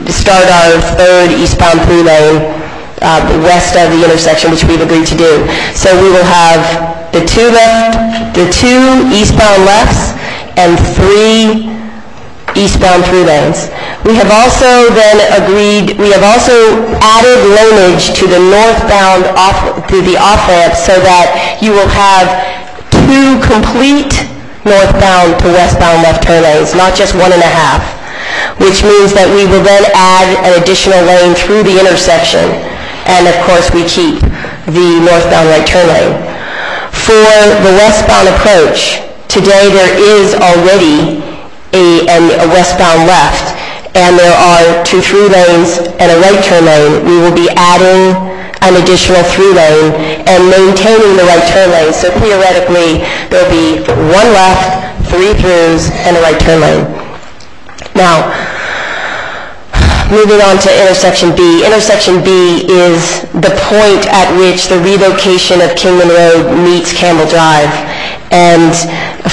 start our 3rd eastbound through lane west of the intersection, which we've agreed to do. So we will have the 2 eastbound lefts and 3 eastbound through lanes. We have also added laneage to the northbound to the off-ramp so that you will have 2 complete northbound to westbound left turn lanes, not just 1.5. Which means that we will then add an additional lane through the intersection, and of course we keep the northbound right turn lane. For the westbound approach, today there is already a westbound left, and there are 2 through lanes and a right turn lane. We will be adding an additional through lane and maintaining the right turn lane. So theoretically, there will be 1 left, 3 throughs, and a right turn lane. Now, moving on to intersection B. Intersection B is the point at which the relocation of Kingman Road meets Campbell Drive. And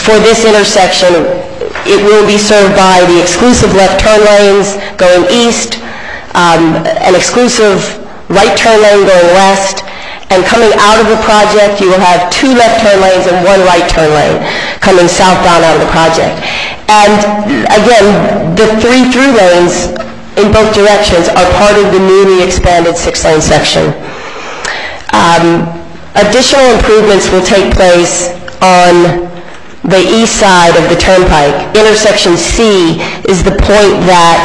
for this intersection, it will be served by the exclusive left turn lanes going east, an exclusive right turn lane going west, and coming out of the project, you will have 2 left turn lanes and 1 right turn lane coming southbound out of the project. And again, the 3 through lanes in both directions are part of the newly expanded 6-lane section. Additional improvements will take place on the east side of the turnpike. Intersection C is the point that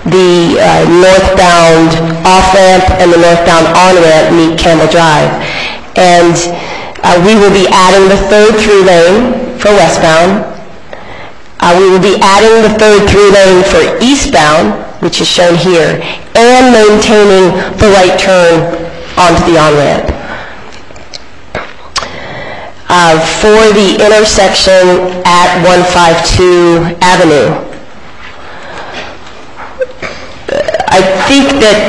the northbound off-ramp and the northbound on-ramp meet Campbell Drive. And we will be adding the 3rd through lane for westbound. We will be adding the 3rd through lane for eastbound, which is shown here, and maintaining the right turn onto the on-ramp. For the intersection at 152 Avenue, I think that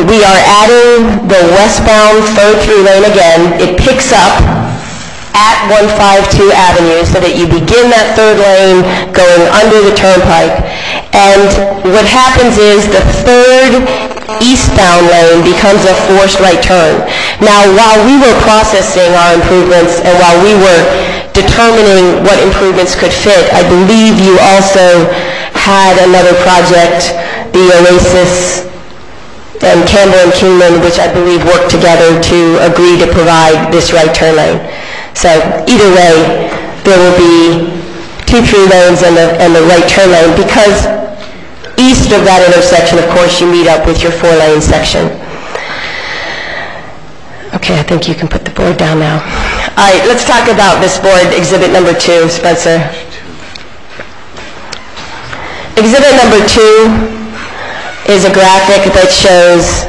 we are adding the westbound 3rd through lane again. It picks up at 152 Avenue so that you begin that 3rd lane going under the turnpike. And what happens is the 3rd eastbound lane becomes a forced right turn. Now, while we were processing our improvements and while we were determining what improvements could fit, I believe you also had another project, the Oasis and Campbell and Kingman, which I believe worked together to agree to provide this right turn lane. So either way, there will be 2 through lanes and the right turn lane, because east of that intersection, of course, you meet up with your 4-lane section. Okay, I think you can put the board down now. All right, let's talk about this board, exhibit number 2, Spencer. Exhibit number 2 is a graphic that shows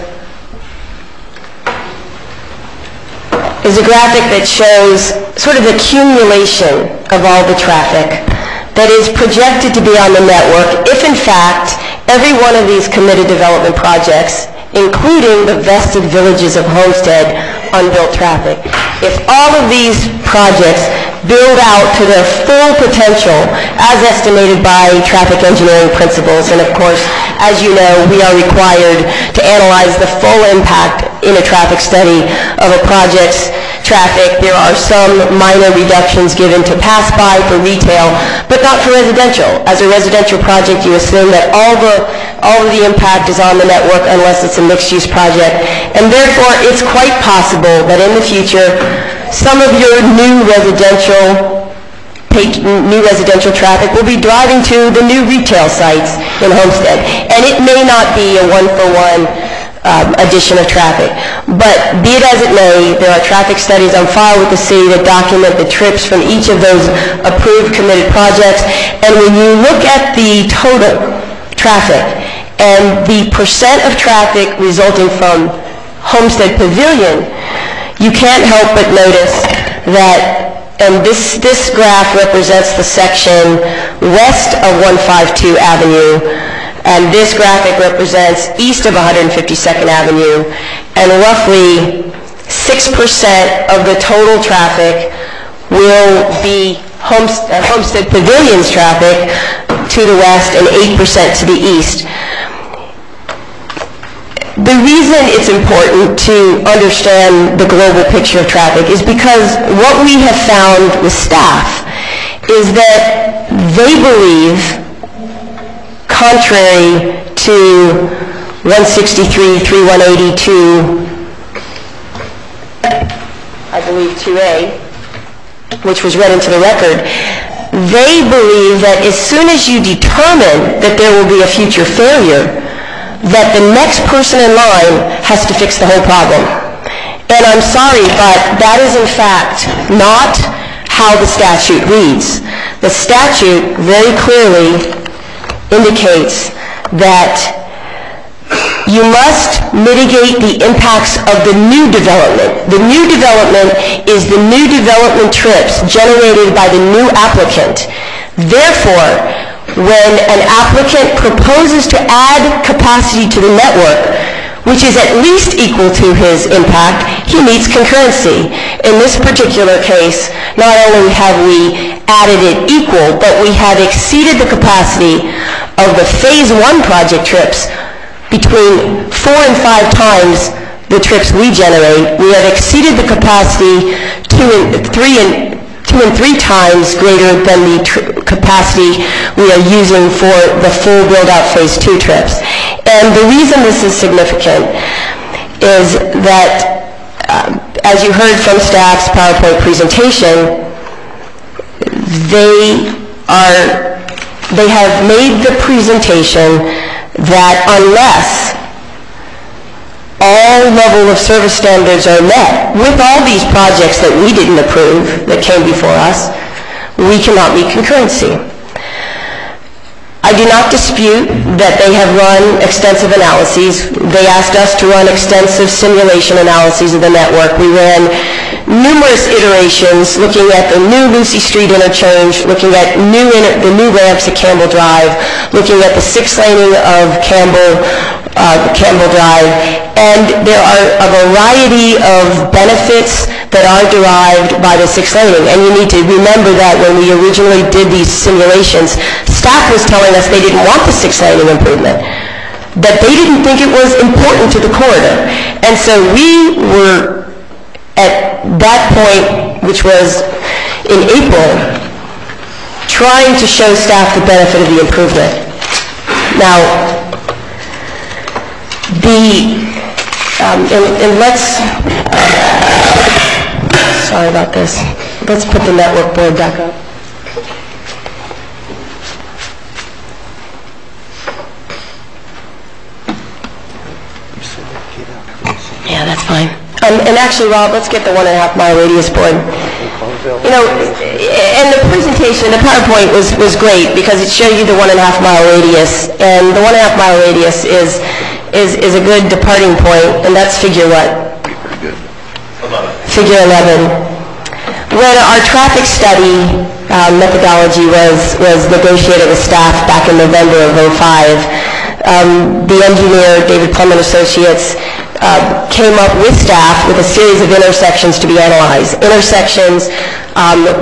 sort of the accumulation of all the traffic that is projected to be on the network if, in fact, every one of these committed development projects, including the vested villages of Homestead, unbuilt traffic. If all of these projects build out to their full potential as estimated by traffic engineering principles, and of course, as you know, we are required to analyze the full impact in a traffic study of a project's traffic. There are some minor reductions given to pass-by for retail, but not for residential. As a residential project, you assume that all of the impact is on the network unless it's a mixed-use project, and therefore it's quite possible that in the future some of your new residential traffic will be driving to the new retail sites in Homestead, and it may not be a one-for-one addition of traffic. But be it as it may, there are traffic studies on file with the city that document the trips from each of those approved committed projects, and when you look at the total traffic and the percent of traffic resulting from Homestead Pavilion, you can't help but notice that, and this graph represents the section west of 152 Avenue, and this graphic represents east of 152nd Avenue, and roughly 6% of the total traffic will be Homestead Pavilion's traffic to the west and 8% to the east. The reason it's important to understand the global picture of traffic is because what we have found with staff is that they believe, contrary to 163, 3182, I believe 2A, which was read into the record, they believe that as soon as you determine that there will be a future failure, that the next person in line has to fix the whole problem. And I'm sorry, but that is in fact not how the statute reads. The statute very clearly indicates that you must mitigate the impacts of the new development. The new development is the new development trips generated by the new applicant. Therefore, when an applicant proposes to add capacity to the network, which is at least equal to his impact, he needs concurrency. In this particular case, not only have we added it equal, but we have exceeded the capacity of the Phase 1 project trips between 4 and 5 times the trips we generate. We have exceeded the capacity 2 and 3 times greater than the capacity we are using for the full build-out Phase 2 trips. And the reason this is significant is that, as you heard from staff's PowerPoint presentation, they have made the presentation that unless all level of service standards are met with all these projects that we didn't approve that came before us, we cannot meet concurrency. I do not dispute that they have run extensive analyses. They asked us to run extensive simulation analyses of the network. We ran numerous iterations looking at the new Lucy Street interchange, looking at the new ramps at Campbell Drive, looking at the 6-laning of Campbell Drive, and there are a variety of benefits that are derived by the 6-laning. And you need to remember that when we originally did these simulations, staff was telling us they didn't want the 6-laning improvement, that they didn't think it was important to the corridor. And so we were, at that point, which was in April, trying to show staff the benefit of the improvement. Now, And let's, sorry about this. Let's put the network board back up. Yeah, that's fine. And actually, Rob, let's get the 1.5 mile radius board. You know, and the presentation, the PowerPoint was great because it showed you the 1.5 mile radius, and the 1.5 mile radius is a good departing point, and that's figure what? Figure 11. When our traffic study methodology was negotiated with staff back in November of '05, the engineer, David Plum and Associates, came up with staff with a series of intersections to be analyzed. Intersections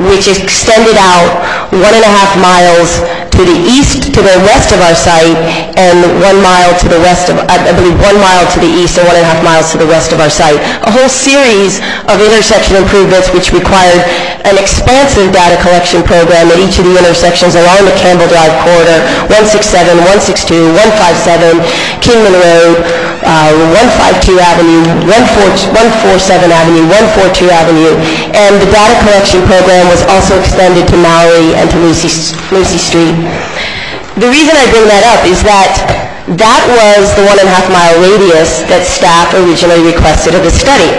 which extended out 1.5 miles to the east, to the west of our site, and 1 mile to the west of, I believe 1 mile to the east and 1.5 miles to the west of our site. A whole series of intersection improvements which required an expansive data collection program at each of the intersections along the Campbell Drive corridor, 167, 162, 157, Kingman Road, 152 Avenue, 147 Avenue, 142 Avenue, and the data collection program was also extended to Maury and to Lucy Street. The reason I bring that up is that that was the 1.5 mile radius that staff originally requested of the study.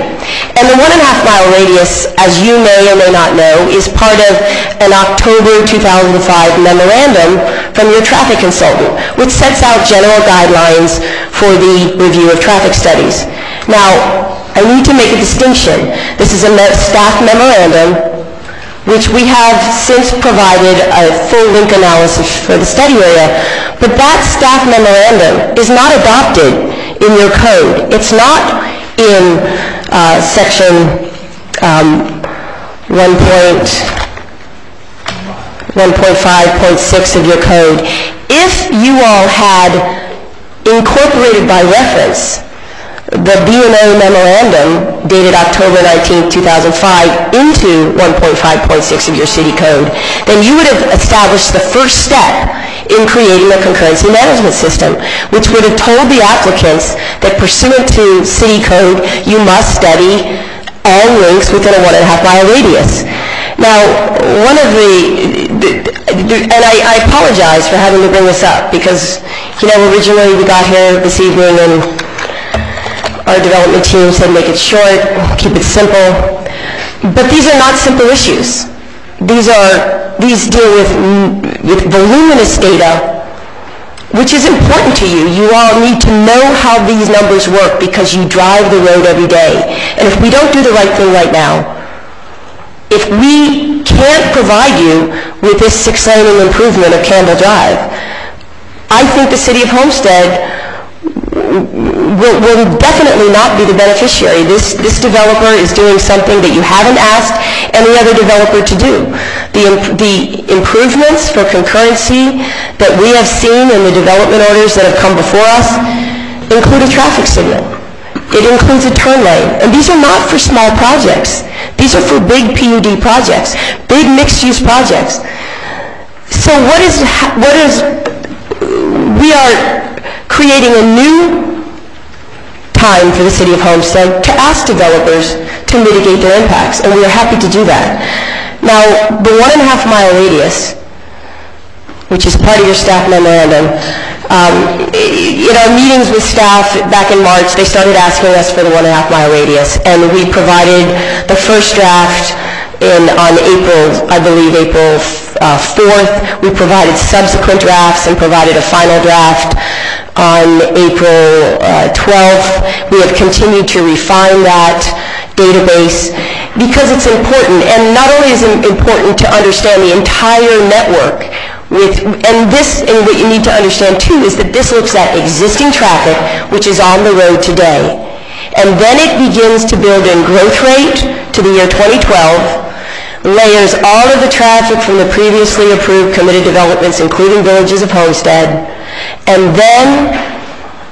And the 1.5 mile radius, as you may or may not know, is part of an October 2005 memorandum from your traffic consultant, which sets out general guidelines for the review of traffic studies. Now, I need to make a distinction. This is a staff memorandum which we have since provided a full link analysis for the study area, but that staff memorandum is not adopted in your code. It's not in section 1.5.6 of your code. If you all had incorporated by reference the B&O memorandum dated October 19, 2005 into 1.5.6 of your city code, then you would have established the first step in creating a concurrency management system, which would have told the applicants that pursuant to city code, you must study all links within a 1.5 mile radius. Now, one of and I apologize for having to bring this up because, you know, originally we got here this evening and our development team said make it short, keep it simple. But these are not simple issues. These deal with voluminous data, which is important to you. You all need to know how these numbers work because you drive the road every day. And if we don't do the right thing right now, if we can't provide you with this 6-lane improvement of Campbell Drive, I think the city of Homestead will definitely not be the beneficiary. This developer is doing something that you haven't asked any other developer to do. The improvements for concurrency that we have seen in the development orders that have come before us include a traffic signal. It includes a turn lane. And these are not for small projects. These are for big PUD projects, big mixed-use projects. So we are creating a new time for the city of Homestead to ask developers to mitigate their impacts, and we are happy to do that. Now, the 1.5 mile radius, which is part of your staff memorandum, in our meetings with staff back in March, they started asking us for the 1.5 mile radius, and we provided the first draft on April 4th. We provided subsequent drafts and provided a final draft on April 12th. We have continued to refine that database because it's important, and not only is it important to understand the entire network, and what you need to understand too is that this looks at existing traffic which is on the road today, and then it begins to build in growth rate to the year 2012, layers all of the traffic from the previously approved committed developments, including Villages of Homestead, and then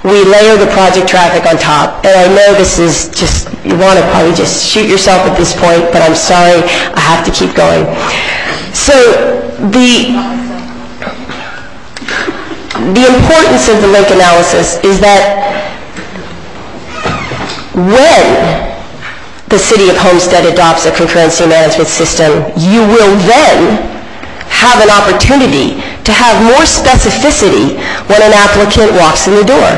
we layer the project traffic on top. And I know this is just, you want to probably just shoot yourself at this point, but I'm sorry, I have to keep going. So the importance of the link analysis is that When the City of Homestead adopts a concurrency management system, you will then have an opportunity to have more specificity when an applicant walks in the door.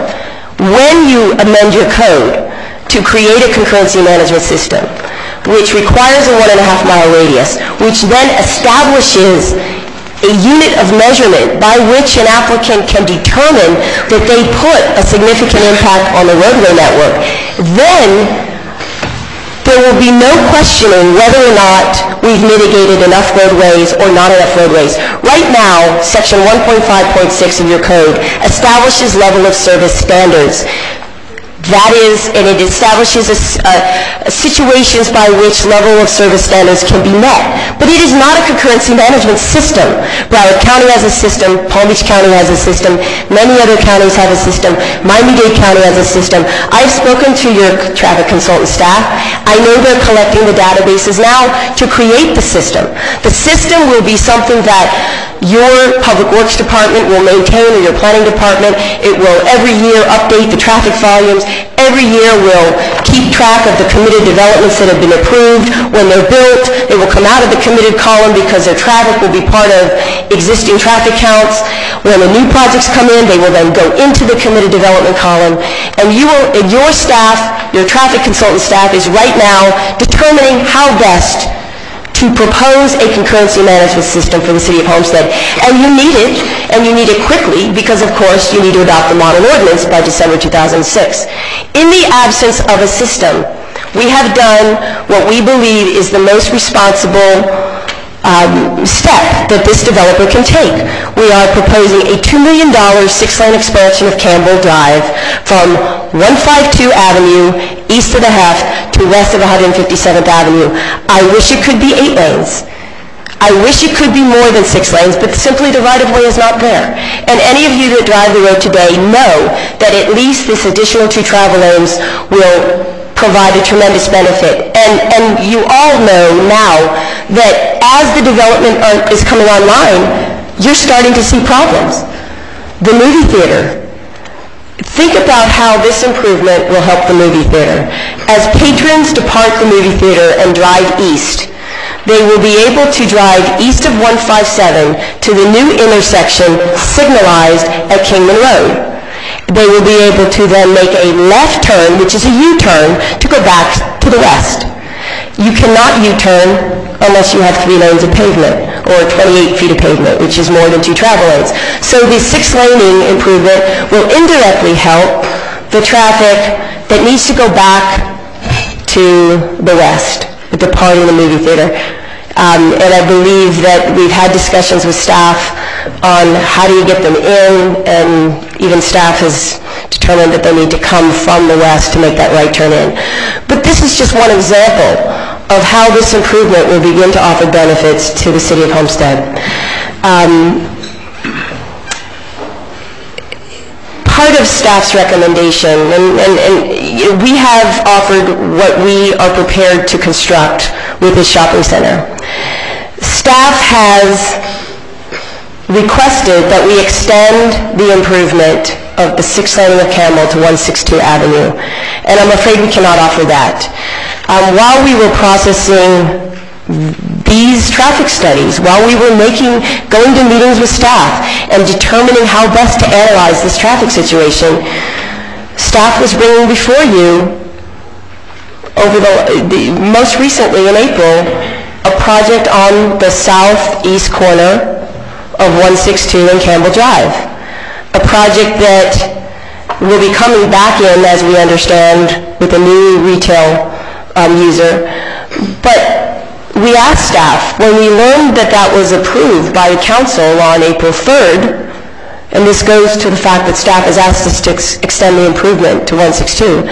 When you amend your code to create a concurrency management system, which requires a 1.5 mile radius, which then establishes a unit of measurement by which an applicant can determine that they put a significant impact on the roadway network, then there will be no questioning whether or not we've mitigated enough roadways or not enough roadways. Right now, Section 1.5.6 of your code establishes level of service standards. That is, and it establishes situations by which level of service standards can be met. But it is not a concurrency management system. Broward County has a system, Palm Beach County has a system, many other counties have a system, Miami-Dade County has a system. I've spoken to your traffic consultant staff. I know they're collecting the databases now to create the system. The system will be something that your Public Works Department will maintain, or your Planning Department. It will every year update the traffic volumes. Every year will keep track of the committed developments that have been approved. When they're built, they will come out of the committed column because their traffic will be part of existing traffic counts. When the new projects come in, they will then go into the committed development column. And your staff, your traffic consultant staff, is right now determining how best to propose a concurrency management system for the City of Homestead. And you need it, and you need it quickly, because of course you need to adopt the model ordinance by December 2006. In the absence of a system, we have done what we believe is the most responsible step that this developer can take. We are proposing a $2 million 6-lane expansion of Campbell Drive from 152 Avenue east of the Heft to west of 157th Avenue. I wish it could be 8 lanes. I wish it could be more than 6 lanes, but simply the right-of-way is not there. And any of you that drive the road today know that at least this additional 2 travel lanes will provide a tremendous benefit. And you all know now that as the development is coming online, you're starting to see problems. The movie theater. Think about how this improvement will help the movie theater. As patrons depart the movie theater and drive east, they will be able to drive east of 157 to the new intersection signalized at Kingman Road. They will be able to then make a left turn, which is a U-turn, to go back to the west. You cannot U-turn unless you have 3 lanes of pavement, or 28 feet of pavement, which is more than 2 travel lanes. So the 6-laning improvement will indirectly help the traffic that needs to go back to the west, departing the movie theater. And I believe that we've had discussions with staff on how do you get them in, and even staff has determined that they need to come from the west to make that right turn in. But this is just one example of how this improvement will begin to offer benefits to the City of Homestead. Part of staff's recommendation, and we have offered what we are prepared to construct with this shopping center. Staff has requested that we extend the improvement of the 6-laning of Campbell to 162 Avenue, and I'm afraid we cannot offer that. While we were processing these traffic studies, while we were going to meetings with staff and determining how best to analyze this traffic situation, staff was bringing before you, over most recently in April, a project on the southeast corner of 162 and Campbell Drive. A project that will be coming back in, as we understand, with a new retail user. But we asked staff, when we learned that that was approved by the council on April 3rd, and this goes to the fact that staff has asked us to extend the improvement to 162,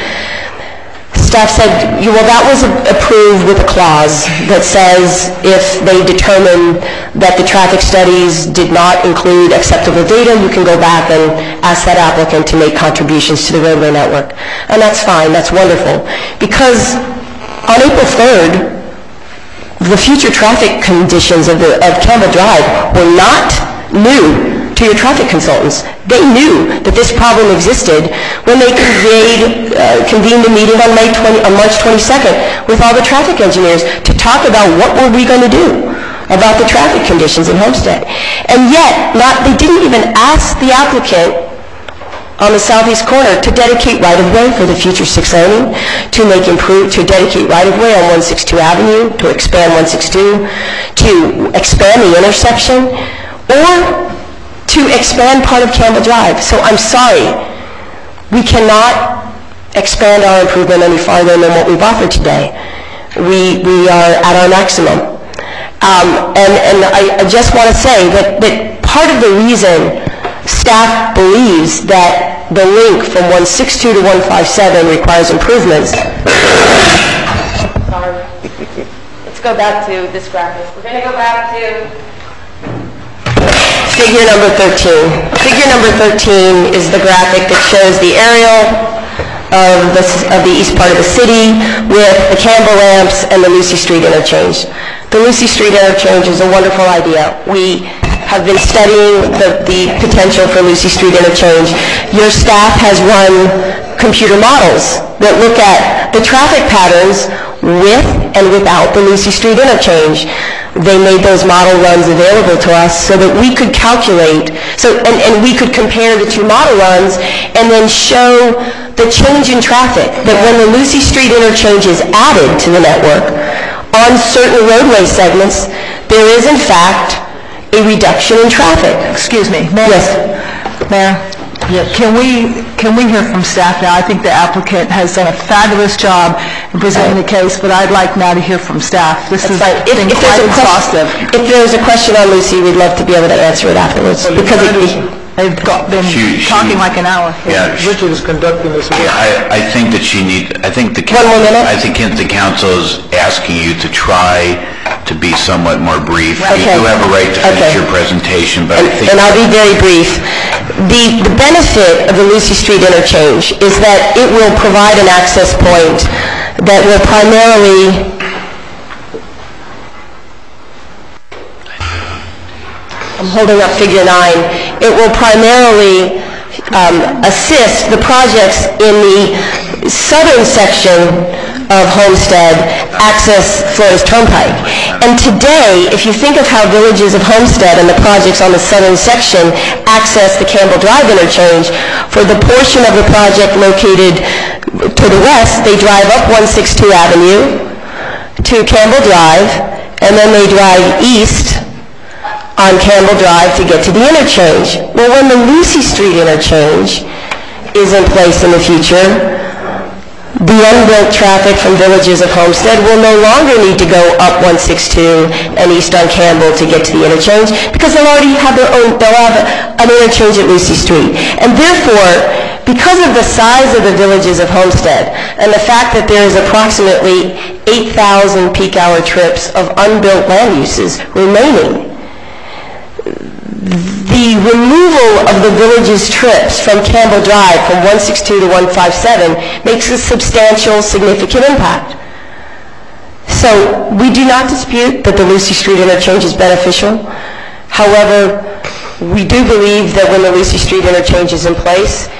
staff said, well, that was approved with a clause that says if they determine that the traffic studies did not include acceptable data, you can go back and ask that applicant to make contributions to the roadway network. And that's fine, that's wonderful. Because on April 3rd, the future traffic conditions of Campbell Drive were not new to your traffic consultants. They knew that this problem existed when they convened a meeting on March 22nd with all the traffic engineers to talk about what were we going to do about the traffic conditions in Homestead. And yet, they didn't even ask the applicant on the southeast corner to dedicate right-of-way for the future 6 zoning, to dedicate right-of-way on 162 Avenue, to expand 162, to expand the intersection, or to expand part of Campbell Drive. So I'm sorry, we cannot expand our improvement any farther than what we've offered today. We are at our maximum. And I just want to say that part of the reason staff believes that the link from 162 to 157 requires improvements. Sorry. Let's go back to this graphic. We're going to go back to figure number 13. Figure number 13 is the graphic that shows the aerial of the east part of the city with the Campbell ramps and the Lucy Street interchange. The Lucy Street interchange is a wonderful idea. We have been studying the potential for Lucy Street interchange. Your staff has run computer models that look at the traffic patterns with and without the Lucy Street interchange. They made those model runs available to us so that we could calculate, and we could compare the two model runs and then show the change in traffic, that when the Lucy Street interchange is added to the network on certain roadway segments, there is in fact a reduction in traffic. Excuse me, Mayor. Yes. Mayor, can we hear from staff now? I think the applicant has done a fabulous job in presenting the case, but I'd like now to hear from staff. This has been quite exhaustive. If there's a question on Lucy, we'd love to be able to answer it afterwards. Because they've been talking like an hour. Yeah, Richard is conducting this. I think that I think the council is asking you to try to be somewhat more brief. Okay. You do have a right to finish your presentation, but I think... And I'll be very brief. The benefit of the Lucy Street interchange is that it will provide an access point that will primarily... I'm holding up figure 9. It will primarily assist the projects in the southern section of Homestead access Florida's Turnpike. And today, if you think of how Villages of Homestead and the projects on the southern section access the Campbell Drive interchange, for the portion of the project located to the west, they drive up 162 Avenue to Campbell Drive, and then they drive east on Campbell Drive to get to the interchange. Well, when the Lucy Street interchange is in place in the future, the unbuilt traffic from Villages of Homestead will no longer need to go up 162 and east on Campbell to get to the interchange, because they'll already have they'll have an interchange at Lucy Street. And therefore, because of the size of the Villages of Homestead and the fact that there is approximately 8,000 peak hour trips of unbuilt land uses remaining, the removal of the Village's trips from Campbell Drive from 162 to 157 makes a substantial, significant impact. So we do not dispute that the Lucy Street interchange is beneficial. However, we do believe that when the Lucy Street interchange is in place,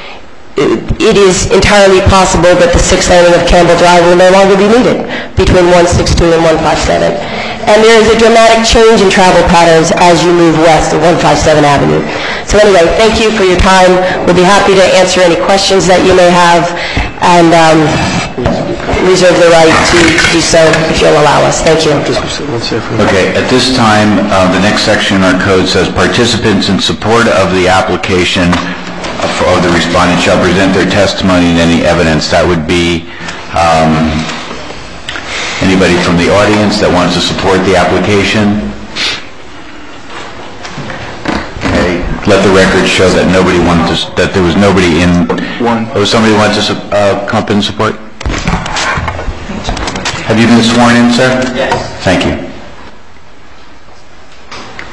it is entirely possible that the 6th lane of Campbell Drive will no longer be needed between 162 and 157. And there is a dramatic change in travel patterns as you move west of 157 Avenue. So anyway, thank you for your time. We'll be happy to answer any questions that you may have, and reserve the right to do so if you'll allow us. Thank you. Okay, at this time, the next section in our code says participants in support of the application of the respondent shall present their testimony and any evidence. That would be anybody from the audience that wants to support the application. Okay, let the record show that nobody wanted to, that there was nobody in. There was somebody who wanted to come up and support. Have you been sworn in, sir? Yes. Thank you.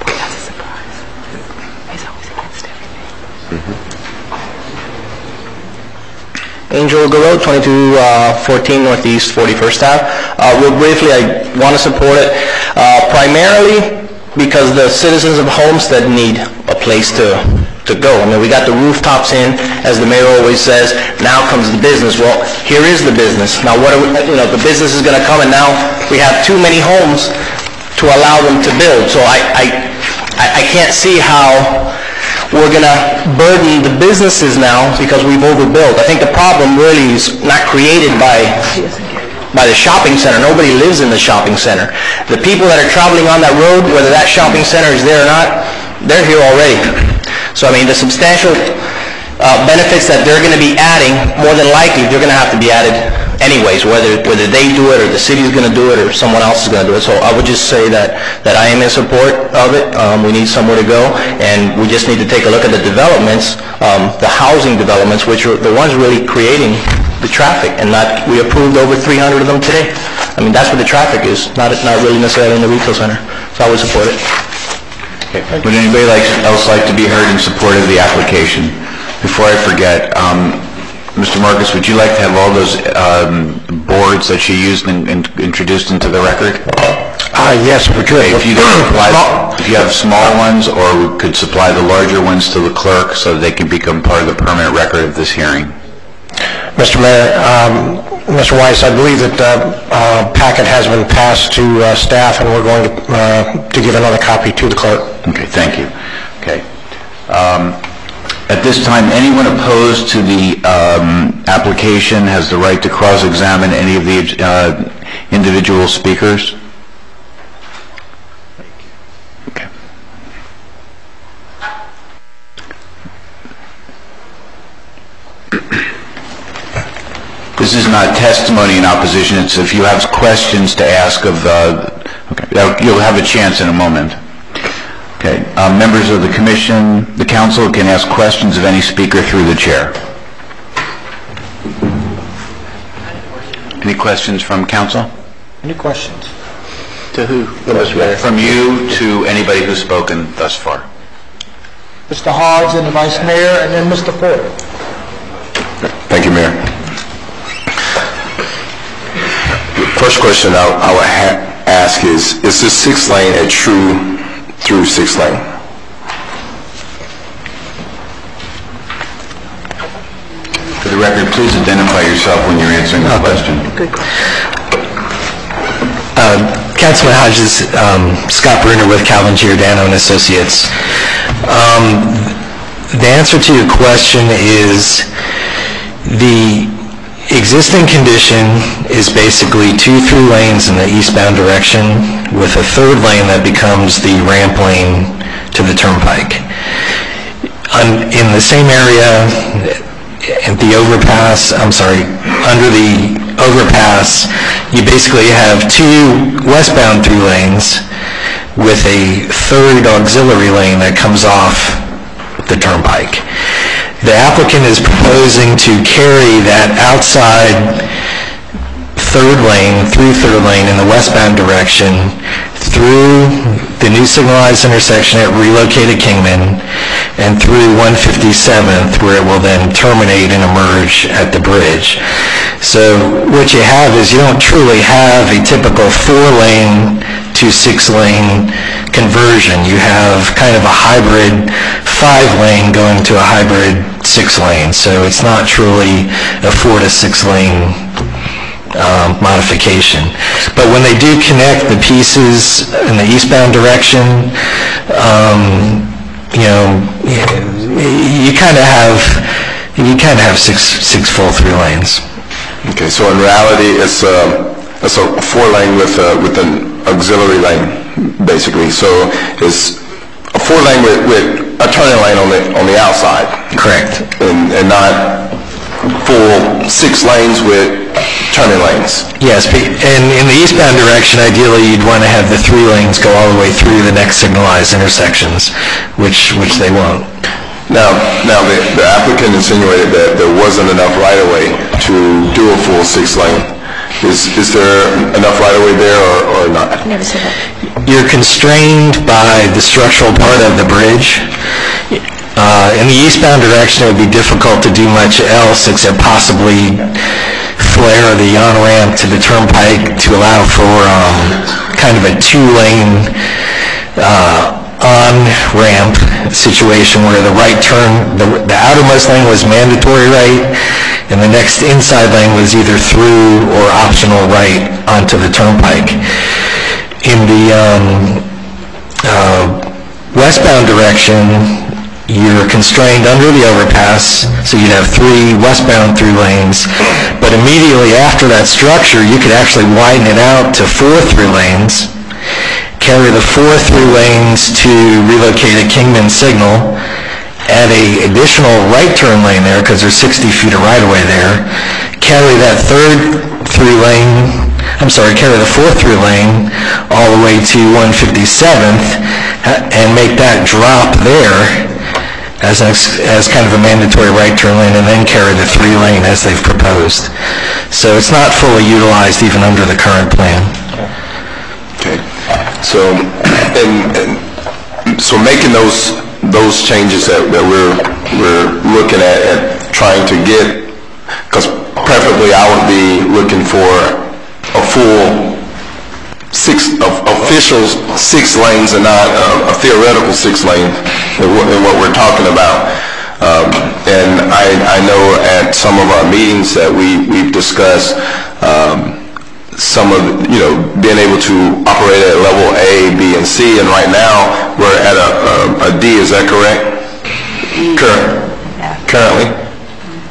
That's a surprise. He's always against everything. Angel Road, 2214 Northeast 41st Ave. Real briefly, I want to support it. Primarily, because the citizens of Homestead need a place to go. I mean, we got the rooftops in, as the mayor always says, now comes the business. Well, here is the business. Now, what are we, the business is going to come, and now we have too many homes to allow them to build. So I can't see how we're going to burden the businesses now because we've overbuilt. I think the problem really is not created by the shopping center. Nobody lives in the shopping center. The people that are traveling on that road, whether that shopping center is there or not, they're here already. So, I mean, the substantial benefits that they're going to be adding, more than likely, they're going to have to be added anyways, whether they do it or the city's going to do it or someone else is going to do it. So I would just say that I am in support of it. We need somewhere to go, and we just need to take a look at the developments, the housing developments, which are the ones really creating the traffic, and we approved over 300 of them today. I mean, that's what the traffic is, not really necessarily in the retail center. So I would support it. Okay. Would anybody else like to be heard in support of the application? Before I forget, Mr. Marcus, would you like to have all those boards that you used and introduced into the record? Yes, we could. If you have small ones, or could supply the larger ones to the clerk so that they can become part of the permanent record of this hearing. Mr. Mayor, Mr. Weiss, I believe that packet has been passed to staff, and we're going to give another copy to the clerk. Okay, thank you. Okay. At this time, anyone opposed to the application has the right to cross-examine any of the individual speakers. Okay. This is not testimony in opposition. It's if you have questions to ask of okay, you'll have a chance in a moment. Okay. Members of the commission, the council can ask questions of any speaker through the chair. Any questions from council? Any questions? To who? Mr. Mayor. From you to anybody who's spoken thus far. Mr. Hodge and the Vice Mayor, and then Mr. Porter. Thank you, Mayor. First question I would ask is this 6-lane a true through 6-lane? For the record, please identify yourself when you're answering the question. Councilman Hodges, Scott Bruner with Calvin Giordano and Associates. The answer to your question is the existing condition is basically 2 through lanes in the eastbound direction with a 3rd lane that becomes the ramp lane to the turnpike. In the same area, at the overpass, under the overpass, you basically have 2 westbound through lanes with a 3rd auxiliary lane that comes off the turnpike. The applicant is proposing to carry that outside 3rd lane, through 3rd lane in the westbound direction through the new signalized intersection at relocated Kingman and through 157th, where it will then terminate and emerge at the bridge. So what you have is you don't truly have a typical 4-lane to 6-lane conversion. You have kind of a hybrid 5-lane going to a hybrid 6-lane. So it's not truly a 4 to 6-lane modification. But when they do connect the pieces in the eastbound direction, you kind of have six full 3 lanes. Okay, so in reality, it's a 4-lane with an auxiliary lane, basically. So it's a 4-lane with a turning lane on the outside. Correct. And not full 6 lanes with turning lanes. Yes, and in the eastbound direction, ideally, you'd want to have the 3 lanes go all the way through the next signalized intersections, which they won't. Now the applicant insinuated that there wasn't enough right-of-way to do a full 6-lane. Is there enough right-of-way there or not? Never said that. You're constrained by the structural part of the bridge. In the eastbound direction, it would be difficult to do much else except possibly flare the on-ramp to the turnpike to allow for kind of a 2-lane on-ramp situation where the right turn, the outermost lane was mandatory right, and the next inside lane was either through or optional right onto the turnpike. In the westbound direction, you're constrained under the overpass, so you'd have 3 westbound through lanes, but immediately after that structure, you could actually widen it out to 4 through lanes, carry the 4 through lanes to relocate a Kingman signal, add a additional right turn lane there because there's 60 feet of right-of-way there, carry that carry the 4th through lane all the way to 157th and make that drop there as kind of a mandatory right turn lane, and then carry the 3 lane as they've proposed. So it's not fully utilized even under the current plan. Okay. So, so making those changes that we're looking at trying to get, because preferably I would be looking for a full official 6 lanes and not a theoretical 6 lane in what we're talking about. And I know at some of our meetings that we've discussed some of, being able to operate at level A, B, and C, and right now we're at a D, is that correct? Currently?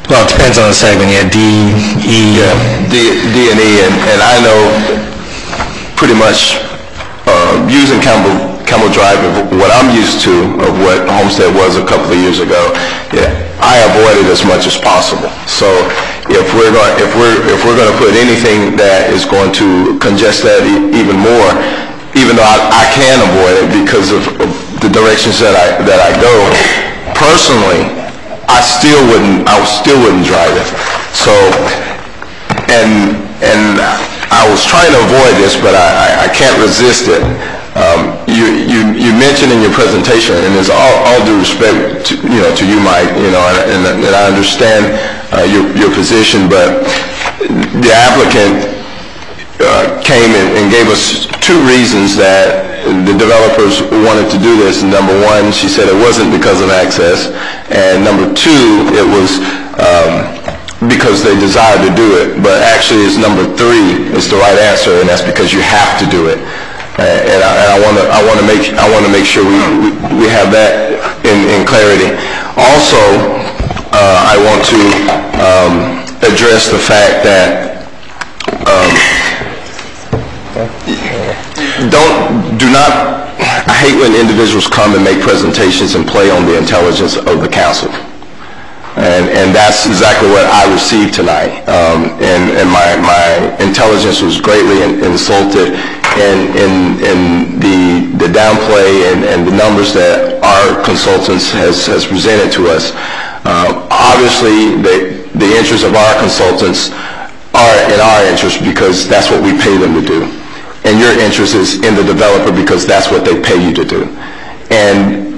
Well, it depends on the segment. Yeah, D, E. Yeah, D and E, and I know pretty much using Campbell Drive, what I'm used to of what Homestead was a couple of years ago, I avoid it as much as possible. So if we're going to put anything that is going to congest that even more, even though I can avoid it because of the directions that I go, personally, I still wouldn't drive it. So, and I was trying to avoid this, but I can't resist it. You mentioned in your presentation, and there's all due respect to you, Mike, and I understand your position, but the applicant came and gave us 2 reasons that the developers wanted to do this. Number 1, she said it wasn't because of access, and number 2, it was because they desired to do it. But actually, it's number 3 is the right answer, and that's because you have to do it. And I want to make sure we have that in clarity. Also, I want to address the fact that I hate when individuals come and make presentations and play on the intelligence of the council. And that's exactly what I received tonight. And my intelligence was greatly insulted in the downplay and the numbers that our consultants has presented to us. Obviously, the interests of our consultants are in our interest because that's what we pay them to do. And your interest is in the developer because that's what they pay you to do. And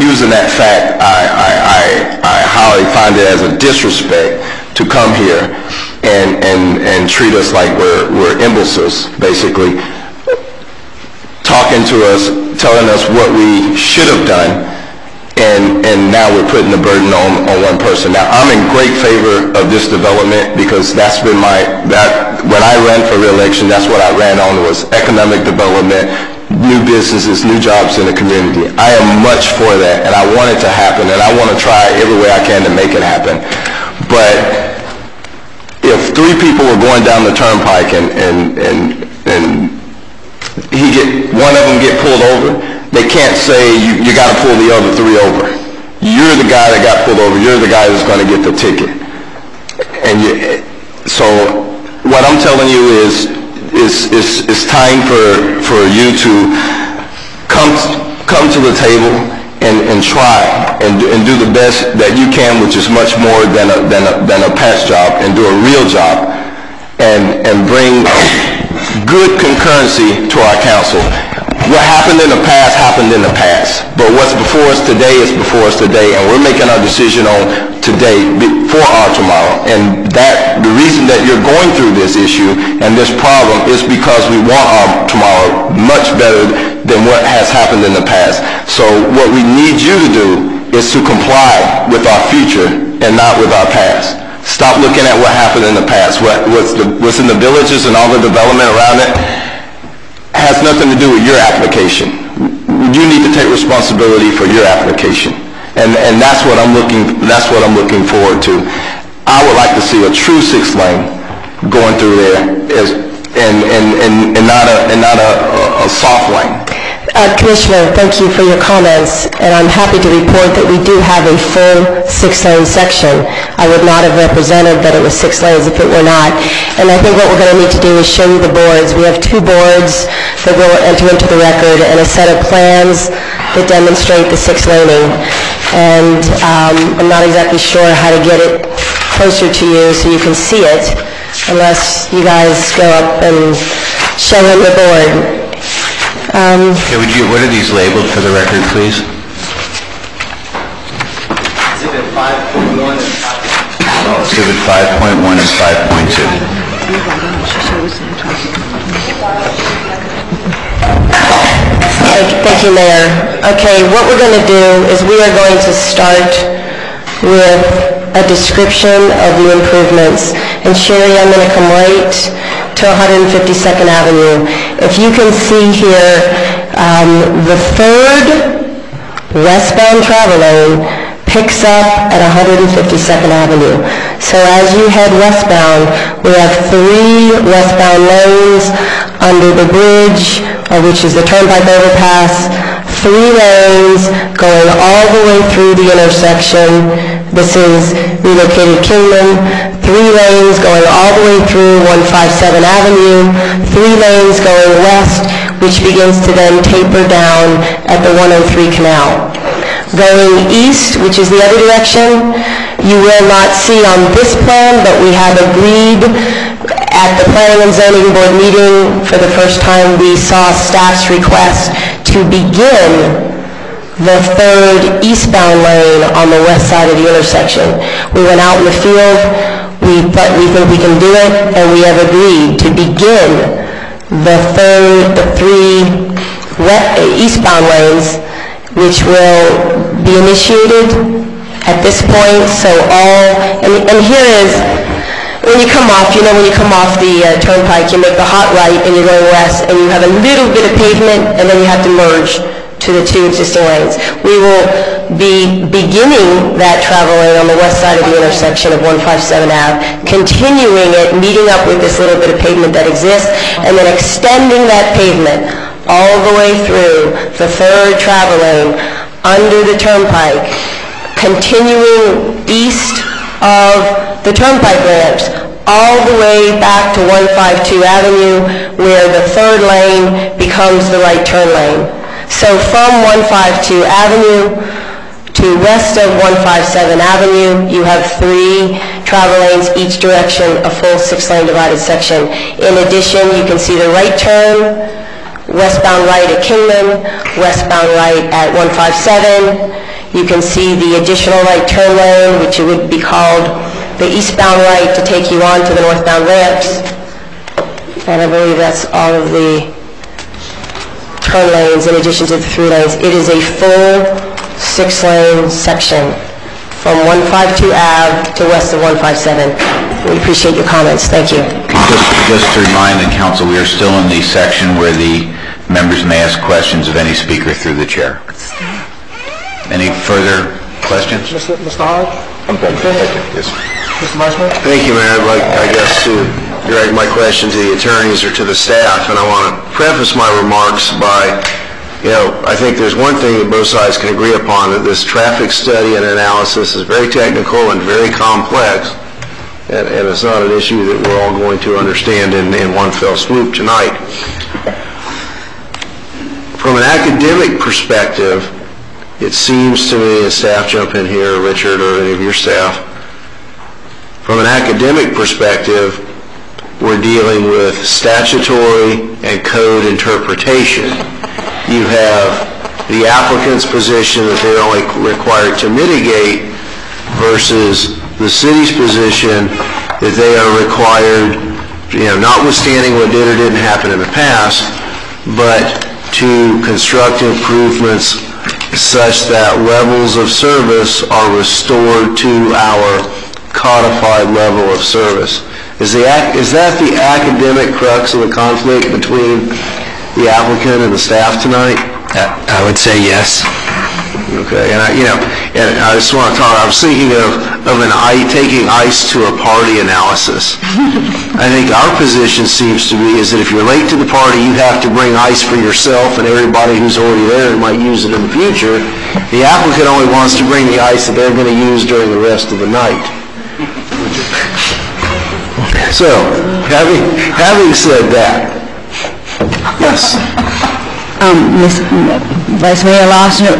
using that fact, I highly find it as a disrespect to come here and treat us like we're imbeciles, basically, talking to us, telling us what we should have done, and now we're putting the burden on one person. Now, I'm in great favor of this development because that's been when I ran for re-election, that's what I ran on, was economic development, new businesses, new jobs in the community. I am much for that, and I want it to happen, and I want to try every way I can to make it happen. But if 3 people were going down the turnpike and one of them get pulled over, they can't say you got to pull the other 3 over. You're the guy that got pulled over. You're the guy that's going to get the ticket. And so what I'm telling you is it's time for you to come to the table and try and do the best that you can, which is much more than a patch job, and do a real job and bring good concurrency to our council. What happened in the past happened in the past. But what's before us today is before us today, and we're making our decision on today for our tomorrow. And the reason that you're going through this issue and this problem is because we want our tomorrow much better than what has happened in the past. So what we need you to do is to comply with our future and not with our past. Stop looking at what happened in the past. What's in the villages and all the development around it has nothing to do with your application. You need to take responsibility for your application. And that's what I'm looking forward to. I would like to see a true 6-lane going through there and not a soft lane. Commissioner, thank you for your comments, and I'm happy to report that we do have a full 6-lane section. I would not have represented that it was 6 lanes if it were not. And I think what we're going to need to do is show you the boards. We have 2 boards that will enter into the record and a set of plans that demonstrate the 6-laning. And I'm not exactly sure how to get it closer to you so you can see it, unless you guys go up and show him the board. What are these labeled for the record, please? Exhibit 5.1 and 5.2. Exhibit 5.1 and 5.2. Thank you, Mayor. Okay, what we're going to do is we are going to start with a description of the improvements. And Sherry, I'm going to come right to 152nd Avenue. If you can see here, the 3rd westbound travel lane picks up at 152nd Avenue. So as you head westbound, we have 3 westbound lanes under the bridge, which is the Turnpike overpass, 3 lanes going all the way through the intersection. This is relocated Kingman. 3 lanes going all the way through 157 Avenue. 3 lanes going west, which begins to then taper down at the 103 Canal. Going east, which is the other direction, you will not see on this plan, but we have agreed at the Planning and Zoning Board meeting for the first time we saw staff's request to begin the 3rd eastbound lane on the west side of the intersection. We went out in the field, we think we can do it, and we have agreed to begin the 3 eastbound lanes, which will be initiated at this point. So and here is, when you come off the turnpike, you make the hot right and you're going west, and you have a little bit of pavement, and then you have to merge to the 2 existing lanes. We will be beginning that travel lane on the west side of the intersection of 157 Ave, continuing it, meeting up with this little bit of pavement that exists, and then extending that pavement all the way through the 3rd travel lane under the turnpike, continuing east of the turnpike ramps, all the way back to 152 Avenue, where the 3rd lane becomes the right turn lane. So from 152 Avenue to west of 157 Avenue, you have 3 travel lanes each direction, a full 6-lane divided section. In addition, you can see the right turn, westbound right at Kingman, westbound right at 157. You can see the additional right turn lane, which would be called the eastbound right to take you on to the northbound ramps. And I believe that's all of the turn lanes in addition to the 3 lanes. It is a full 6-lane section from 152 Ave to west of 157. We appreciate your comments. Thank you. Just to remind the council, we are still in the section where the members may ask questions of any speaker through the chair. Any further questions? Mr. Hodge? I'm good. Yes. Mr. Marshman? Thank you, Mayor. I'd like, I guess, to direct my question to the attorneys or to the staff, and I want to preface my remarks by, I think there's one thing that both sides can agree upon, that this traffic study and analysis is very technical and very complex, and it's not an issue that we're all going to understand in one fell swoop tonight. From an academic perspective, it seems to me, and staff jump in here, Richard, or any of your staff, from an academic perspective, we're dealing with statutory and code interpretation. you have the applicant's position that they're only required to mitigate versus the city's position that they are required, notwithstanding what did or didn't happen in the past, but to construct improvements such that levels of service are restored to our codified level of service. Is that the academic crux of the conflict between the applicant and the staff tonight? I would say yes. Okay, and I just want to talk. I was thinking of taking ice to a party analysis. I think our position seems to be is that if you're late to the party, you have to bring ice for yourself and everybody who's already there and might use it in the future. The applicant only wants to bring the ice that they're going to use during the rest of the night. So, having said that, yes. Vice Mayor Lawson,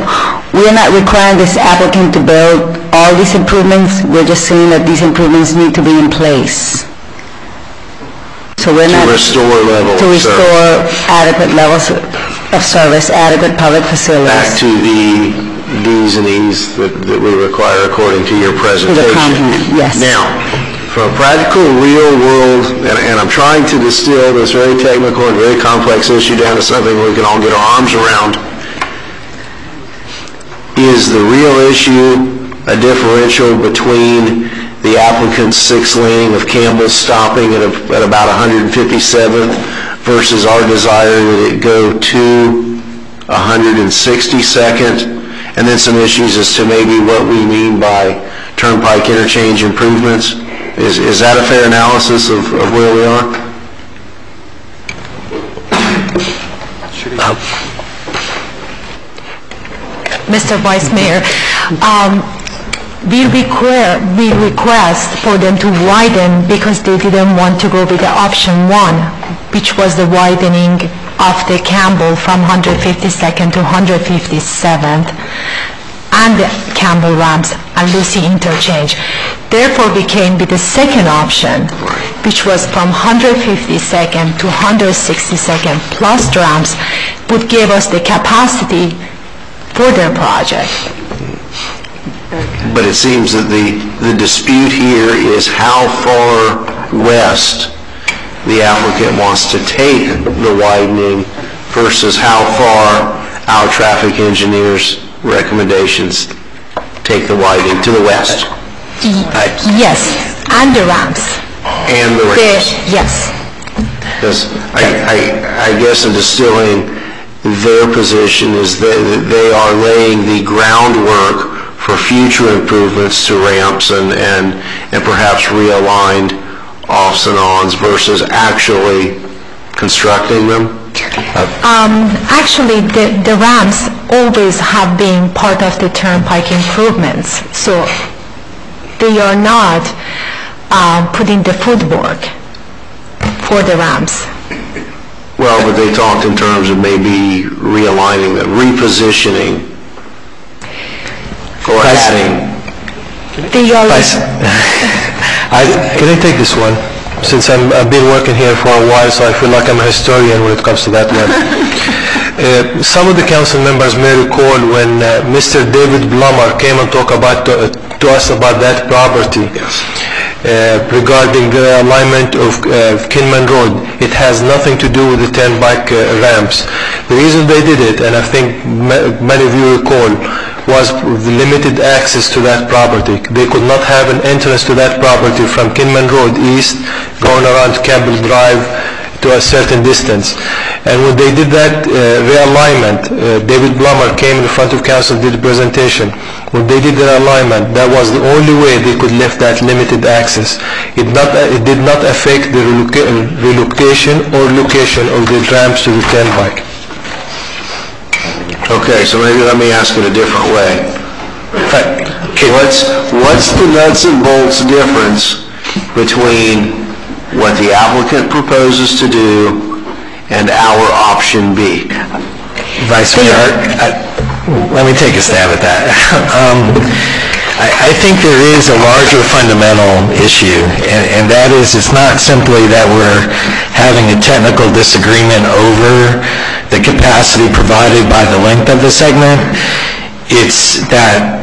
we are not requiring this applicant to build all these improvements. We're just saying that these improvements need to be in place. So we're not... To restore level of service. To restore adequate levels of service, adequate public facilities. Back to the Ds and Es that we require according to your presentation. To the compound, yes. Now, from a practical, real world, and I'm trying to distill this very technical and very complex issue down to something we can all get our arms around, is the real issue a differential between the applicant's 6th laning of Campbell stopping at about 157th versus our desire that it go to 162nd, and then some issues as to maybe what we mean by turnpike interchange improvements? Is that a fair analysis of where we are? Mr. Vice Mayor, we request for them to widen because they didn't want to go with the option 1, which was the widening of the Campbell from 152nd to 157th. And the Campbell ramps and Lucy interchange. Therefore, we came with the second option, which was from 152nd to 162nd plus ramps, would give us the capacity for their project. But it seems that the dispute here is how far west the applicant wants to take the widening versus how far our traffic engineers' recommendations take the widening to the west. Yes, and the ramps. And the ramps. Yes. Because I guess in distilling their position is that they are laying the groundwork for future improvements to ramps and perhaps realigned offs and ons versus actually constructing them? Actually, the ramps always have been part of the turnpike improvements, so they are not putting the footwork for the ramps. Well, but they talked in terms of maybe realigning them, repositioning, or adding. They are... Can I take this one? Since I've been working here for a while, so I feel like I'm a historian when it comes to that one. Some of the council members may recall when Mr. David Blummer came and talked to us about that property. Yes. Regarding the alignment of Kinman Road. It has nothing to do with the turnpike ramps. The reason they did it, and I think many of you recall, was the limited access to that property. They could not have an entrance to that property from Kinman Road East, going around Campbell Drive to a certain distance. And when they did that realignment, David Blummer came in front of council, did a presentation. When they did their alignment, that was the only way they could lift that limited access. It did not affect the relocation or location of the ramps to the turnpike. Okay, so maybe let me ask it a different way. What's the nuts and bolts difference between what the applicant proposes to do and our option B? Vice Mayor, let me take a stab at that. I think there is a larger fundamental issue, and that is it's not simply that we're having a technical disagreement over the capacity capacity provided by the length of the segment. It's that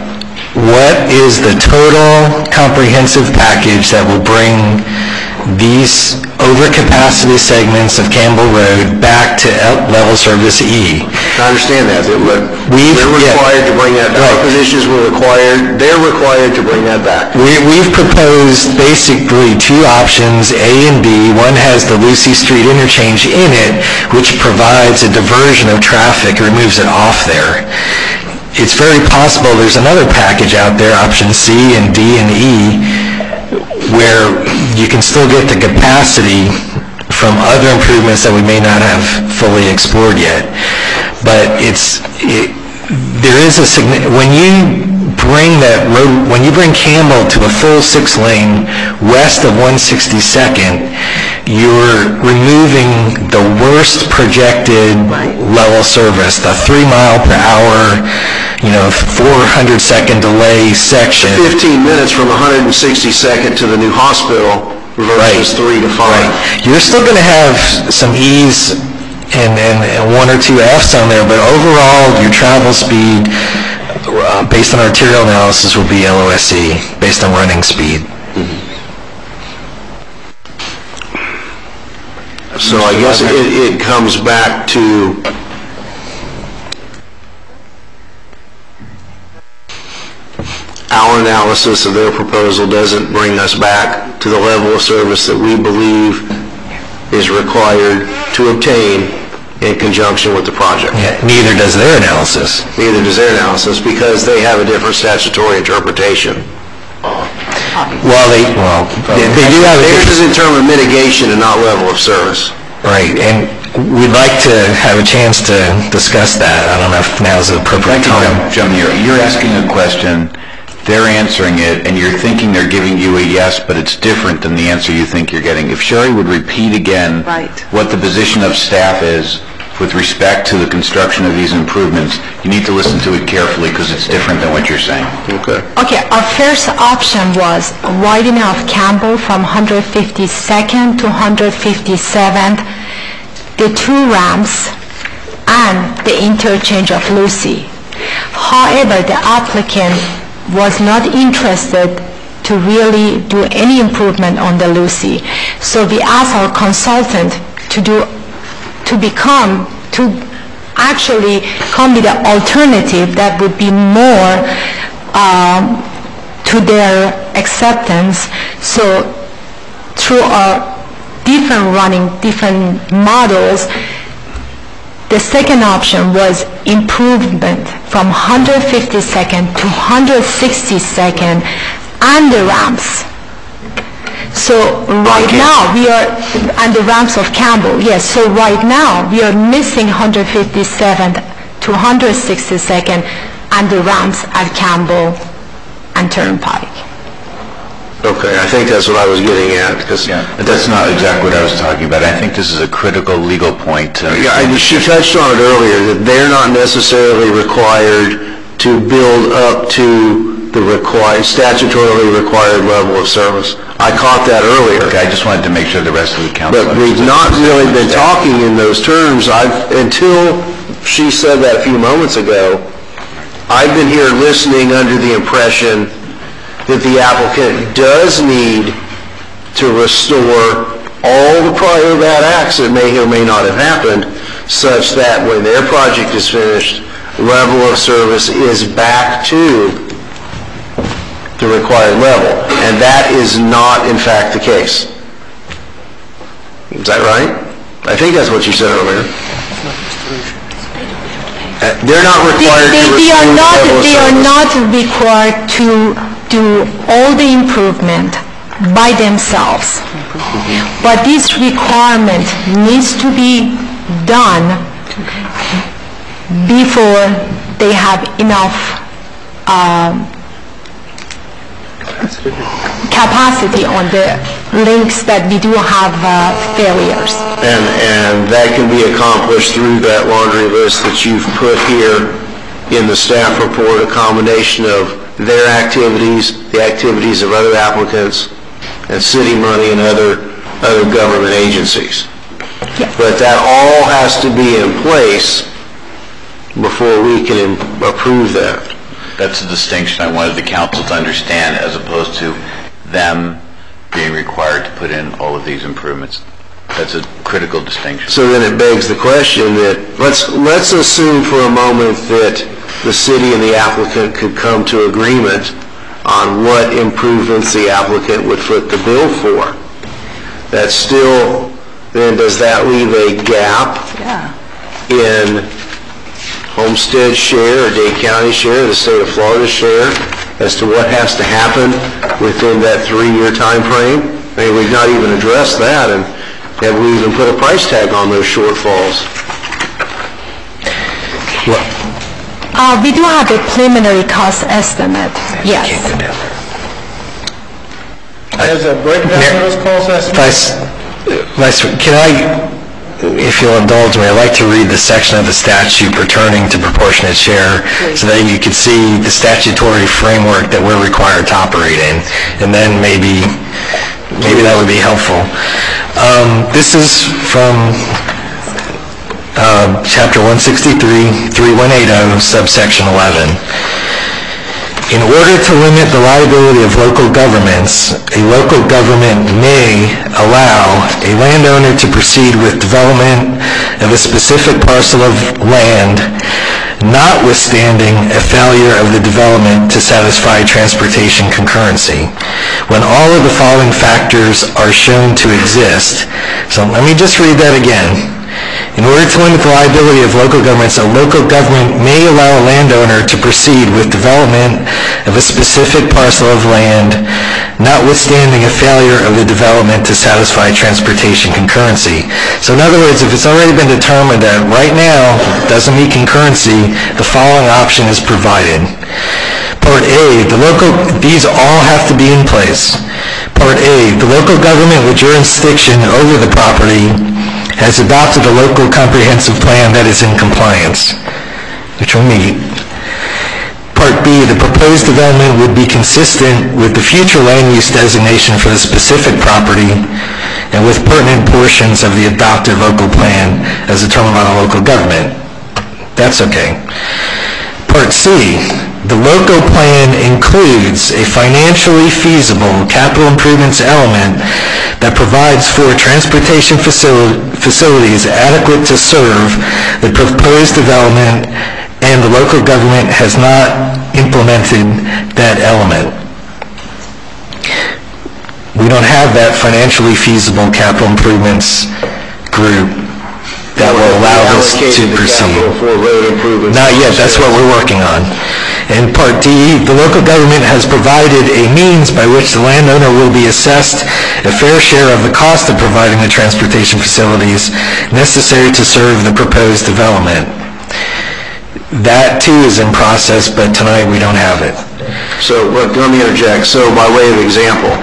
what is the total comprehensive package that will bring these overcapacity segments of Campbell Road back to level service E? I understand that. They're required to bring that back. Our positions were required. They're required to bring that back. We've proposed basically two options, A and B. One has the Lucy Street interchange in it, which provides a diversion of traffic, removes it off there. It's very possible there's another package out there, option C and D and E, where you can still get the capacity from other improvements that we may not have fully explored yet. But there is a when you bring that road, when you bring Campbell to a full 6-lane west of 162nd, you're removing the worst projected level service, the 3 mile per hour, 400-second delay section. 15 minutes from 162nd to the new hospital versus 3 to 5. Right. You're still going to have some E's and 1 or 2 F's on there, but overall your travel speed based on arterial analysis will be LOSE based on running speed. So I guess it comes back to our analysis of their proposal doesn't bring us back to the level of service that we believe is required to obtain in conjunction with the project. Yeah, neither does their analysis. Neither does their analysis, because they have a different statutory interpretation. Well, they do have theirs is in terms of mitigation and not level of service. Right, and we'd like to have a chance to discuss that. I don't know if now's the appropriate time. Jim, you're asking a question, they're answering it, and you're thinking they're giving you a yes, but it's different than the answer you think you're getting. If Sherry would repeat again what the position of staff is with respect to the construction of these improvements, you need to listen to it carefully because it's different than what you're saying. Okay, our first option was widening of Campbell from 152nd to 157th, the 2 ramps, and the interchange of Lucy. However, the applicant was not interested to really do any improvement on the Lucy. So we asked our consultant to actually come with an alternative that would be more to their acceptance. So through our different models, the second option was improvement from 152nd to 162nd and the ramps. So right now we are, and the ramps of Campbell, yes, so right now we are missing 157th to 162nd and the ramps at Campbell and Turnpike. Okay, I think that's what I was getting at. That's not exactly what I was talking about. I think this is a critical legal point. She touched on it earlier, that they're not necessarily required to build up to the statutorily required level of service. I caught that earlier. Okay, I just wanted to make sure the rest of the council... But we've not really been talking in those terms. Until she said that a few moments ago, I've been here listening under the impression that the applicant does need to restore all the prior bad acts that may or may not have happened, such that when their project is finished, level of service is back to the required level. And that is not, in fact, the case. Is that right? I think that's what you said earlier. They're not required to restore the level of service. They are not required to do all the improvement by themselves. But this requirement needs to be done before they have enough capacity on the links that we do have failures. And that can be accomplished through that laundry list that you've put here in the staff report, a combination of their activities, the activities of other applicants, and city money and other government agencies. Yeah. But that all has to be in place before we can approve that. That's a distinction I wanted the council to understand, as opposed to them being required to put in all of these improvements. That's a critical distinction. So then it begs the question that, let's assume for a moment that the city and the applicant could come to agreement on what improvements the applicant would foot the bill for. That's still, then does that leave a gap in Homestead share, or Dade County share, the state of Florida share, as to what has to happen within that 3-year time frame? I mean, we've not even addressed that, and have we even put a price tag on those shortfalls? We do have a preliminary cost estimate, yes. Has a breakdown of those cost estimates? Vice, can I, if you'll indulge me, I'd like to read the section of the statute pertaining to proportionate share so that you can see the statutory framework that we're required to operate in, and then maybe that would be helpful. This is from Chapter 163, 3180, subsection 11. In order to limit the liability of local governments, a local government may allow a landowner to proceed with development of a specific parcel of land, notwithstanding a failure of the development to satisfy transportation concurrency, when all of the following factors are shown to exist. So let me just read that again. In order to limit the liability of local governments, a local government may allow a landowner to proceed with development of a specific parcel of land, notwithstanding a failure of the development to satisfy transportation concurrency. So in other words, if it's already been determined that right now it doesn't meet concurrency, the following option is provided. Part A, these all have to be in place. Part A, the local government with jurisdiction over the property has adopted a local comprehensive plan that is in compliance, which will meet. Part B, the proposed development would be consistent with the future land use designation for the specific property and with pertinent portions of the adopted local plan as determined by the local government. That's okay. Part C, the local plan includes a financially feasible capital improvements element that provides for transportation facilities adequate to serve the proposed development, and the local government has not implemented that element. We don't have that financially feasible capital improvements group that will allow us to proceed. Not yet, that's what we're working on. And Part D, the local government has provided a means by which the landowner will be assessed a fair share of the cost of providing the transportation facilities necessary to serve the proposed development. That too is in process, but tonight we don't have it. So let me interject. So by way of example,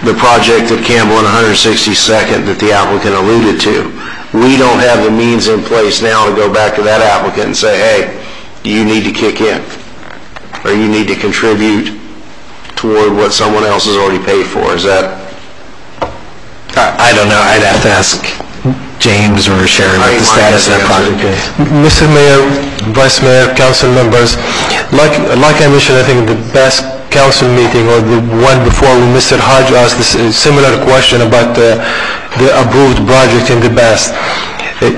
the project at Campbell and 162nd that the applicant alluded to, we don't have the means in place now to go back to that applicant and say, hey, you need to kick in, or you need to contribute toward what someone else has already paid for. Is that? I don't know. I'd have to ask James or Sharon what the status of that project is. Mr. Mayor, Vice Mayor, council members, like I mentioned, I think the best council meeting or the one before when Mr. Hodge asked this similar question about the approved project in the past.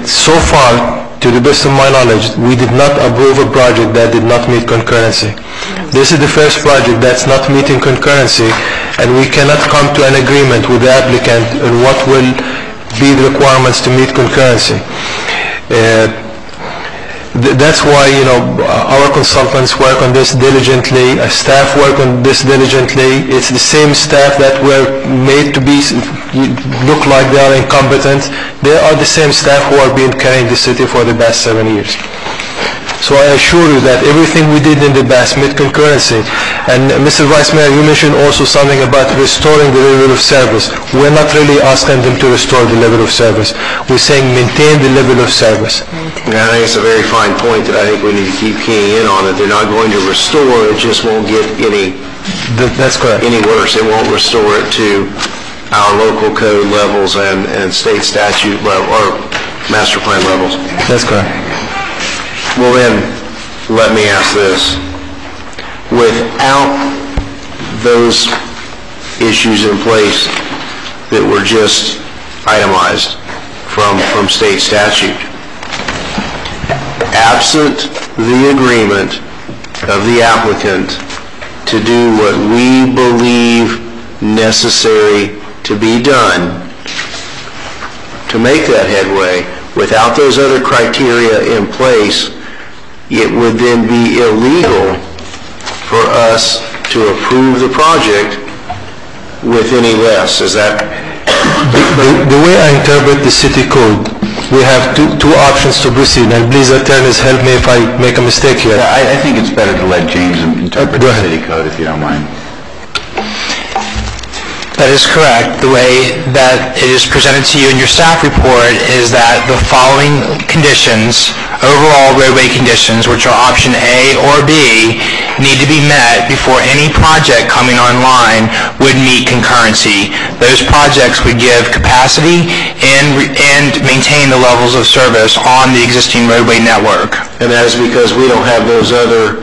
So far, to the best of my knowledge, we did not approve a project that did not meet concurrency. This is the first project that's not meeting concurrency, and we cannot come to an agreement with the applicant on what will be the requirements to meet concurrency. That's why, our consultants work on this diligently, staff work on this diligently. It's the same staff that were made to look like they are incompetent. They are the same staff who are carrying the city for the past 7 years. So I assure you that everything we did in the past met concurrency. And Mr. Vice Mayor, you mentioned also something about restoring the level of service. We're not really asking them to restore the level of service. We're saying maintain the level of service. Yeah, I think it's a very fine point that I think we need to keep keying in on, that they're not going to restore, it just won't get That's correct. any worse. It won't restore it to our local code levels and state statute level, or master plan levels. That's correct. Well then, let me ask this. Without those issues in place that were just itemized from state statute, absent the agreement of the applicant to do what we believe necessary to be done to make that headway, without those other criteria in place, it would then be illegal for us to approve the project with any less. Is that? The way I interpret the city code, we have two options to proceed, and please attorneys help me if I make a mistake here. Yeah, I think it's better to let James interpret the city code, if you don't mind. That is correct. The way that it is presented to you in your staff report is that the following conditions, overall roadway conditions, which are option A or B, need to be met before any project coming online would meet concurrency. Those projects would give capacity and maintain the levels of service on the existing roadway network. And that is because we don't have those other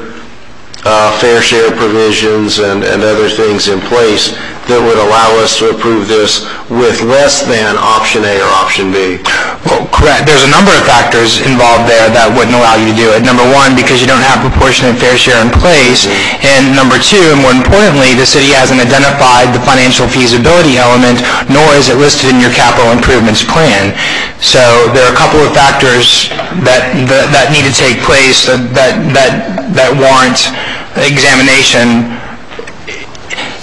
fair share provisions and other things in place that would allow us to approve this with less than option A or option B. Well, correct. There's a number of factors involved there that wouldn't allow you to do it. Number one, because you don't have proportionate fair share in place. And number two, and more importantly, the city hasn't identified the financial feasibility element, nor is it listed in your capital improvements plan. So there are a couple of factors that need to take place that warrant examination.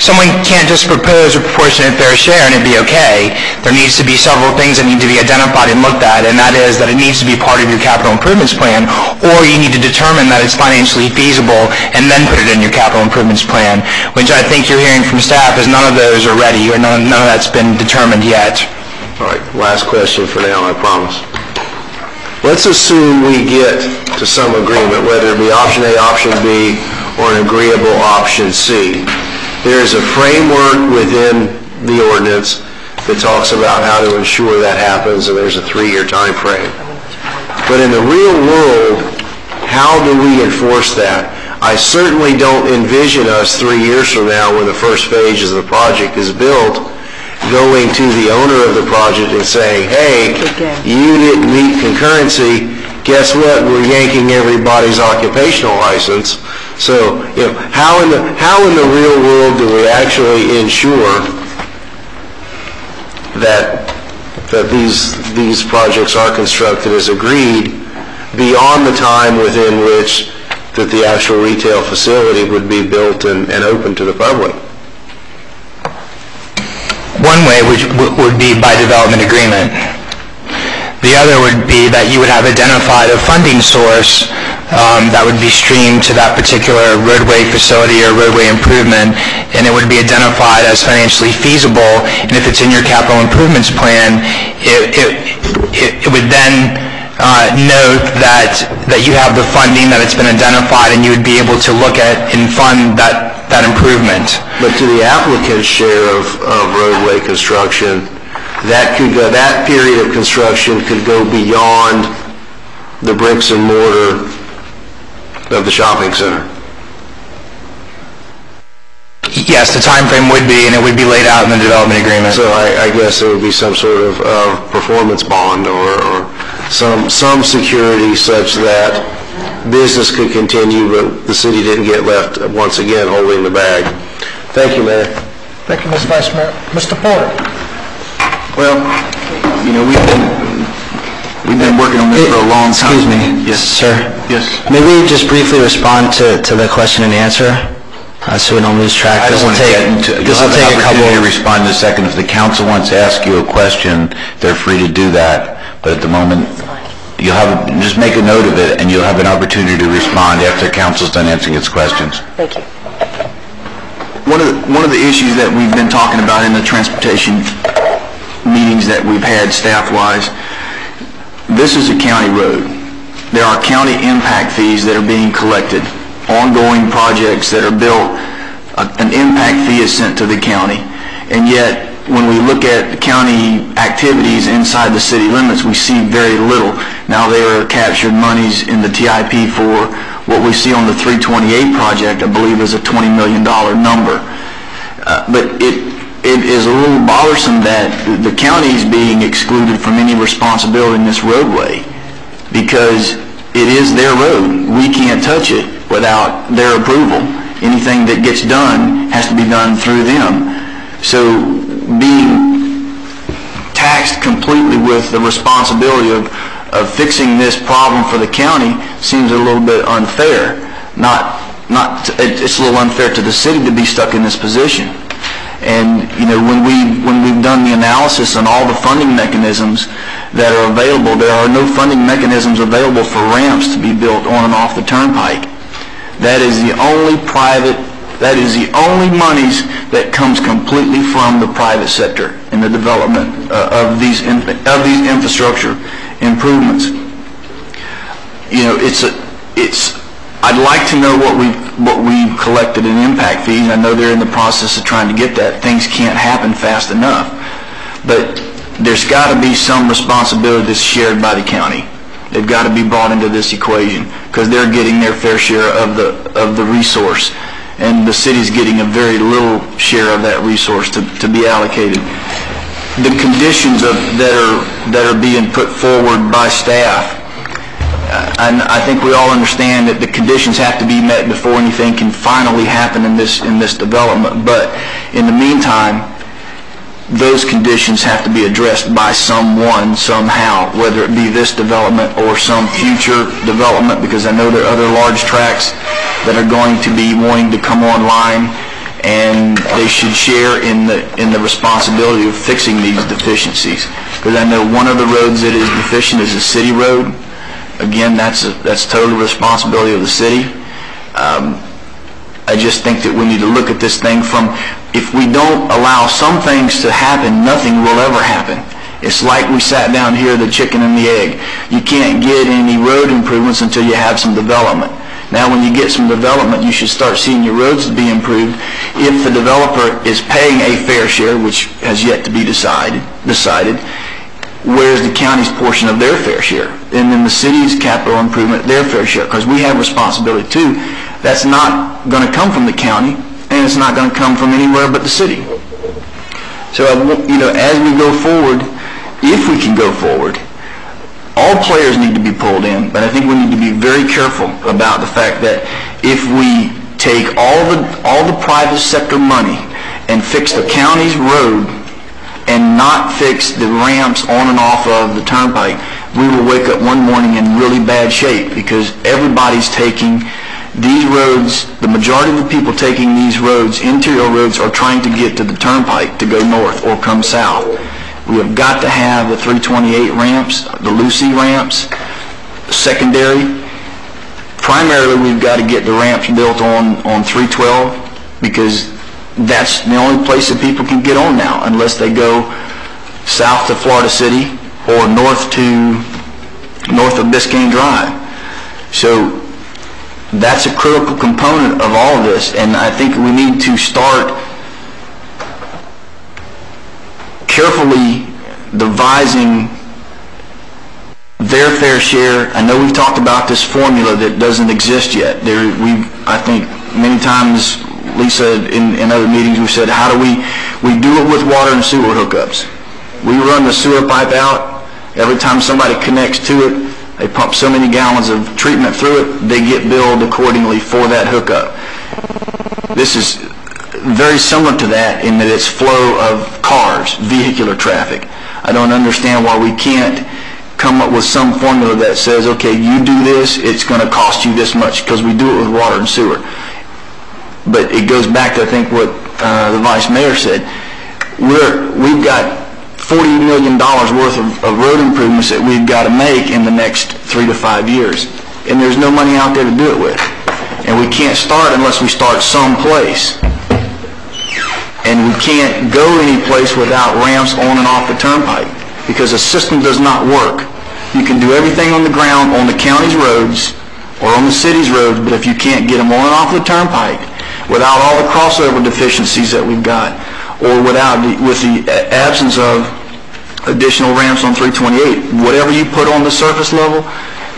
Someone can't just propose a proportionate fair share and it'd be okay. There needs to be several things that need to be identified and looked at, and that is that it needs to be part of your capital improvements plan, or you need to determine that it's financially feasible and then put it in your capital improvements plan, which I think you're hearing from staff is none of those are ready, or none of that's been determined yet. All right, last question for now, I promise. Let's assume we get to some agreement, whether it be option A, option B, or an agreeable option C. There's a framework within the ordinance that talks about how to ensure that happens, and there's a 3-year time frame. But in the real world, how do we enforce that? I certainly don't envision us 3 years from now, when the first phase of the project is built, going to the owner of the project and saying, hey, you didn't meet concurrency, guess what, we're yanking everybody's occupational license. So, how in the real world do we actually ensure that these projects are constructed as agreed beyond the time within which that the actual retail facility would be built and open to the public? One way would be by development agreement. The other would be that you would have identified a funding source that would be streamed to that particular roadway facility or roadway improvement, and it would be identified as financially feasible, and if it's in your capital improvements plan, it would then note that you have the funding, that it's been identified, and you would be able to look at and fund that improvement. But to the applicant's share of roadway construction, that period of construction could go beyond the bricks and mortar of the shopping center. Yes, the time frame would be, and it would be laid out in the development agreement. So I guess there would be some sort of performance bond or some security such that business could continue, but the city didn't get left, once again, holding the bag. Thank you, Mayor. Thank you, Mr. Vice Mayor. Mr. Porter. Well, we've been working on this for a long time. Excuse me. Yes, sir. Yes. May we just briefly respond to the question and answer, so we don't lose track? I don't want to get into it. You'll have an opportunity to respond in a second. If the council wants to ask you a question, they're free to do that. But at the moment, just make a note of it, and you'll have an opportunity to respond after council's done answering its questions. Thank you. One of the issues that we've been talking about in the transportation meetings that we've had staff-wise, this is a county road. There are county impact fees that are being collected. Ongoing projects that are built, an impact fee is sent to the county. And yet, when we look at the county activities inside the city limits, we see very little. Now there are captured monies in the TIP for what we see on the 328 project, I believe is a $20 million number. But it is a little bothersome that the county is being excluded from any responsibility in this roadway because it is their road. We can't touch it without their approval. Anything that gets done has to be done through them. So being taxed completely with the responsibility of fixing this problem for the county seems a little bit unfair. It's a little unfair to the city to be stuck in this position. And when we've done the analysis on all the funding mechanisms that are available, there are no funding mechanisms available for ramps to be built on and off the turnpike. That is the only monies that comes completely from the private sector in the development of these infrastructure improvements. I'd like to know what we've collected in impact fees. I know they're in the process of trying to get that. Things can't happen fast enough, but there's got to be some responsibility that's shared by the county. They've got to be brought into this equation because they're getting their fair share of the resource, and the city's getting a very little share of that resource to be allocated. The conditions that are being put forward by staff, and I think we all understand that the conditions have to be met before anything can finally happen in this development. But in the meantime, those conditions have to be addressed by someone somehow, whether it be this development or some future development, because I know there are other large tracts that are going to be wanting to come online, and they should share in the responsibility of fixing these deficiencies. Because I know one of the roads that is deficient is a city road. Again, that's totally the responsibility of the city. I just think that we need to look at this thing from, if we don't allow some things to happen, nothing will ever happen. It's like we sat down here, the chicken and the egg. You can't get any road improvements until you have some development. Now when you get some development, you should start seeing your roads to be improved. If the developer is paying a fair share, which has yet to be decided, where's the county's portion of their fair share? And then the city's capital improvement, their fair share, because we have responsibility too. That's not going to come from the county, and it's not going to come from anywhere but the city. So, as we go forward, if we can go forward, all players need to be pulled in, but I think we need to be very careful about the fact that if we take all the private sector money and fix the county's road and not fix the ramps on and off of the turnpike, we will wake up one morning in really bad shape, because everybody's taking these roads, the majority of the people taking these roads, interior roads, are trying to get to the turnpike to go north or come south. We have got to have the 328 ramps, the Lucy ramps, secondary. Primarily, we've got to get the ramps built on 312, because that's the only place that people can get on now, unless they go south to Florida City or north of Biscayne Drive. So that's a critical component of all of this, and I think we need to start carefully devising their fair share. I know we've talked about this formula that doesn't exist yet. I think many times, Lisa, in other meetings, we've said, how do we do it with water and sewer hookups? We run the sewer pipe out. Every time somebody connects to it, they pump so many gallons of treatment through it, they get billed accordingly for that hookup. This is very similar to that in that it's flow of cars, vehicular traffic. I don't understand why we can't come up with some formula that says, okay, you do this, it's going to cost you this much, because we do it with water and sewer. But it goes back to, I think, what the Vice Mayor said. We've got $40 million worth of road improvements that we've got to make in the next 3 to 5 years. And there's no money out there to do it with. And we can't start unless we start someplace. And we can't go any place without ramps on and off the turnpike, because the system does not work. You can do everything on the ground on the county's roads or on the city's roads, but if you can't get them on and off the turnpike without all the crossover deficiencies that we've got, or with the absence of additional ramps on 328, whatever you put on the surface level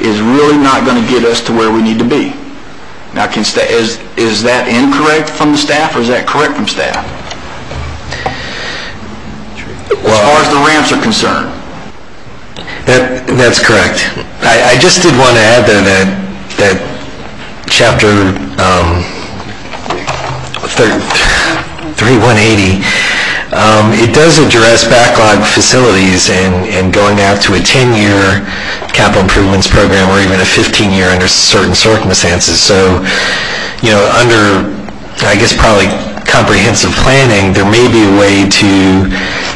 is really not going to get us to where we need to be. Now, is that incorrect from the staff, or is that correct from staff? As far as the ramps are concerned. That's correct. I just did want to add that chapter 3180, it does address backlog facilities and going out to a 10-year capital improvements program or even a 15-year under certain circumstances. So, under, I guess, probably comprehensive planning, there may be a way to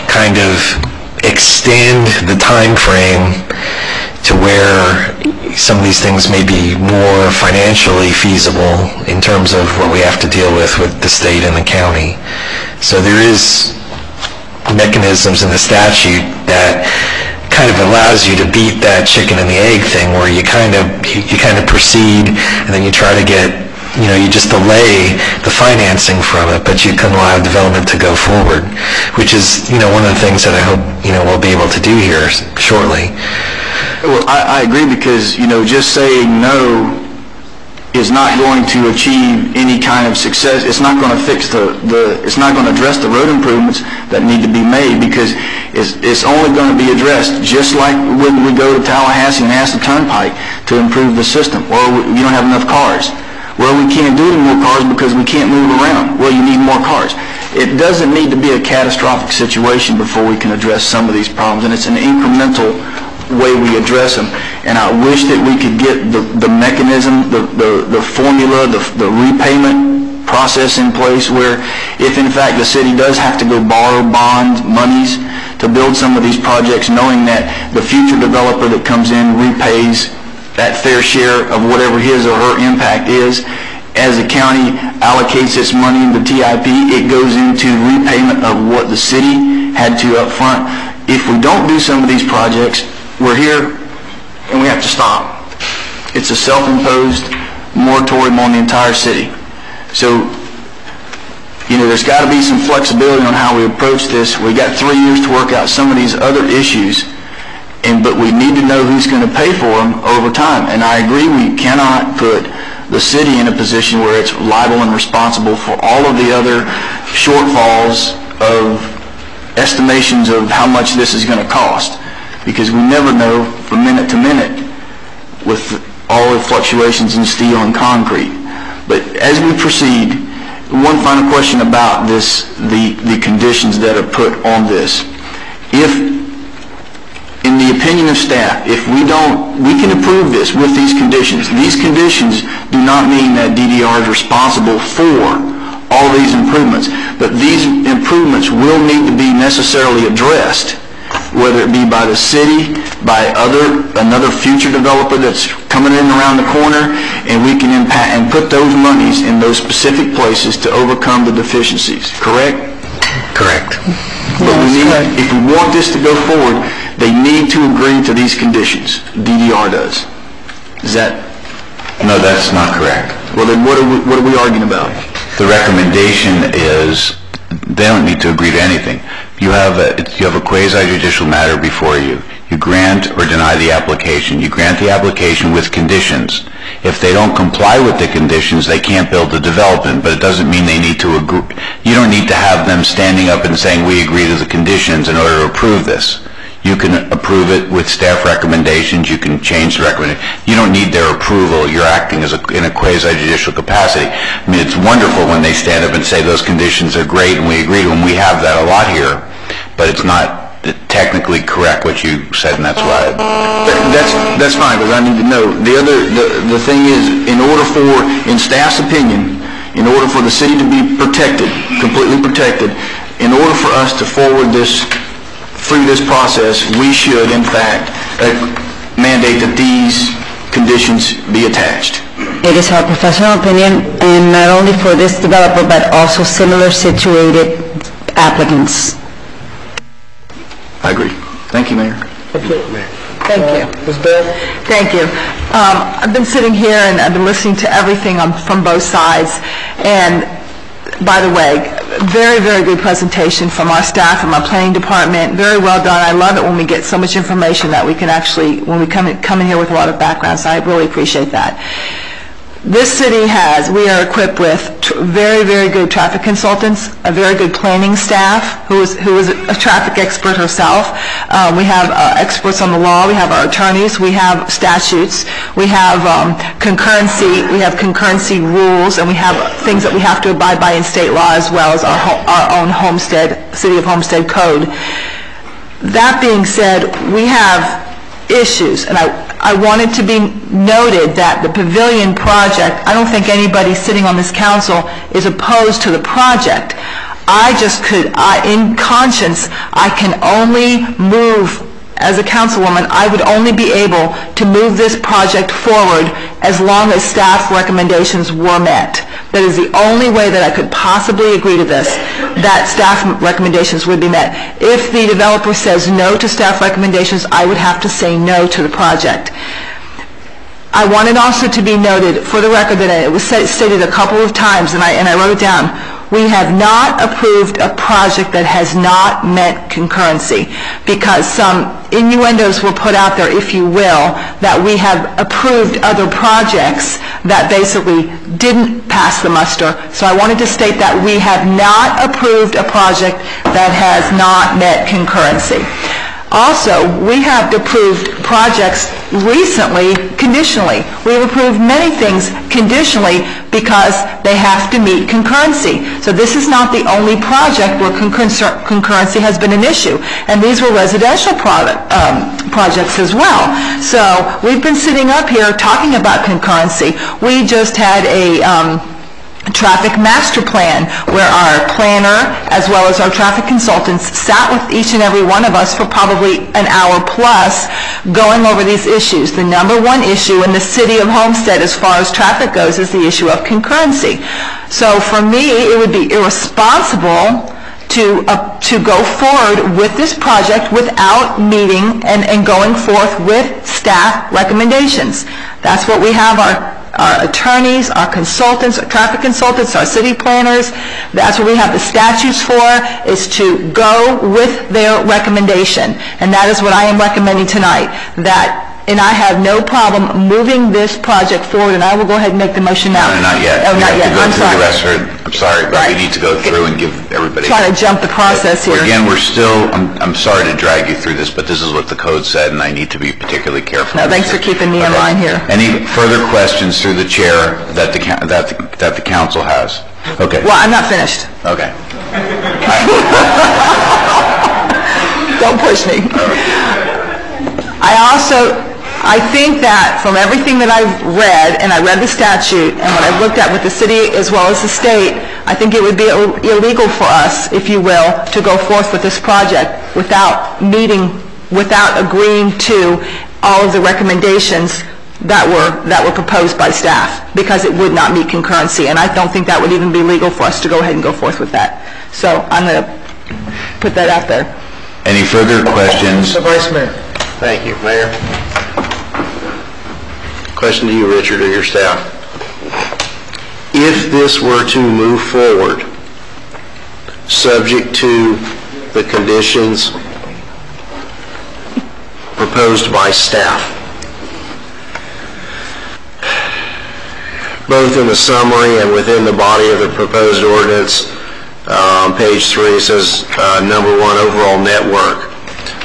kind of extend the time frame to where some of these things may be more financially feasible in terms of what we have to deal with the state and the county. So there is mechanisms in the statute that kind of allows you to beat that chicken and the egg thing, where you kind of proceed and then you try to get, you just delay the financing from it, but you can allow development to go forward, which is, one of the things that I hope, we'll be able to do here shortly. Well, I agree, because, just saying no is not going to achieve any kind of success. It's not going to fix it's not going to address the road improvements that need to be made, because it's only going to be addressed just like when we go to Tallahassee and ask the Turnpike to improve the system, or you don't have enough cars. Well, we can't do any more cars because we can't move around. Well, you need more cars. It doesn't need to be a catastrophic situation before we can address some of these problems, and it's an incremental way we address them. And I wish that we could get the mechanism, the formula, the repayment process in place, where if in fact the city does have to go borrow bond monies to build some of these projects, knowing that the future developer that comes in repays that fair share of whatever his or her impact is. As the county allocates its money in the TIP, it goes into repayment of what the city had to up front. If we don't do some of these projects, we're here and we have to stop. It's a self-imposed moratorium on the entire city. So, there's got to be some flexibility on how we approach this. We got 3 years to work out some of these other issues, but we need to know who's going to pay for them over time. And I agree, we cannot put the city in a position where it's liable and responsible for all of the other shortfalls of estimations of how much this is going to cost, because we never know from minute to minute with all the fluctuations in steel and concrete. But as we proceed, one final question about this, the conditions that are put on this. If, in the opinion of staff, if we can approve this with these conditions. These conditions do not mean that DDR is responsible for all these improvements, but these improvements will need to be necessarily addressed, whether it be by the city, by another future developer that's coming in around the corner, and we can impact and put those monies in those specific places to overcome the deficiencies. Correct? Correct. But if we want this to go forward, they need to agree to these conditions. DDR does. Is that? No, that's not correct. Well, then what are we arguing about? The recommendation is they don't need to agree to anything. You have a quasi-judicial matter before you. You grant or deny the application. You grant the application with conditions. If they don't comply with the conditions, they can't build the development, but it doesn't mean they need to agree. You don't need to have them standing up and saying, we agree to the conditions in order to approve this. You can approve it with staff recommendations. You can change the recommendation. You don't need their approval. You're acting in a quasi-judicial capacity. I mean, it's wonderful when they stand up and say those conditions are great and we agree to them. We have that a lot here, but it's not technically correct what you said, and that's why. That's fine, because I need to know. The thing is, in staff's opinion, in order for the city to be protected, completely protected, in order for us to forward this through this process, we should, in fact, mandate that these conditions be attached. It is our professional opinion, and not only for this developer, but also similar situated applicants. I agree. Thank you, Mayor. Thank you. Ms. Bell? Thank you. I've been sitting here and I've been listening to everything from both sides. And by the way, very, very good presentation from our staff, from our planning department. Very well done. I love it when we get so much information that we can actually, when we come in here with a lot of background, so I really appreciate that. This city we are equipped with very, very good traffic consultants, a very good planning staff who is a traffic expert herself. We have experts on the law, we have our attorneys, we have statutes, we have concurrency rules, and we have things that we have to abide by in state law as well as our own City of Homestead code. That being said, we have issues, and I wanted to be noted that the pavilion project, I don't think anybody sitting on this council is opposed to the project. In conscience, I can only move, as a councilwoman, I would only be able to move this project forward as long as staff recommendations were met. That is the only way that I could possibly agree to this, that staff recommendations would be met. If the developer says no to staff recommendations, I would have to say no to the project. I wanted also to be noted, for the record, that it was stated a couple of times, and I wrote it down, we have not approved a project that has not met concurrency, because some innuendos were put out there, if you will, that we have approved other projects that basically didn't pass the muster. So I wanted to state that we have not approved a project that has not met concurrency. Also, we have approved projects recently conditionally. We have approved many things conditionally because they have to meet concurrency. So this is not the only project where concurrency has been an issue. And these were residential projects as well. So we've been sitting up here talking about concurrency. We just had a traffic master plan where our planner as well as our traffic consultants sat with each and every one of us for probably an hour plus going over these issues. The number one issue in the city of Homestead as far as traffic goes is the issue of concurrency. So for me, it would be irresponsible to go forward with this project without meeting and going forth with staff recommendations. That's what we have our attorneys, our consultants, our traffic consultants, our city planners. That's what we have the statutes for, is to go with their recommendation. And that is what I am recommending tonight. And I have no problem moving this project forward, and I will go ahead and make the motion now. No, not yet. Oh, not yet. I'm sorry. I'm sorry, but we need to go through and give everybody... Trying to jump the process here. Again, we're still... I'm sorry to drag you through this, but this is what the code said, and I need to be particularly careful. No, thanks for keeping me in line here. Any further questions through the chair that the council has? Okay. Well, I'm not finished. Okay. Don't push me. I think that from everything that I've read, and I read the statute, and what I've looked at with the city as well as the state, I think it would be illegal for us, if you will, to go forth with this project without agreeing to all of the recommendations that were proposed by staff, because it would not meet concurrency, and I don't think that would even be legal for us to go ahead and go forth with that. So I'm going to put that out there. Any further questions? Mr. Vice Mayor. Thank you, Mayor. Question to you, Richard, or your staff. If this were to move forward, subject to the conditions proposed by staff, both in the summary and within the body of the proposed ordinance, on page 3 it says, number 1, overall network.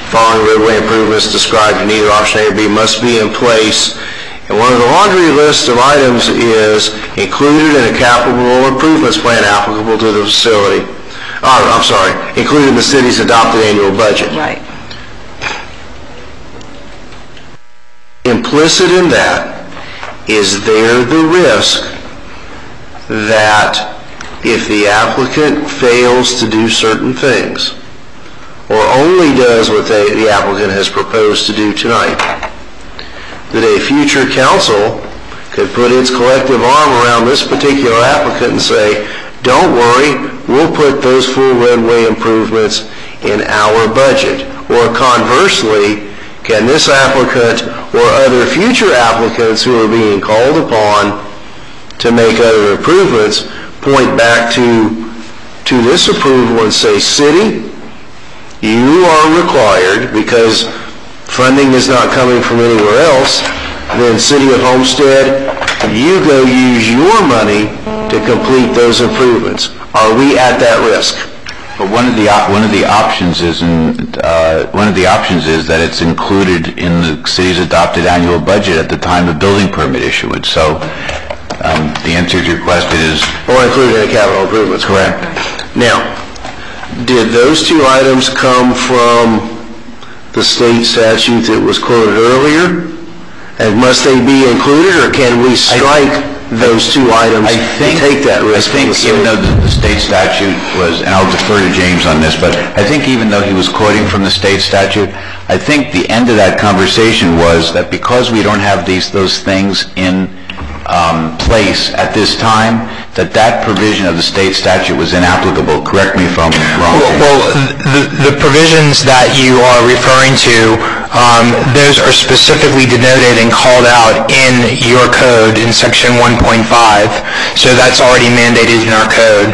Following roadway improvements described in either option A or B must be in place. And one of the laundry list of items is included in a capital improvements plan applicable to the facility. Included in the city's adopted annual budget. Right. Implicit in that is there the risk that if the applicant fails to do certain things, or only does what the applicant has proposed to do tonight, that a future council could put its collective arm around this particular applicant and say, don't worry, we'll put those full roadway improvements in our budget. Or conversely, can this applicant or other future applicants who are being called upon to make other improvements point back to to this approval and say, city, you are required, because funding is not coming from anywhere else, then City of Homestead, you go use your money to complete those improvements. Are we at that risk? But one of the options is that it's included in the city's adopted annual budget at the time of building permit issuance. So the answer to your question is, or included in capital improvements. Correct. Now, did those two items come from the state statute that was quoted earlier? And must they be included, or can we strike those two items to take that risk? I think even though the state statute was, and I'll defer to James on this, but I think even though he was quoting from the state statute, I think the end of that conversation was that because we don't have those things in place at this time, that provision of the state statute was inapplicable. Correct me if I'm wrong. Well, the provisions that you are referring to, those are specifically denoted and called out in your code in section 1.5, so that's already mandated in our code.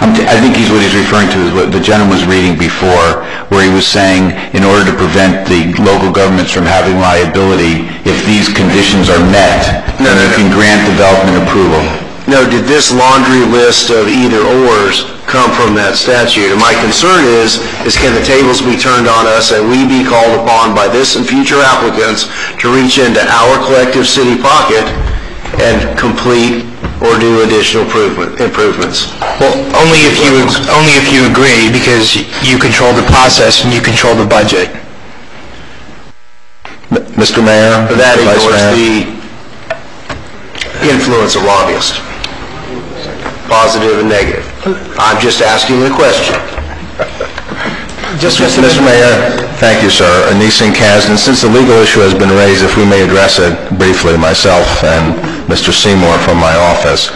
I think what he's referring to is what the gentleman was reading before, where he was saying in order to prevent the local governments from having liability, if these conditions are met, then they can grant development approval. No, did this laundry list of either-ors come from that statute? And my concern is can the tables be turned on us and we be called upon by this and future applicants to reach into our collective city pocket and complete or do additional improvements? Well, only if you agree, because you control the process and you control the budget. Mr. Mayor, that ignores the influence of lobbyists, positive and negative. I'm just asking a question. Mr. Mayor, thank you, sir. Anisin Kasdan, since the legal issue has been raised, if we may address it briefly, myself and Mr. Seymour from my office,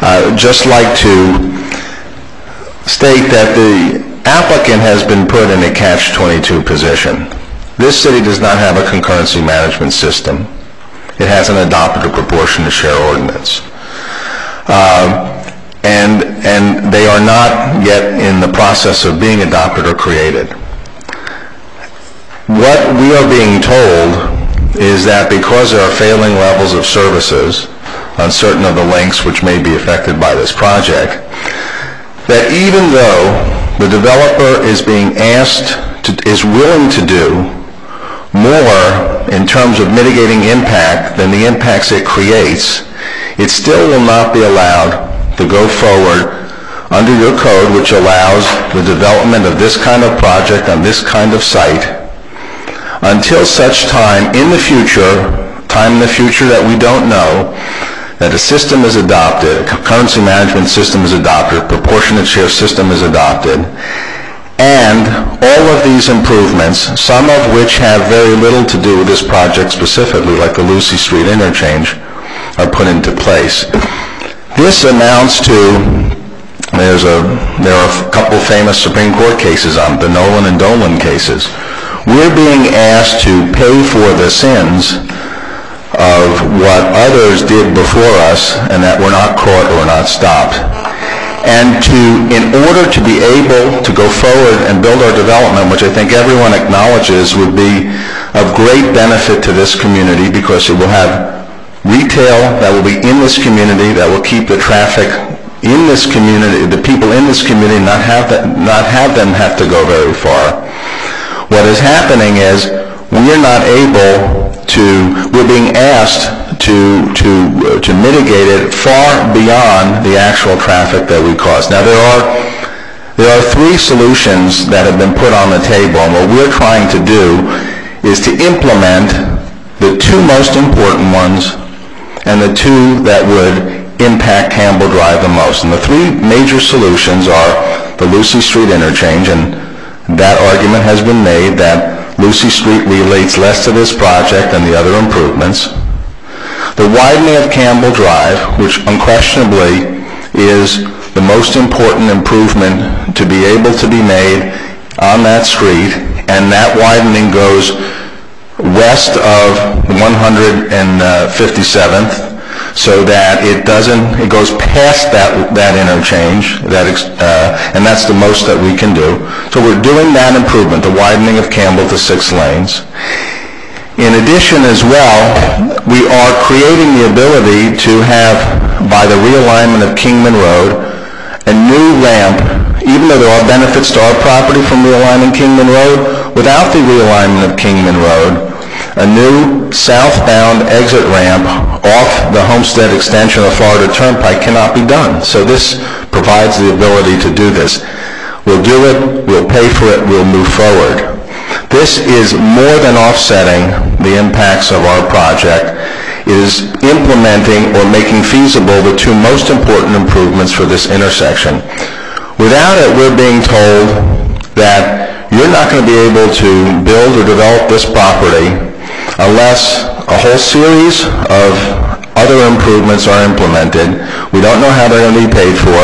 I'd just like to state that the applicant has been put in a catch-22 position. This city does not have a concurrency management system. It hasn't adopted a proportionate share ordinance. And they are not yet in the process of being adopted or created. What we are being told is that because there are failing levels of services on certain of the links which may be affected by this project, that even though the developer is being asked is willing to do more in terms of mitigating impact than the impacts it creates, it still will not be allowed to go forward under your code, which allows the development of this kind of project on this kind of site until such time in the future that we don't know, that a system is adopted, a concurrency management system is adopted, a proportionate share system is adopted, and all of these improvements, some of which have very little to do with this project specifically, like the Lucy Street interchange, are put into place. This amounts to, there are a couple famous Supreme Court cases on the Nolan and Dolan cases. We're being asked to pay for the sins of what others did before us and that were not caught or not stopped. And in order to be able to go forward and build our development, which I think everyone acknowledges would be of great benefit to this community because it will have retail that will be in this community, that will keep the traffic in this community, the people in this community, not have them have to go very far. What is happening is we're being asked to mitigate it far beyond the actual traffic that we cause. Now there are three solutions that have been put on the table, and what we're trying to do is to implement the two most important ones and the two that would impact Campbell Drive the most. And the three major solutions are the Lucy Street interchange, and that argument has been made that Lucy Street relates less to this project than the other improvements. The widening of Campbell Drive, which unquestionably is the most important improvement to be able to be made on that street, and that widening goes west of 157th, so that it goes past that interchange, and that's the most that we can do. So we're doing that improvement, the widening of Campbell to 6 lanes. In addition as well, we are creating the ability to have, by the realignment of Kingman Road, a new ramp, even though there are benefits to our property from realigning Kingman Road, without the realignment of Kingman Road, a new southbound exit ramp off the Homestead extension of Florida Turnpike cannot be done. So this provides the ability to do this. We'll do it, we'll pay for it, we'll move forward. This is more than offsetting the impacts of our project. It is implementing or making feasible the 2 most important improvements for this intersection. Without it, we're being told that you're not going to be able to build or develop this property unless a whole series of other improvements are implemented. We don't know how they're going to be paid for,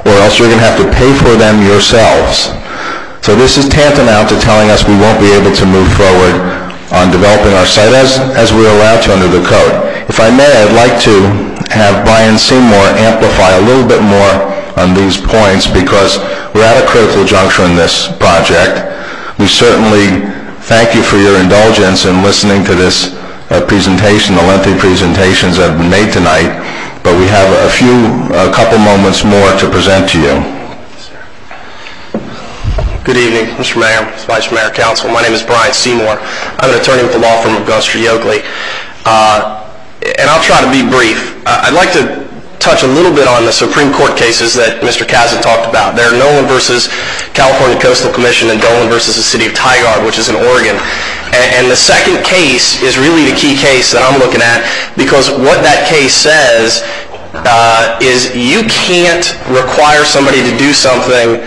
or else you're going to have to pay for them yourselves. So this is tantamount to telling us we won't be able to move forward on developing our site as we're allowed to under the code. If I may, I'd like to have Brian Seymour amplify a little bit more on these points, because we're at a critical juncture in this project. We certainly thank you for your indulgence in listening to this presentation, the lengthy presentations that have been made tonight, but we have a couple moments more to present to you. Good evening, Mr. Mayor, Vice Mayor, Council. My name is Brian Seymour. I'm an attorney with the law firm of Gunster Yoakley. And I'll try to be brief. I'd like to touch a little bit on the Supreme Court cases that Mr. Kazin talked about. They're Nolan versus California Coastal Commission and Dolan versus the City of Tigard, which is in Oregon. And the second case is really the key case that I'm looking at, because what that case says is you can't require somebody to do something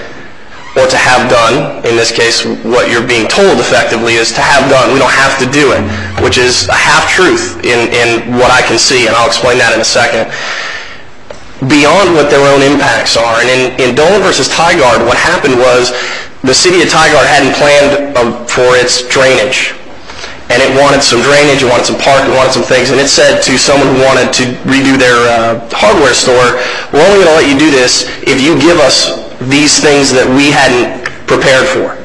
or to have done. In this case, what you're being told effectively is to have done. We don't have to do it, which is a half-truth in what I can see, and I'll explain that in a second. Beyond what their own impacts are. And in Dolan versus Tigard, what happened was the City of Tigard hadn't planned for its drainage. And it wanted some drainage, it wanted some park, it wanted some things, and it said to someone who wanted to redo their hardware store, we're only going to let you do this if you give us these things that we hadn't prepared for.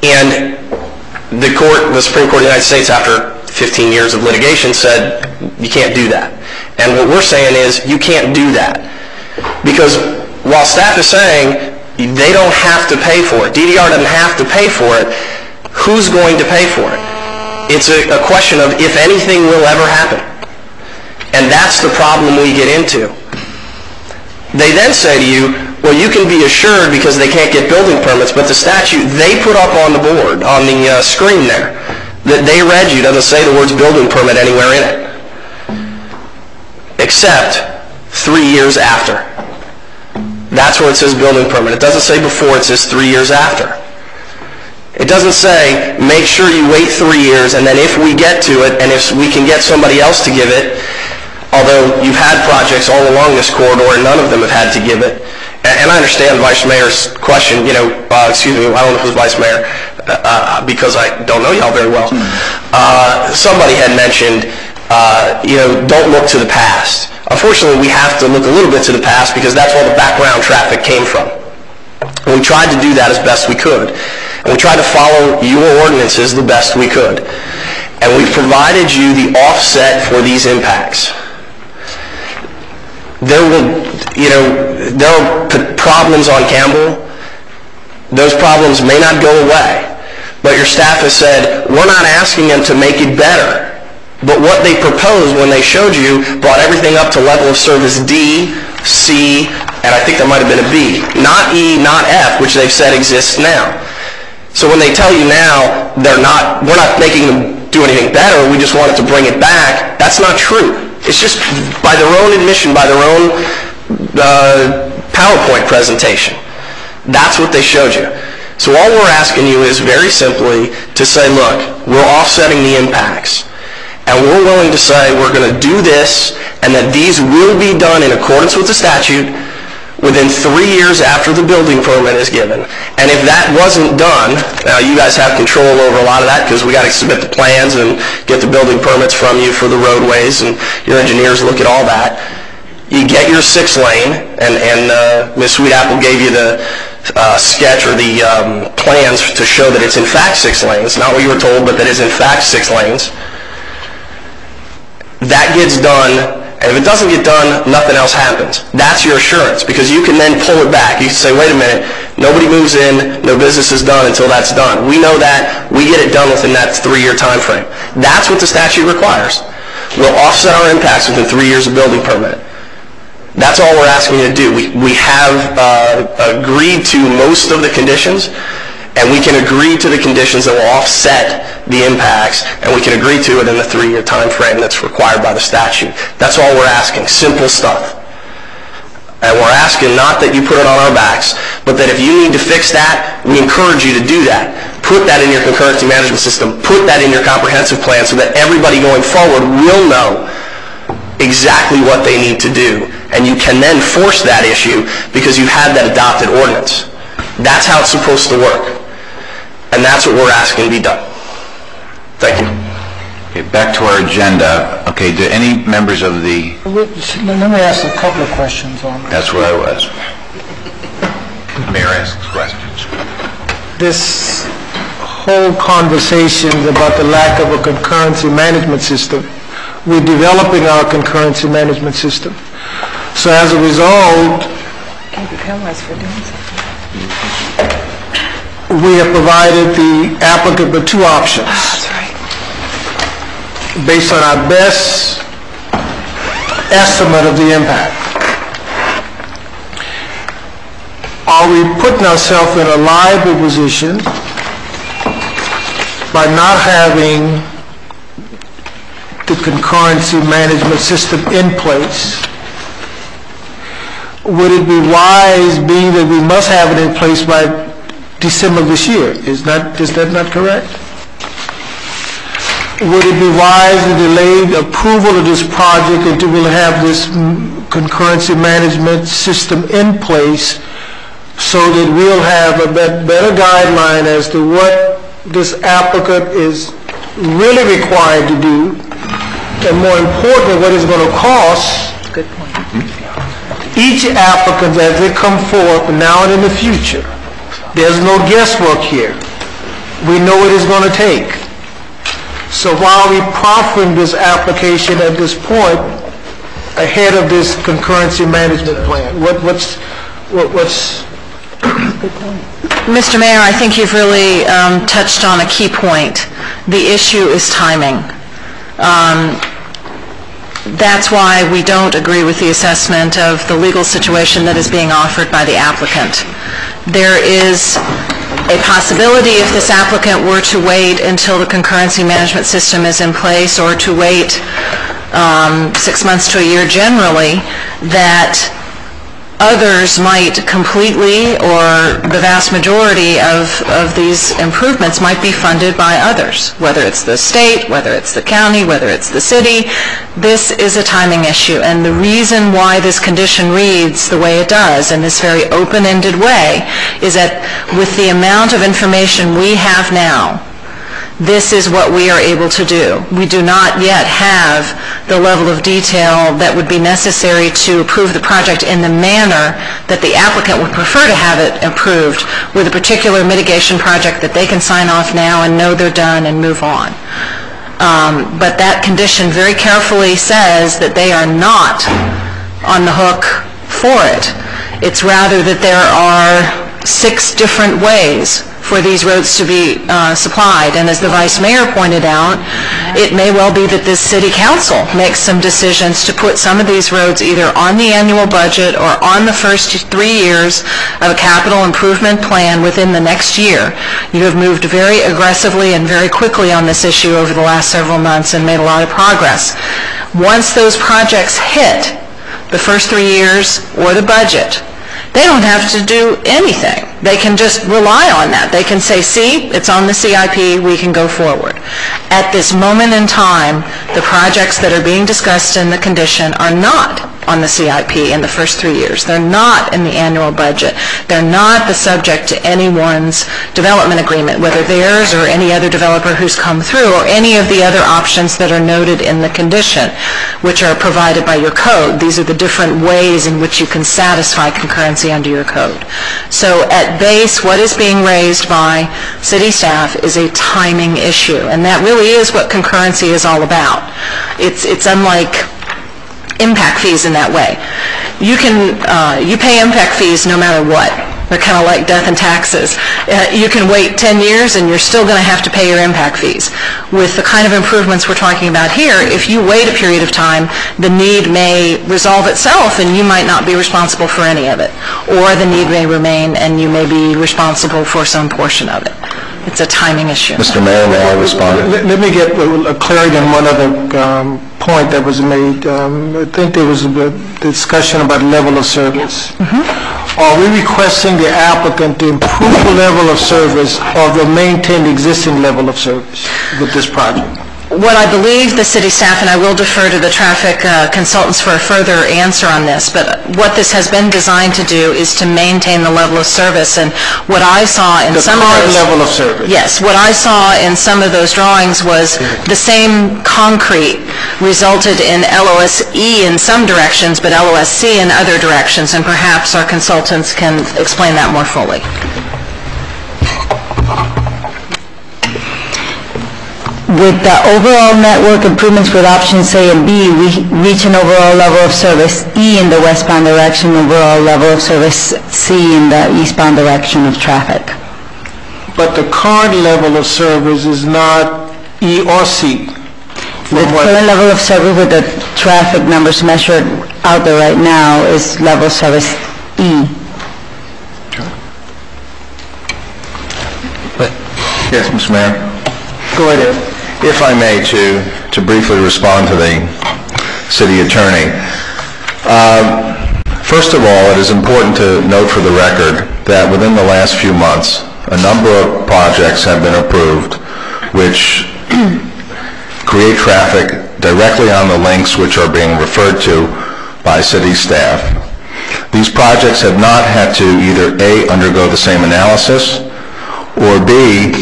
And the Supreme Court of the United States, after 15 years of litigation, said you can't do that. And what we're saying is you can't do that. Because while staff is saying they don't have to pay for it, DDR doesn't have to pay for it, who's going to pay for it? It's a question of if anything will ever happen. And that's the problem we get into. They then say to you, well, you can be assured because they can't get building permits, but the statute they put up on the board, on the screen there, that they read you doesn't say the words building permit anywhere in it. Except 3 years after. That's where it says building permit. It doesn't say before, it says 3 years after. It doesn't say make sure you wait 3 years and then if we get to it and if we can get somebody else to give it, although you've had projects all along this corridor and none of them have had to give it. And I understand Vice Mayor's question, excuse me, I don't know who's Vice Mayor, because I don't know y'all very well. Somebody had mentioned, don't look to the past. Unfortunately, we have to look a little bit to the past because that's where the background traffic came from. And we tried to do that as best we could. And we tried to follow your ordinances the best we could. And we provided you the offset for these impacts. There are problems on Campbell. Those problems may not go away. But your staff has said, we're not asking them to make it better. But what they proposed when they showed you brought everything up to level of service D, C, and I think there might have been a B. Not E, not F, which they've said exists now. So when they tell you now we're not making them do anything better, we just wanted to bring it back, that's not true. It's just by their own admission, by their own PowerPoint presentation. That's what they showed you. So all we're asking you is very simply to say, look, we're offsetting the impacts. And we're willing to say we're going to do this and that these will be done in accordance with the statute within 3 years after the building permit is given. And if that wasn't done, now you guys have control over a lot of that because we got to submit the plans and get the building permits from you for the roadways, and your engineers look at all that. You get your 6-lane, and Ms. Sweetapple gave you the sketch or the plans to show that it's in fact 6 lanes, not what you were told, but that it's in fact 6 lanes. That gets done. And if it doesn't get done, nothing else happens. That's your assurance, because you can then pull it back. You can say, wait a minute, nobody moves in, no business is done until that's done. We know that. We get it done within that 3-year time frame. That's what the statute requires. We'll offset our impacts within 3 years of building permit. That's all we're asking you to do. We have agreed to most of the conditions, and we can agree to the conditions that will offset the impacts, and we can agree to it in the 3-year time frame that's required by the statute. That's all we're asking, simple stuff. And we're asking not that you put it on our backs, but that if you need to fix that, we encourage you to do that. Put that in your concurrency management system. Put that in your comprehensive plan so that everybody going forward will know exactly what they need to do. And you can then force that issue because you had that adopted ordinance. That's how it's supposed to work. And that's what we're asking to be done. Thank you. Okay, back to our agenda. Okay, do any members of the... Let me ask a couple of questions on that. That's where I was. The mayor asks questions. This whole conversation about the lack of a concurrency management system, we're developing our concurrency management system. So as a result, we have provided the applicant with 2 options. Based on our best estimate of the impact. Are we putting ourselves in a liable position by not having the concurrency management system in place? Would it be wise, being that we must have it in place by December this year? Is that not correct? Would it be wise to delay the approval of this project until we'll have this concurrency management system in place so that we'll have a better guideline as to what this applicant is really required to do, and more importantly, what it's going to cost each applicant as they come forth now and in the future. There's no guesswork here. We know what it's going to take. So while we're proffering this application at this point, ahead of this concurrency management plan, what's Mr. Mayor, I think you've really touched on a key point. The issue is timing. That's why we don't agree with the assessment of the legal situation that is being offered by the applicant. There is a possibility, if this applicant were to wait until the concurrency management system is in place, or to wait 6 months to a year generally, that others might completely, or the vast majority of these improvements might be funded by others, whether it's the state, whether it's the county, whether it's the city. This is a timing issue, and the reason why this condition reads the way it does in this very open-ended way is that with the amount of information we have now, this is what we are able to do. We do not yet have the level of detail that would be necessary to approve the project in the manner that the applicant would prefer to have it approved, with a particular mitigation project that they can sign off now and know they're done and move on. But that condition very carefully says that they are not on the hook for it. It's rather that there are 6 different ways for these roads to be supplied. And as the Vice Mayor pointed out, it may well be that this City Council makes some decisions to put some of these roads either on the annual budget or on the first 3 years of a capital improvement plan within the next year. You have moved very aggressively and very quickly on this issue over the last several months and made a lot of progress. Once those projects hit the first 3 years or the budget, they don't have to do anything. They can just rely on that. They can say, see, it's on the CIP, we can go forward. At this moment in time, the projects that are being discussed in the condition are not on the CIP in the first 3 years. They're not in the annual budget. They're not the subject to anyone's development agreement, whether theirs or any other developer who's come through, or any of the other options that are noted in the condition, which are provided by your code. These are the different ways in which you can satisfy concurrency under your code. So at base, what is being raised by city staff is a timing issue, and that really is what concurrency is all about. It's unlike impact fees in that way. You pay impact fees no matter what. They're kind of like death and taxes. You can wait 10 years and you're still going to have to pay your impact fees. With the kind of improvements we're talking about here, if you wait a period of time, the need may resolve itself and you might not be responsible for any of it. Or the need may remain and you may be responsible for some portion of it. It's a timing issue. Mr. Mayor, may I respond? Let me get a clarity on one other point that was made. I think there was a discussion about level of service. Are we requesting the applicant to improve the level of service or to maintain the existing level of service with this project? What I believe the city staff, and I will defer to the traffic consultants for a further answer on this, but what this has been designed to do is to maintain the level of service. And what I saw in some of those... The current level of service. Yes. What I saw in some of those drawings was the same concrete resulted in LOSE in some directions, but LOSC in other directions, and perhaps our consultants can explain that more fully. With the overall network improvements with options A and B, we reach an overall level of service E in the westbound direction, overall level of service C in the eastbound direction of traffic. But the current level of service is not E or C. The current level of service with the traffic numbers measured out there right now is level of service E. Yes, Mr. Mayor. Go ahead. If I may, to briefly respond to the city attorney. First of all, it is important to note for the record that within the last few months, a number of projects have been approved which create traffic directly on the links which are being referred to by city staff. These projects have not had to either A, undergo the same analysis, or B,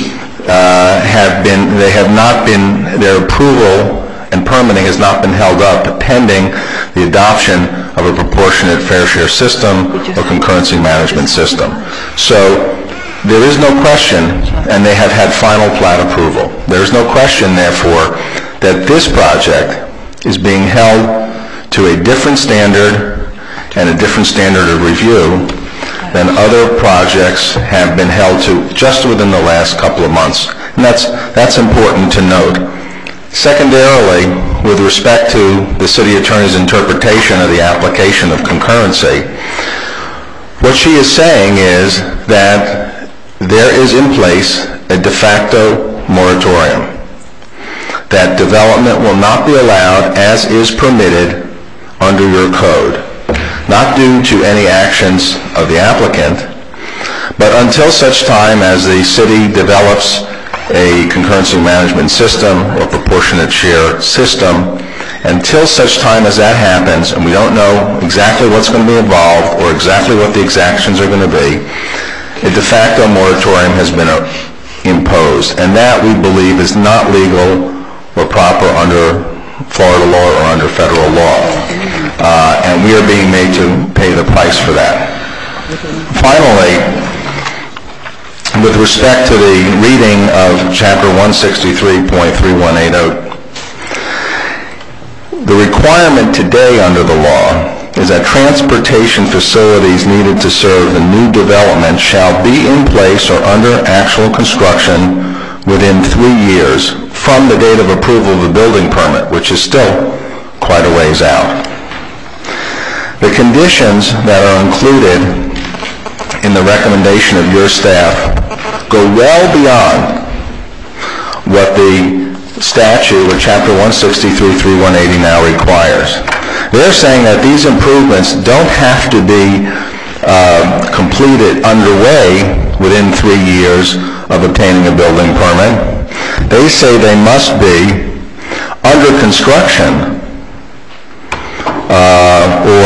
their approval and permitting has not been held up pending the adoption of a proportionate fair share system or concurrency management system. So there is no question, and they have had final plat approval. There is no question, therefore, that this project is being held to a different standard and a different standard of review than other projects have been held to just within the last couple of months. And that's important to note. Secondarily, with respect to the city attorney's interpretation of the application of concurrency, what she is saying is that there is in place a de facto moratorium, that development will not be allowed as is permitted under your code, not due to any actions of the applicant, but until such time as the city develops a concurrency management system or proportionate share system. Until such time as that happens, and we don't know exactly what's going to be involved or exactly what the exactions are going to be, a de facto moratorium has been imposed, and that we believe is not legal or proper under Florida law or under federal law. And we are being made to pay the price for that. Finally, with respect to the reading of Chapter 163.3180, the requirement today under the law is that transportation facilities needed to serve the new development shall be in place or under actual construction within 3 years from the date of approval of the building permit, which is still quite a ways out. The conditions that are included in the recommendation of your staff go well beyond what the statute or Chapter 163.3180 now requires. They're saying that these improvements don't have to be completed underway within 3 years of obtaining a building permit. They say they must be under construction or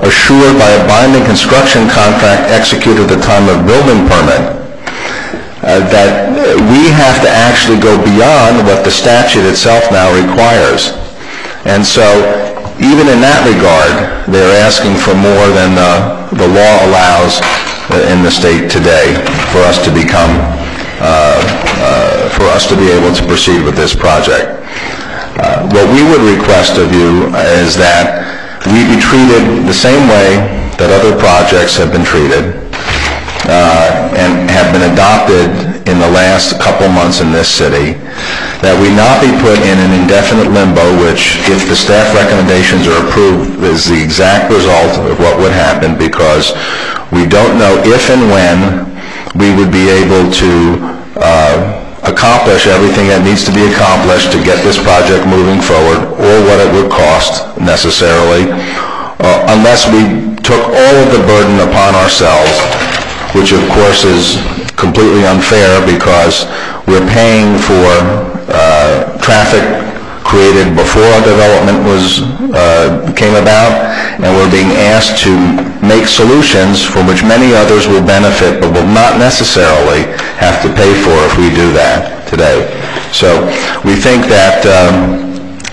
assured by a binding construction contract executed at the time of building permit, that we have to actually go beyond what the statute itself now requires. And so, even in that regard, they're asking for more than the law allows in the state today for us to become, for us to be able to proceed with this project. What we would request of you is that we be treated the same way that other projects have been treated and have been adopted in the last couple months in this city, that we not be put in an indefinite limbo, which, if the staff recommendations are approved, is the exact result of what would happen, because we don't know if and when we would be able to accomplish everything that needs to be accomplished to get this project moving forward, or what it would cost necessarily, unless we took all of the burden upon ourselves, which of course is completely unfair, because we're paying for traffic created before our development came about, and we're being asked to make solutions from which many others will benefit but will not necessarily have to pay for if we do that today. So we think that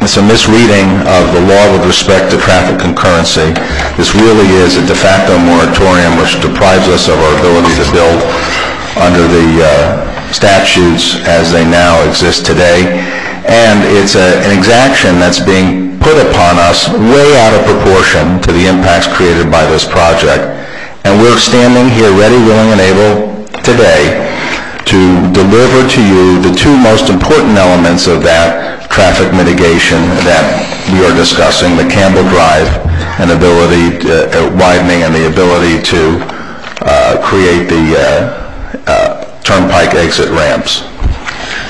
it's a misreading of the law with respect to traffic concurrency. This really is a de facto moratorium which deprives us of our ability to build under the statutes as they now exist today. And it's an exaction that's being put upon us way out of proportion to the impacts created by this project. And we're standing here ready, willing, and able today to deliver to you the two most important elements of that traffic mitigation that we are discussing, the Campbell Drive and ability widening, and the ability to create the turnpike exit ramps.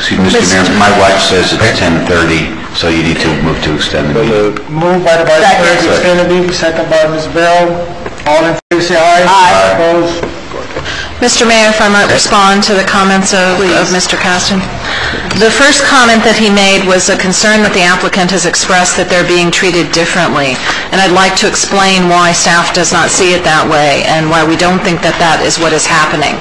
Excuse me, Mr. Mayor, my watch says it's 10:30, so you need to move to extend the meeting. Moved by the Vice President to extend the meeting, second by Ms. Bell. All in favor, say aye. Aye. Opposed? Mr. Mayor, if I might respond to the comments of Mr. Caston. The first comment that he made was a concern that the applicant has expressed that they're being treated differently. And I'd like to explain why staff does not see it that way and why we don't think that that is what is happening.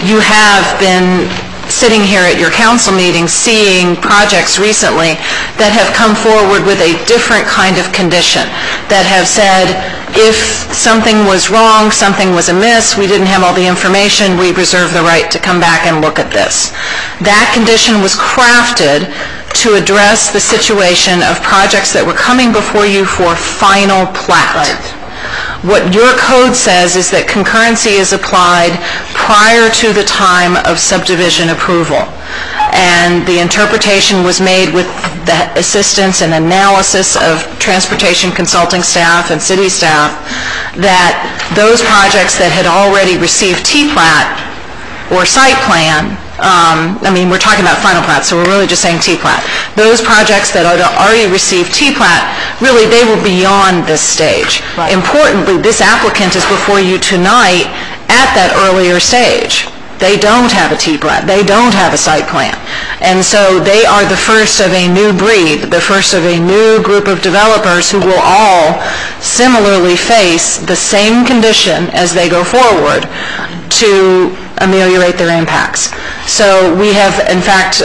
You have been sitting here at your council meeting seeing projects recently that have come forward with a different kind of condition, that have said, if something was wrong, something was amiss, we didn't have all the information, we reserve the right to come back and look at this. That condition was crafted to address the situation of projects that were coming before you for final plat. Right. What your code says is that concurrency is applied prior to the time of subdivision approval. And the interpretation was made with the assistance and analysis of transportation consulting staff and city staff that those projects that had already received T-plat or site plan, we're talking about final plat, so we're really just saying T-plat. Those projects that had already received T-plat, really they were beyond this stage. Right. Importantly, this applicant is before you tonight at that earlier stage. They don't have a T-plat. They don't have a site plan. And so they are the first of a new breed, the first of a new group of developers who will all similarly face the same condition as they go forward to ameliorate their impacts. So we have, in fact,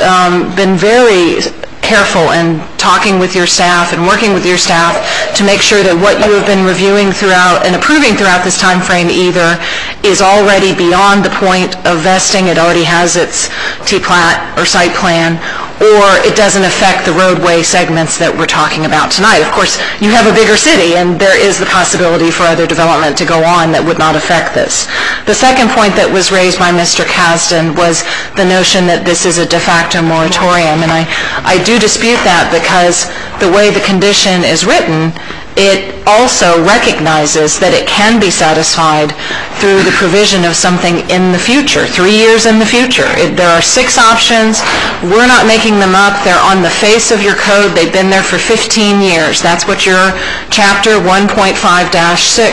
been very careful in talking with your staff and working with your staff to make sure that what you have been reviewing throughout and approving throughout this time frame either is already beyond the point of vesting, it already has its T-plat or site plan, or it doesn't affect the roadway segments that we're talking about tonight. Of course, you have a bigger city, and there is the possibility for other development to go on that would not affect this. The second point that was raised by Mr. Kasdan was the notion that this is a de facto moratorium, and I do dispute that because the way the condition is written, it also recognizes that it can be satisfied through the provision of something in the future, 3 years in the future. There are 6 options. We're not making them up. They're on the face of your code. They've been there for 15 years. That's what your Chapter 1.5-6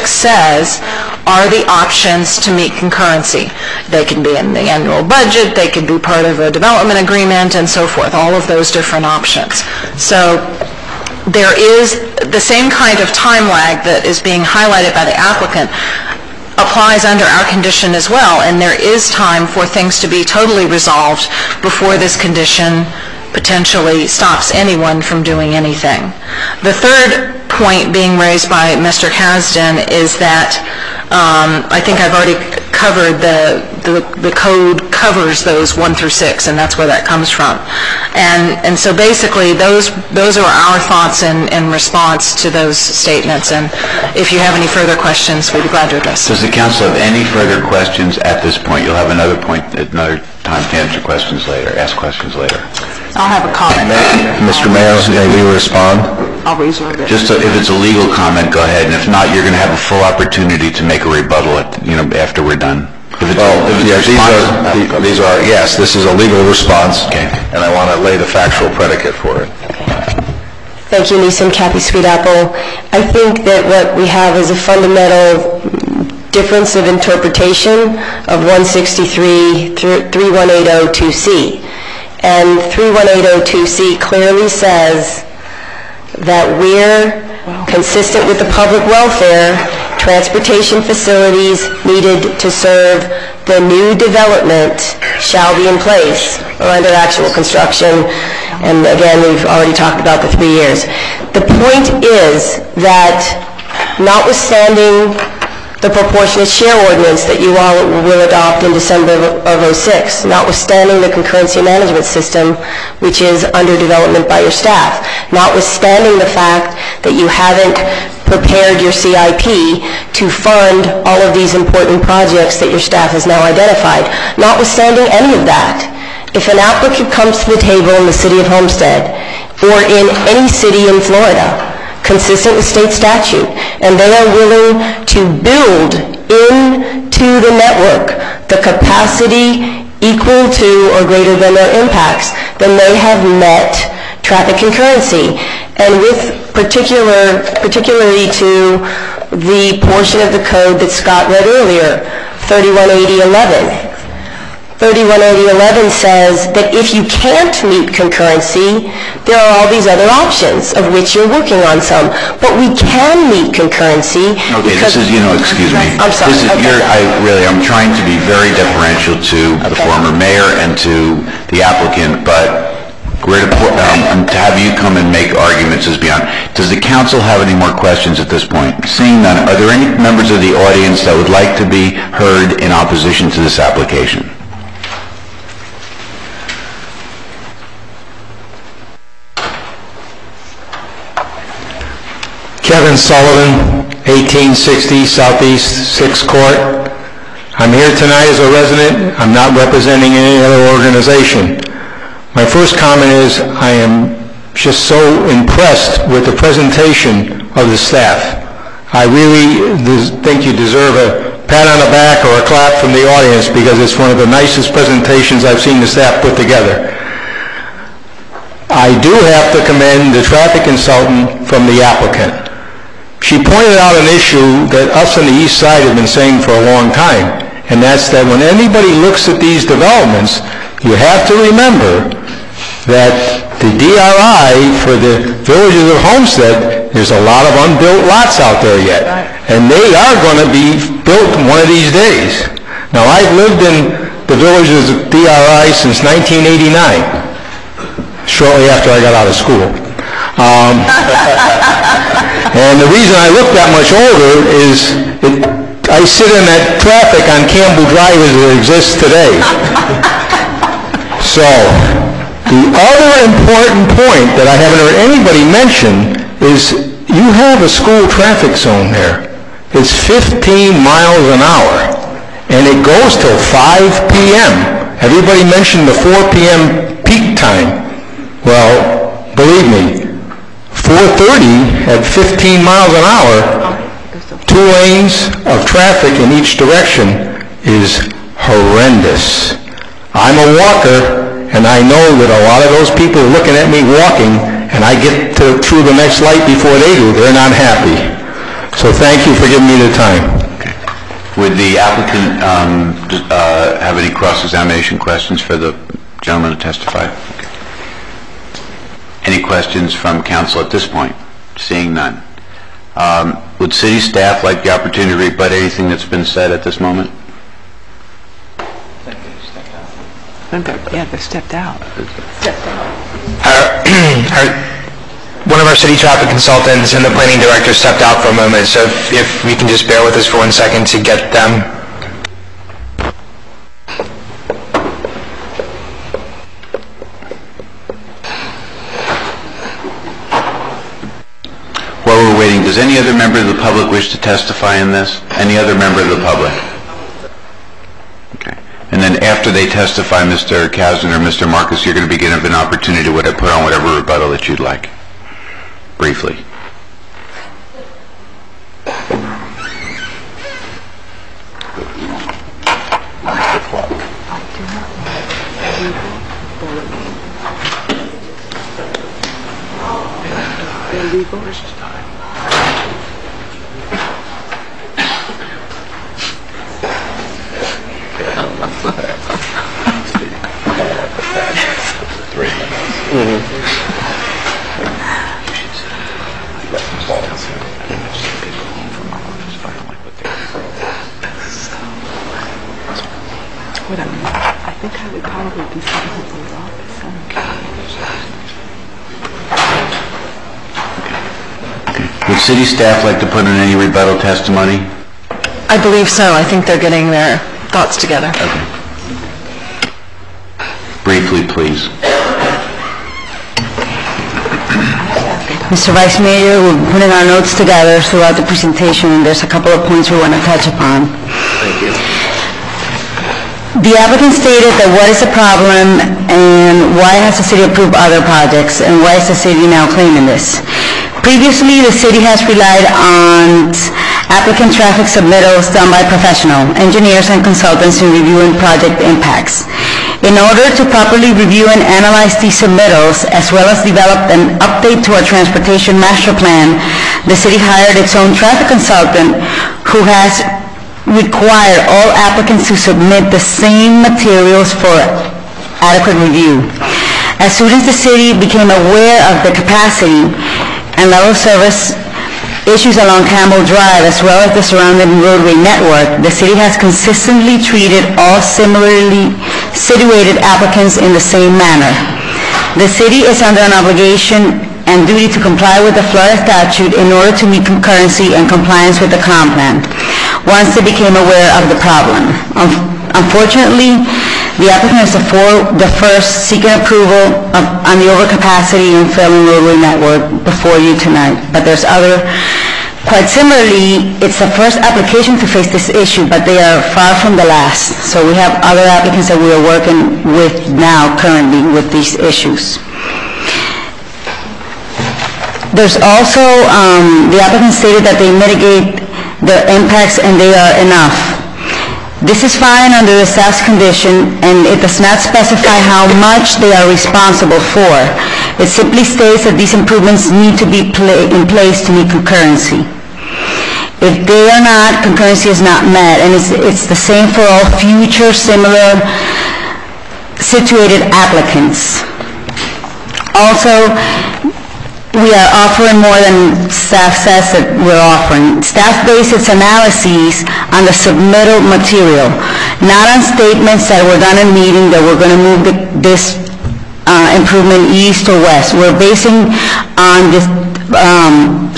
says are the options to meet concurrency. They can be in the annual budget. They can be part of a development agreement and so forth, all of those different options. So there is the same kind of time lag that is being highlighted by the applicant applies under our condition as well, and there is time for things to be totally resolved before this condition potentially stops anyone from doing anything. The third point being raised by Mr. Kasdan is that I think I've already covered the code covers those 1 through 6, and that's where that comes from. And so basically those are our thoughts in response to those statements, and if you have any further questions, we'd be glad to address them. Does the council have any further questions at this point? You'll have another time to answer questions later, ask questions later. I'll have a comment. Mr. Mayor, may we respond? I'll reserve it. Just if it's a legal comment, go ahead, and if not, you're going to have a full opportunity to make a rebuttal after we're done. Yes, this is a legal response, and I want to lay the factual predicate for it. Thank you, Nissan Cappy Sweetapple. I think that what we have is a fundamental difference of interpretation of 163 through 3180-2C. And 3180-2C clearly says that we're consistent with the public welfare, transportation facilities needed to serve the new development shall be in place or under actual construction. And again, we've already talked about the 3 years. The point is that notwithstanding the proportionate share ordinance that you all will adopt in December of 06, notwithstanding the concurrency management system, which is under development by your staff, notwithstanding the fact that you haven't prepared your CIP to fund all of these important projects that your staff has now identified, notwithstanding any of that, if an applicant comes to the table in the city of Homestead or in any city in Florida, consistent with state statute, and they are willing to build into the network the capacity equal to or greater than their impacts, then they have met traffic concurrency. And with particularly to the portion of the code that Scott read earlier, 318011. 318011 says that if you can't meet concurrency, there are all these other options, of which you're working on some. But we can meet concurrency. Okay, this is, excuse me. I'm sorry. I'm trying to be very deferential to the former mayor and to the applicant, but to have you come and make arguments is beyond. Does the council have any more questions at this point? Seeing none, are there any members of the audience that would like to be heard in opposition to this application? Kevin Sullivan, 1860 Southeast 6th Court. I'm here tonight as a resident. I'm not representing any other organization. My first comment is I am just so impressed with the presentation of the staff. I really think you deserve a pat on the back or a clap from the audience because it's one of the nicest presentations I've seen the staff put together. I do have to commend the traffic consultant from the applicant. She pointed out an issue that us on the east side have been saying for a long time, and that's that when anybody looks at these developments, you have to remember that the DRI for the villages of Homestead, there's a lot of unbuilt lots out there yet, and they are going to be built one of these days. Now, I've lived in the villages of DRI since 1989, shortly after I got out of school. And the reason I look that much older is I sit in that traffic on Campbell Drive as it exists today. So, the other important point that I haven't heard anybody mention is you have a school traffic zone there. It's 15 miles an hour, and it goes till 5 p.m. Everybody mentioned the 4 p.m. peak time. Well, believe me, 430 at 15 miles an hour, 2 lanes of traffic in each direction is horrendous. I'm a walker, and I know that a lot of those people are looking at me walking, and I get through the next light before they do. They're not happy. So thank you for giving me the time. Okay. Would the applicant have any cross-examination questions for the gentleman to testify? Okay. Any questions from council at this point? Seeing none. Would city staff like the opportunity to rebut anything that's been said at this moment? Yeah, they stepped out. One of our city traffic consultants and the planning director stepped out for a moment, so if we can just bear with us for 1 second to get them. While we're waiting, does any other member of the public wish to testify in this? Any other member of the public? Okay. And then after they testify, Mr. Kasdan or Mr. Marcus, you're going to be given an opportunity to put on whatever rebuttal that you'd like. Briefly. I think I would probably do something with the office. Would city staff like to put in any rebuttal testimony? I believe so. I think they're getting their thoughts together. Okay. Briefly, please. Mr. Vice Mayor, we're putting our notes together throughout the presentation, and there's a couple of points we want to touch upon. Thank you. The applicant stated that what is the problem and why has the city approved other projects, and why is the city now claiming this? Previously, the city has relied on applicant traffic submittals done by professional engineers and consultants in reviewing project impacts. In order to properly review and analyze these submittals, as well as develop an update to our transportation master plan, the city hired its own traffic consultant who has required all applicants to submit the same materials for adequate review. As soon as the city became aware of the capacity and level of service issues along Campbell Drive, as well as the surrounding roadway network, the city has consistently treated all similarly situated applicants in the same manner. The city is under an obligation and duty to comply with the Florida statute in order to meet concurrency and compliance with the comp plan, once they became aware of the problem. Unfortunately, the applicant is the first seeking approval on the overcapacity and failing roadway network before you tonight. But there's other, quite similarly, it's the first application to face this issue, but they are far from the last. So we have other applicants that we are working with now currently with these issues. There's also, the applicant stated that they mitigate the impacts and they are enough. This is fine under the staff's condition, and it does not specify how much they are responsible for. It simply states that these improvements need to be in place to meet concurrency. If they are not, concurrency is not met, and it's the same for all future similar situated applicants. Also, we are offering more than staff says that we're offering. Staff based its analyses on the submittal material, not on statements that were done in meeting that we're going to move this improvement east or west. We're basing on this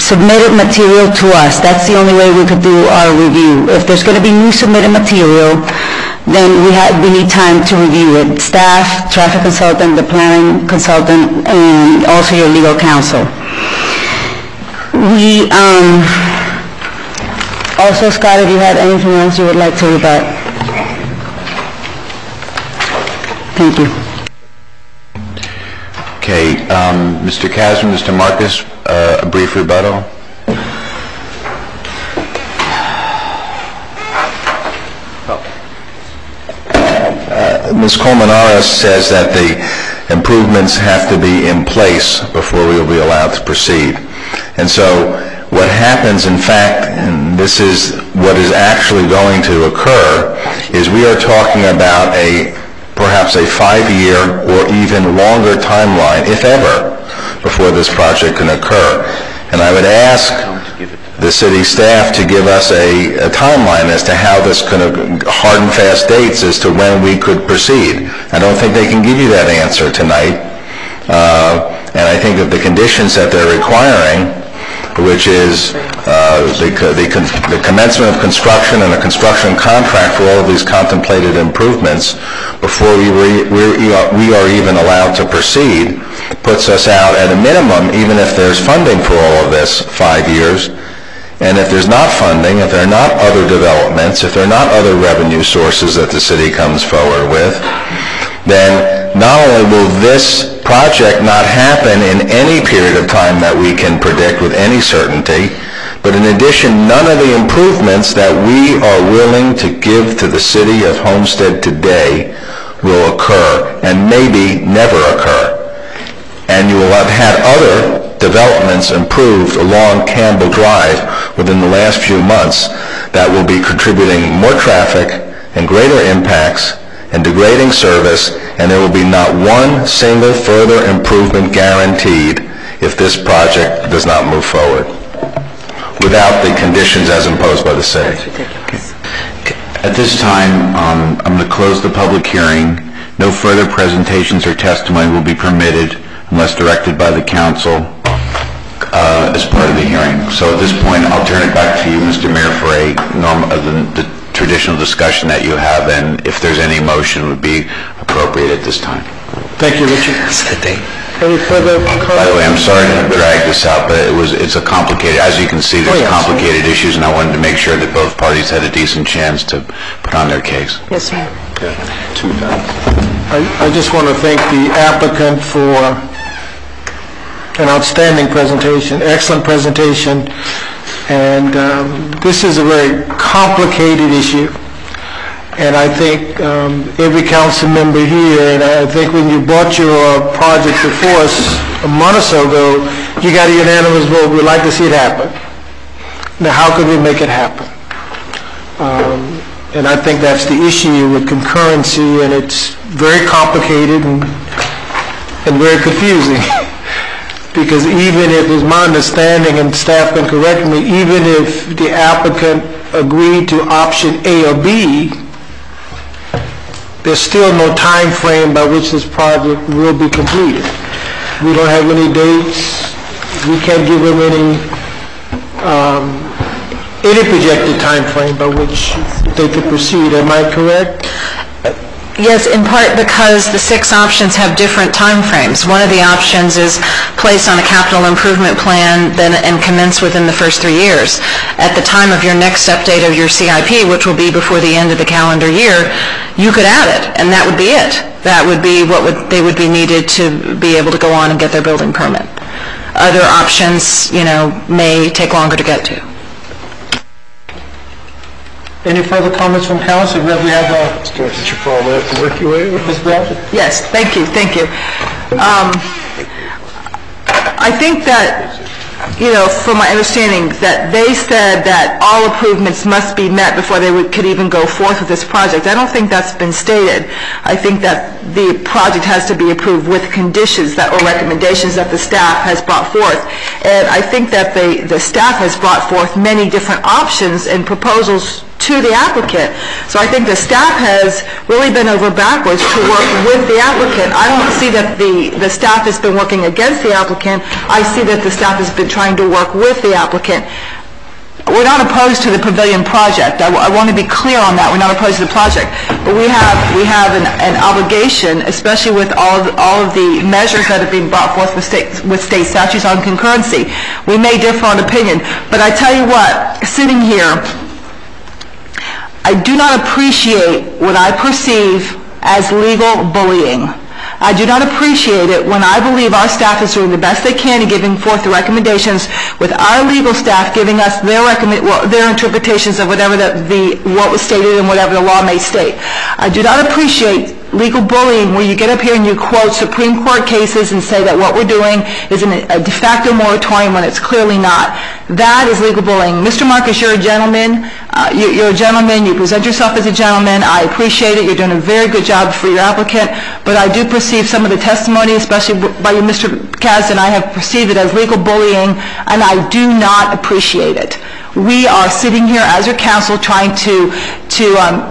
submitted material to us. That's the only way we could do our review. If there's going to be new submitted material, then we need time to review it. Staff, traffic consultant, the planning consultant, and also your legal counsel. We, also, Scott, if you have anything else you would like to rebut. Thank you. Okay, Mr. Kasdan, Mr. Marcus, a brief rebuttal. Ms. Colmenares says that the improvements have to be in place before we will be allowed to proceed. And so what happens, in fact, and this is what is actually going to occur, is we are talking about perhaps a 5-year or even longer timeline, if ever, before this project can occur. And I would ask the city staff to give us a timeline as to how this can, hard and fast dates as to when we could proceed. I don't think they can give you that answer tonight. And I think that the conditions that they're requiring, which is the commencement of construction and a construction contract for all of these contemplated improvements before we are even allowed to proceed, puts us out at a minimum, even if there's funding for all of this, 5 years. And if there's not funding, if there are not other developments, if there are not other revenue sources that the city comes forward with, then not only will this project not happen in any period of time that we can predict with any certainty, but in addition, none of the improvements that we are willing to give to the city of Homestead today will occur, and maybe never occur. And you will have had other developments improved along Campbell Drive within the last few months that will be contributing more traffic and greater impacts and degrading service, and there will be not one single further improvement guaranteed if this project does not move forward without the conditions as imposed by the city. At this time, I'm going to close the public hearing. No further presentations or testimony will be permitted unless directed by the council as part of the hearing. So at this point, I'll turn it back to you, Mr. Mayor, for the traditional discussion that you have, and if there's any motion would be appropriate at this time. Thank you, Richard. Any further comments? By the way, I'm sorry to drag this out, but it's a complicated, as you can see, there's complicated issues, and I wanted to make sure that both parties had a decent chance to put on their case. Yes, sir. I just want to thank the applicant for an outstanding presentation, excellent presentation, and this is a very complicated issue. And I think every council member here, and I think when you brought your project before us a month or so ago, you got a unanimous vote. We'd like to see it happen. Now, how could we make it happen? And I think that's the issue with concurrency, and it's very complicated and very confusing. Because even if, it's my understanding, and staff can correct me, even if the applicant agreed to option A or B, there's still no time frame by which this project will be completed. We don't have any dates. We can't give them any projected time frame by which they could proceed. Am I correct? Yes, in part because the 6 options have different time frames. One of the options is placed on a capital improvement plan and commence within the first 3 years. At the time of your next update of your CIP, which will be before the end of the calendar year, you could add it, and that would be it. That would be they would be needed to be able to go on and get their building permit. Other options, may take longer to get to. Any further comments from council? We have work your way. Ms. Brown? Yes, thank you. I think that, from my understanding, that they said that all improvements must be met before they could even go forth with this project. I don't think that's been stated. I think that the project has to be approved with conditions or recommendations that the staff has brought forth. And I think that the staff has brought forth many different options and proposals to the applicant. So I think the staff has really been over backwards to work with the applicant. I don't see that the staff has been working against the applicant. I see that the staff has been trying to work with the applicant. We're not opposed to the pavilion project. I want to be clear on that. We're not opposed to the project. But we have an obligation, especially with all of the measures that have been brought forth with state statutes on concurrency. We may differ on opinion, but I tell you what, sitting here, I do not appreciate what I perceive as legal bullying. I do not appreciate it when I believe our staff is doing the best they can in giving forth the recommendations, with our legal staff giving us their interpretations of what was stated and whatever the law may state. I do not appreciate legal bullying where you get up here and you quote Supreme Court cases and say that what we're doing is a de facto moratorium when it's clearly not. That is legal bullying. Mr. Marcus, you're a gentleman. You're a gentleman. You present yourself as a gentleman. I appreciate it. You're doing a very good job for your applicant. But I do perceive some of the testimony, especially by you, Mr. Kasdan, I have perceived it as legal bullying, and I do not appreciate it. We are sitting here as your council trying to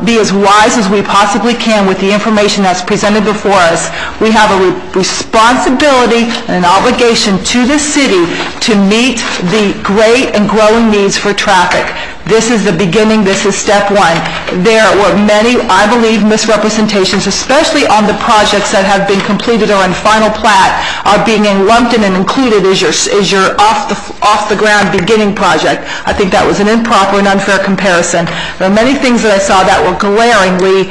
be as wise as we possibly can with the information that's presented before us. We have a responsibility and an obligation to the city to meet the great and growing needs for traffic. This is the beginning. This is step one. There were many, I believe, misrepresentations, especially on the projects that have been completed or in final plat, are being lumped in and included as your off the ground beginning project. I think that was an improper and unfair comparison. There are many things that I saw that were glaringly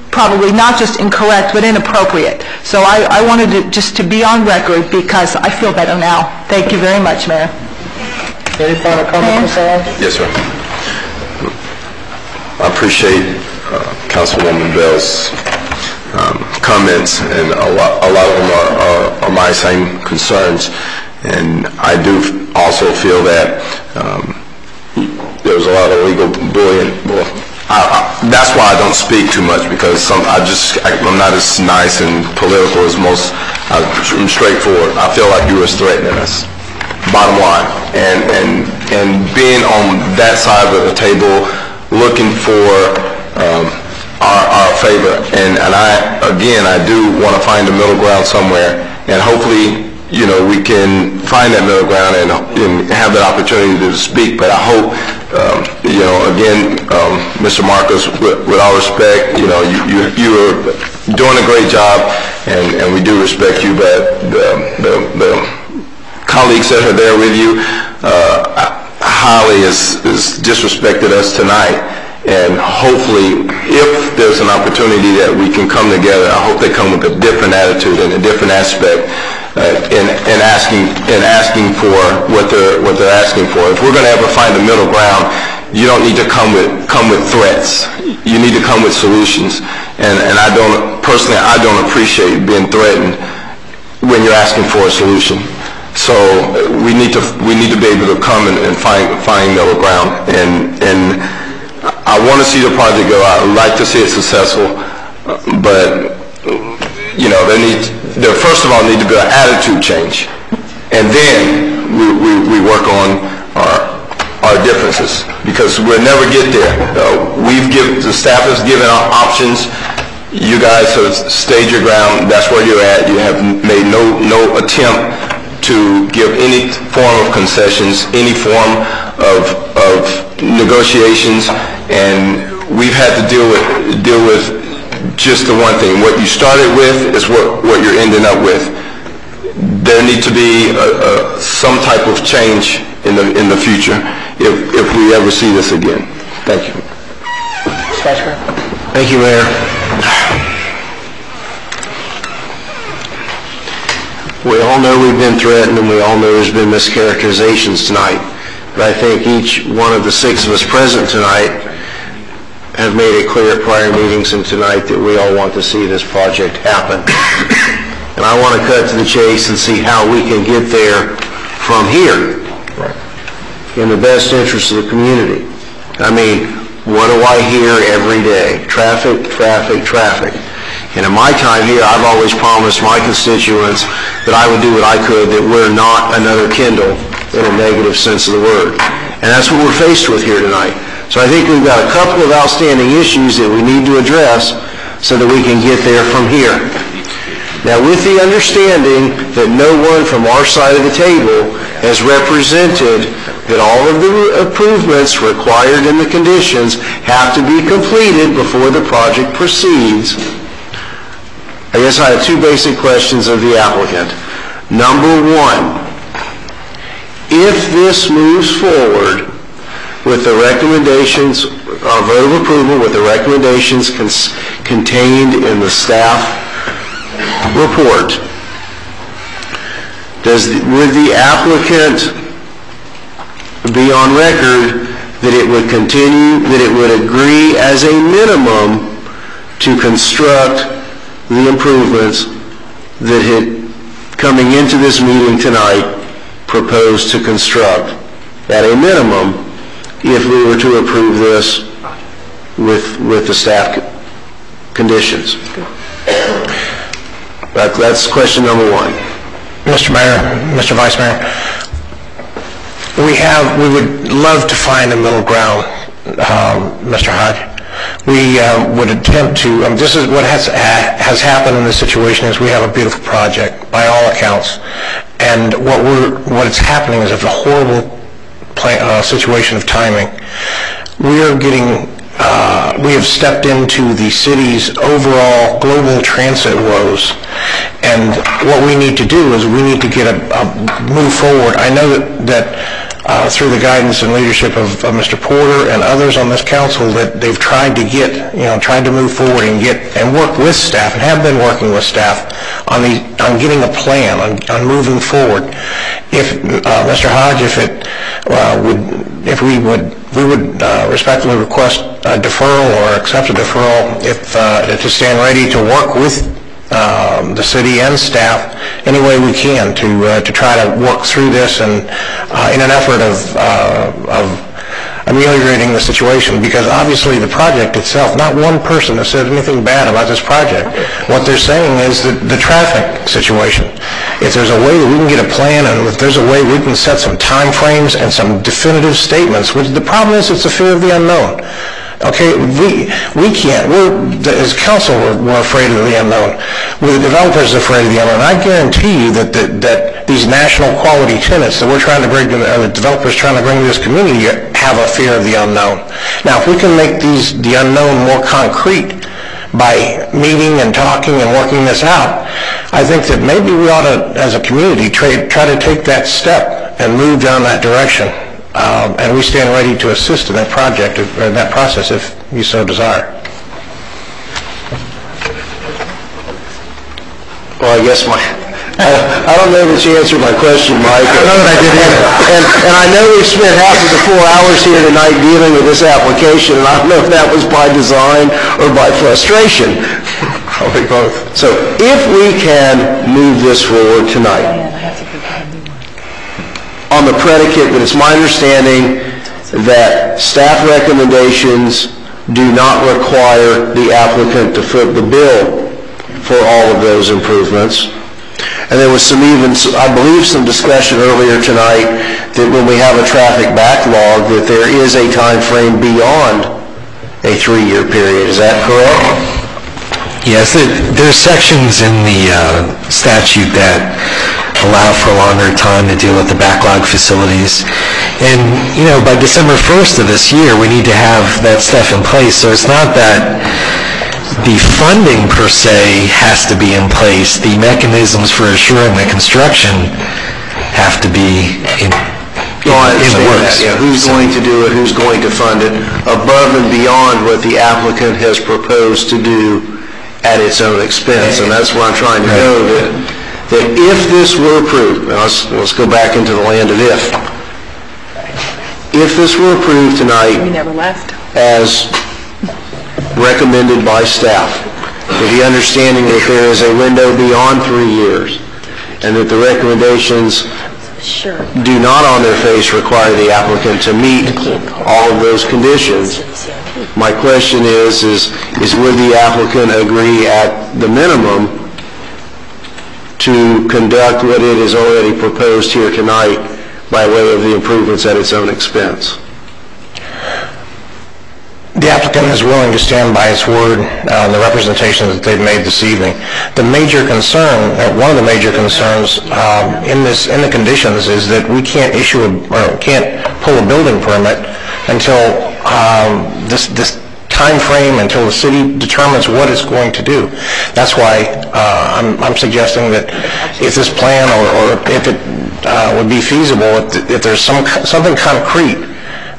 probably not just incorrect, but inappropriate. So I wanted just to be on record because I feel better now. Thank you very much, Mayor. Any final comments, Mr. Allen? Yes, sir. I appreciate Councilwoman Bell's comments, and a lot of them are my same concerns. And I do also feel that there was a lot of legal bullying. Well, that's why I don't speak too much, because I'm not as nice and political as most. I'm straightforward. I feel like you were threatening us. Bottom line, and being on that side of the table, looking for our favor, and I do want to find a middle ground somewhere, and hopefully, we can find that middle ground and have that opportunity to speak. But I hope, again, Mr. Marcus, with all respect, you are doing a great job, and we do respect you, but the colleagues that are there with you highly has disrespected us tonight, and hopefully if there's an opportunity that we can come together, I hope they come with a different attitude and a different aspect in asking for what they're asking for. If we're going to ever find a middle ground, you don't need to come with threats. You need to come with solutions, and I don't appreciate being threatened when you're asking for a solution. So we need to be able to come and find middle ground, and I want to see the project go. I would like to see it successful, but there first of all need to be an attitude change, and then we work on our differences, because we'll never get there. The staff has given out options. You guys have stayed your ground. That's where you're at. You have made no attempt to give any form of concessions, any form of negotiations, and we've had to deal with just the one thing. What you started with is what you're ending up with. There needs to be some type of change in the future if we ever see this again. Thank you. Thank you, Mayor. We all know we've been threatened, and we all know there's been mischaracterizations tonight. But I think each one of the six of us present tonight have made it clear at prior meetings and tonight that we all want to see this project happen. And I want to cut to the chase and see how we can get there from here in the best interest of the community. I mean, what do I hear every day? Traffic, traffic, traffic. And in my time here, I've always promised my constituents that I would do what I could, that we're not another Kendall in a negative sense of the word. And that's what we're faced with here tonight. So I think we've got a couple of outstanding issues that we need to address so that we can get there from here. Now, with the understanding that no one from our side of the table has represented that all of the improvements required in the conditions have to be completed before the project proceeds, I guess I have two basic questions of the applicant. Number one, if this moves forward with the recommendations, our vote of approval with the recommendations contained in the staff report, would the applicant be on record that it would agree as a minimum to construct the improvements that had, coming into this meeting tonight, proposed to construct at a minimum if we were to approve this with the staff conditions. That's question number one. Mr. Mayor, Mr. Vice Mayor, we would love to find a middle ground, Mr. Hodge. We would attempt to, this is what has happened in this situation is we have a beautiful project by all accounts, and what's happening is a horrible situation of timing. We have stepped into the city's overall global transit woes, and what we need to do is we need to get move forward. I know that through the guidance and leadership of Mr. Porter and others on this council that they've tried to tried to move forward and work with staff and have been working with staff on getting a plan on moving forward. If Mr. Hodge, we would respectfully request a deferral or accept a deferral to stand ready to work with the city and staff any way we can to try to work through this and in an effort of ameliorating the situation, because obviously the project itself, not one person has said anything bad about this project. What they're saying is that the traffic situation, if there's a way that we can get a plan and if there's a way we can set some time frames and some definitive statements, which the problem is it's a fear of the unknown. Okay, we can't. As council, we're afraid of the unknown. The developers are afraid of the unknown. I guarantee you that these national quality tenants that we're trying to bring, the developers trying to bring to this community, have a fear of the unknown. Now, if we can make the unknown more concrete by meeting and talking and working this out, I think that maybe we ought to, as a community, try to take that step and move down that direction. And we stand ready to assist in that project, or in that process, if you so desire. Well, I guess I don't know that you answered my question, Mike. I know that I did either. And I know we've spent half of the 4 hours here tonight dealing with this application, and I don't know if that was by design or by frustration. Probably both. So if we can move this forward tonight, on the predicate that it's my understanding that staff recommendations do not require the applicant to foot the bill for all of those improvements. And there was I believe some discussion earlier tonight that when we have a traffic backlog that there is a time frame beyond a 3-year period. Is that correct? Yes, there's sections in the statute that allow for a longer time to deal with the backlog facilities. And, by December 1st of this year, we need to have that stuff in place. So it's not that the funding per se has to be in place. The mechanisms for assuring the construction have to be in the works. Yeah, who's going to do it, who's going to fund it, above and beyond what the applicant has proposed to do at its own expense. And that's where I'm trying to go, that if this were approved, now let's go back into the land of if. If this were approved tonight as recommended by staff, with the understanding that there is a window beyond 3 years, and that the recommendations do not on their face require the applicant to meet all of those conditions, my question is would the applicant agree at the minimum to conduct what it has already proposed here tonight by way of the improvements at its own expense? The applicant is willing to stand by its word on the representation that they've made this evening. The major concern, one of the major concerns in the conditions is that we can't can't pull a building permit until this time frame, until the city determines what it's going to do. That's why I'm suggesting that if this plan or if it would be feasible, if there's something concrete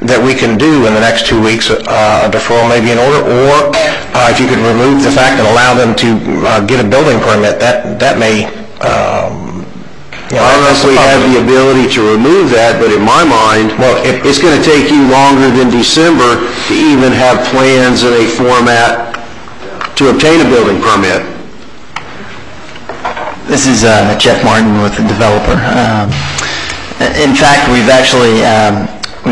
that we can do in the next 2 weeks, a deferral may be in order, or if you could remove the fact and allow them to get a building permit, that may... I don't know if we have the ability to remove that, but in my mind, it's going to take you longer than December to even have plans in a format to to obtain a building permit. This is Jeff Martin with the developer. In fact, we've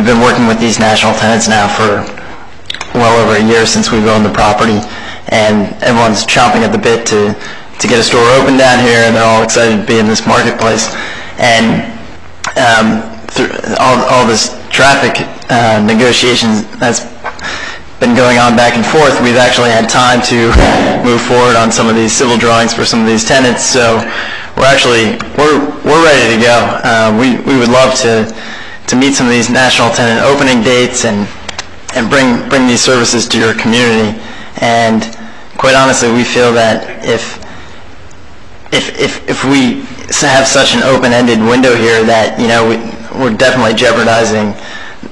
been working with these national tenants now for well over a year since we've owned the property, and everyone's chomping at the bit to get a store open down here, and they're all excited to be in this marketplace. And through all this traffic negotiations that's been going on back and forth, we've actually had time to move forward on some of these civil drawings for some of these tenants. So we're ready to go. We would love to meet some of these national tenant opening dates and bring these services to your community. And quite honestly, we feel that if we have such an open-ended window here, that we're definitely jeopardizing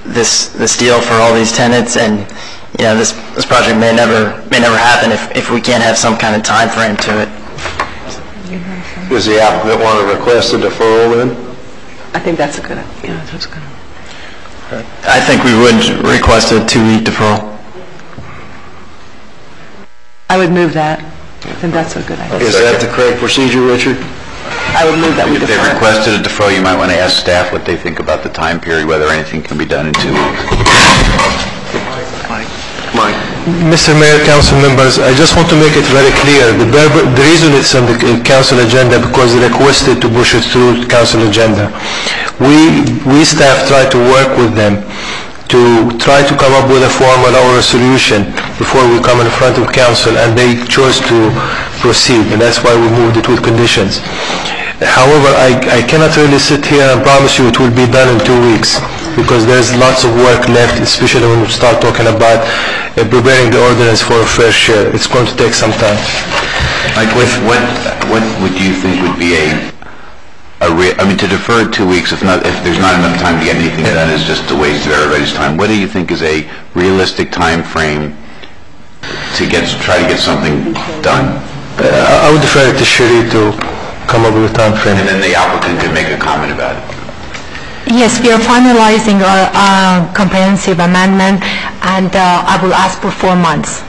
this deal for all these tenants, and this project may never happen if we can't have some kind of time frame to it. Does the applicant want to request a deferral then? I think that's a good idea. Yeah, that's good. I think we would request a 2-week deferral. I would move that. I think that's a good idea. Is that the correct procedure, Richard? I would move that we If defer. they requested a deferral, you might want to ask staff what they think about the time period, whether anything can be done in 2 weeks. Mike. Mr. Mayor, council members, I just want to make it very clear. The reason it's on the council agenda because they requested to push it through the council agenda. We staff try to work with them to try to come up with a formal or a solution before we come in front of council, and they chose to proceed, and that's why we moved it with conditions. However, I cannot really sit here and promise you it will be done in 2 weeks, because there's lots of work left, especially when we start talking about preparing the ordinance for a fair share. It's going to take some time. Like, what would you think would be to defer it 2 weeks, if there's not enough time to get anything done, is just a waste of everybody's time. What do you think is a realistic time frame to try to get something done? I would defer it to Sherry to come up with a time frame. And then the applicant could make a comment about it. Yes, we are finalizing our comprehensive amendment, and I will ask for 4 months.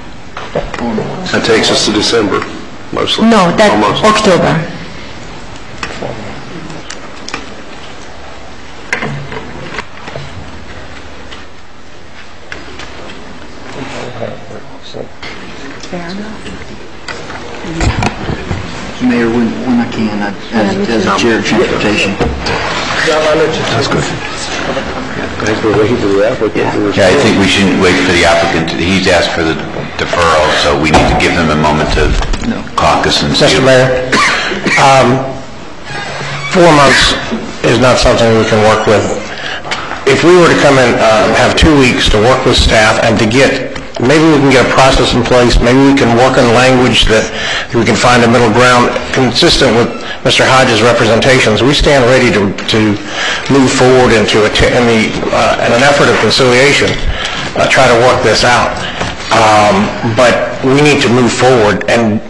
That takes us to December, mostly. No, that's Almost. October. Mayor, when I can, as a chair of transportation. That's good. Yeah, I think we shouldn't wait for the applicant. He's asked for the deferral, so we need to give them a moment to caucus and see. Mr. Mayor, 4 months is not something we can work with. If we were to come in, have 2 weeks to work with staff and to maybe we can get a process in place, maybe we can work in language that we can find a middle ground consistent with Mr. Hodges' representations. We stand ready to move forward in an effort of conciliation, try to work this out. But we need to move forward, and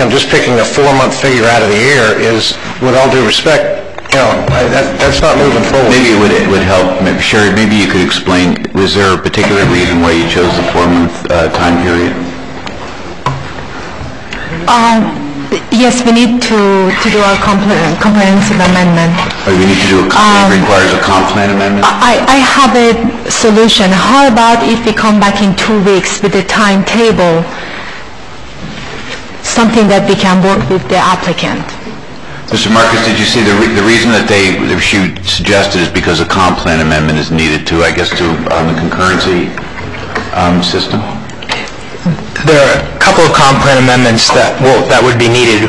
just picking a 4-month figure out of the air is, with all due respect, that's not moving forward. Maybe it would help. Sherry, maybe you could explain, was there a particular reason why you chose the 4-month time period? Yes, we need to do our comprehensive amendment. We need to do it requires a comp plan amendment? I have a solution. How about if we come back in 2 weeks with a timetable, something that we can work with the applicant? Mr. Marcus, did you see the reason that she suggested is because a comp plan amendment is needed to, I guess, on the concurrency system? There are a couple of comp plan amendments that would be needed.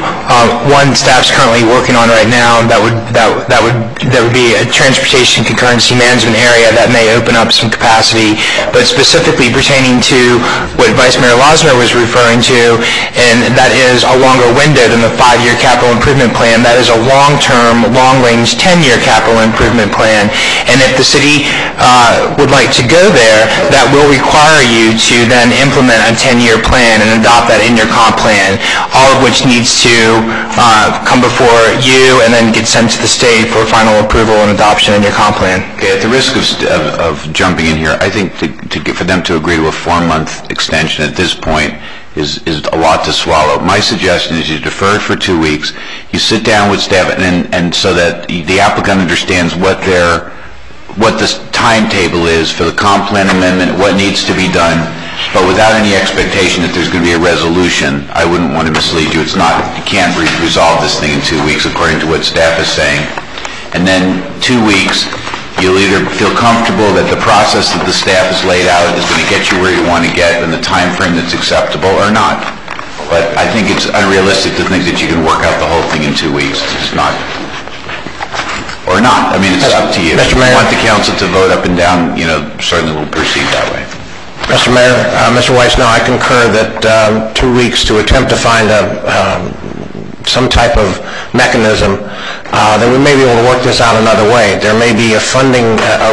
One staff's currently working on right now that would be a transportation concurrency management area that may open up some capacity, but specifically pertaining to what Vice Mayor Losner was referring to, and that is a longer window than the 5-year capital improvement plan. That is a long-term, long-range 10-year capital improvement plan. And if the city would like to go there, that will require you to then implement a 10-year plan and adopt that in your comp plan, all of which needs to come before you and then get sent to the state for final approval and adoption in your comp plan. Okay, at the risk of jumping in here, I think for them to agree to a 4-month extension at this point is a lot to swallow. My suggestion is you defer it for 2 weeks, you sit down with staff, and so that the applicant understands what the timetable is for the comp plan amendment, what needs to be done, but without any expectation that there's going to be a resolution. I wouldn't want to mislead you. It's not, you can't resolve this thing in 2 weeks according to what staff is saying. And then 2 weeks, you'll either feel comfortable that the process that the staff has laid out is going to get you where you want to get in the time frame that's acceptable or not. But I think it's unrealistic to think that you can work out the whole thing in 2 weeks. It's not. Or not. I mean, it's up to you. Mr. If Mayor. you want the council to vote up and down, certainly we'll proceed that way. Mr. Mayor, Mr. Weiss, no, I concur that 2 weeks to attempt to find some type of mechanism that we may be able to work this out another way. There may be a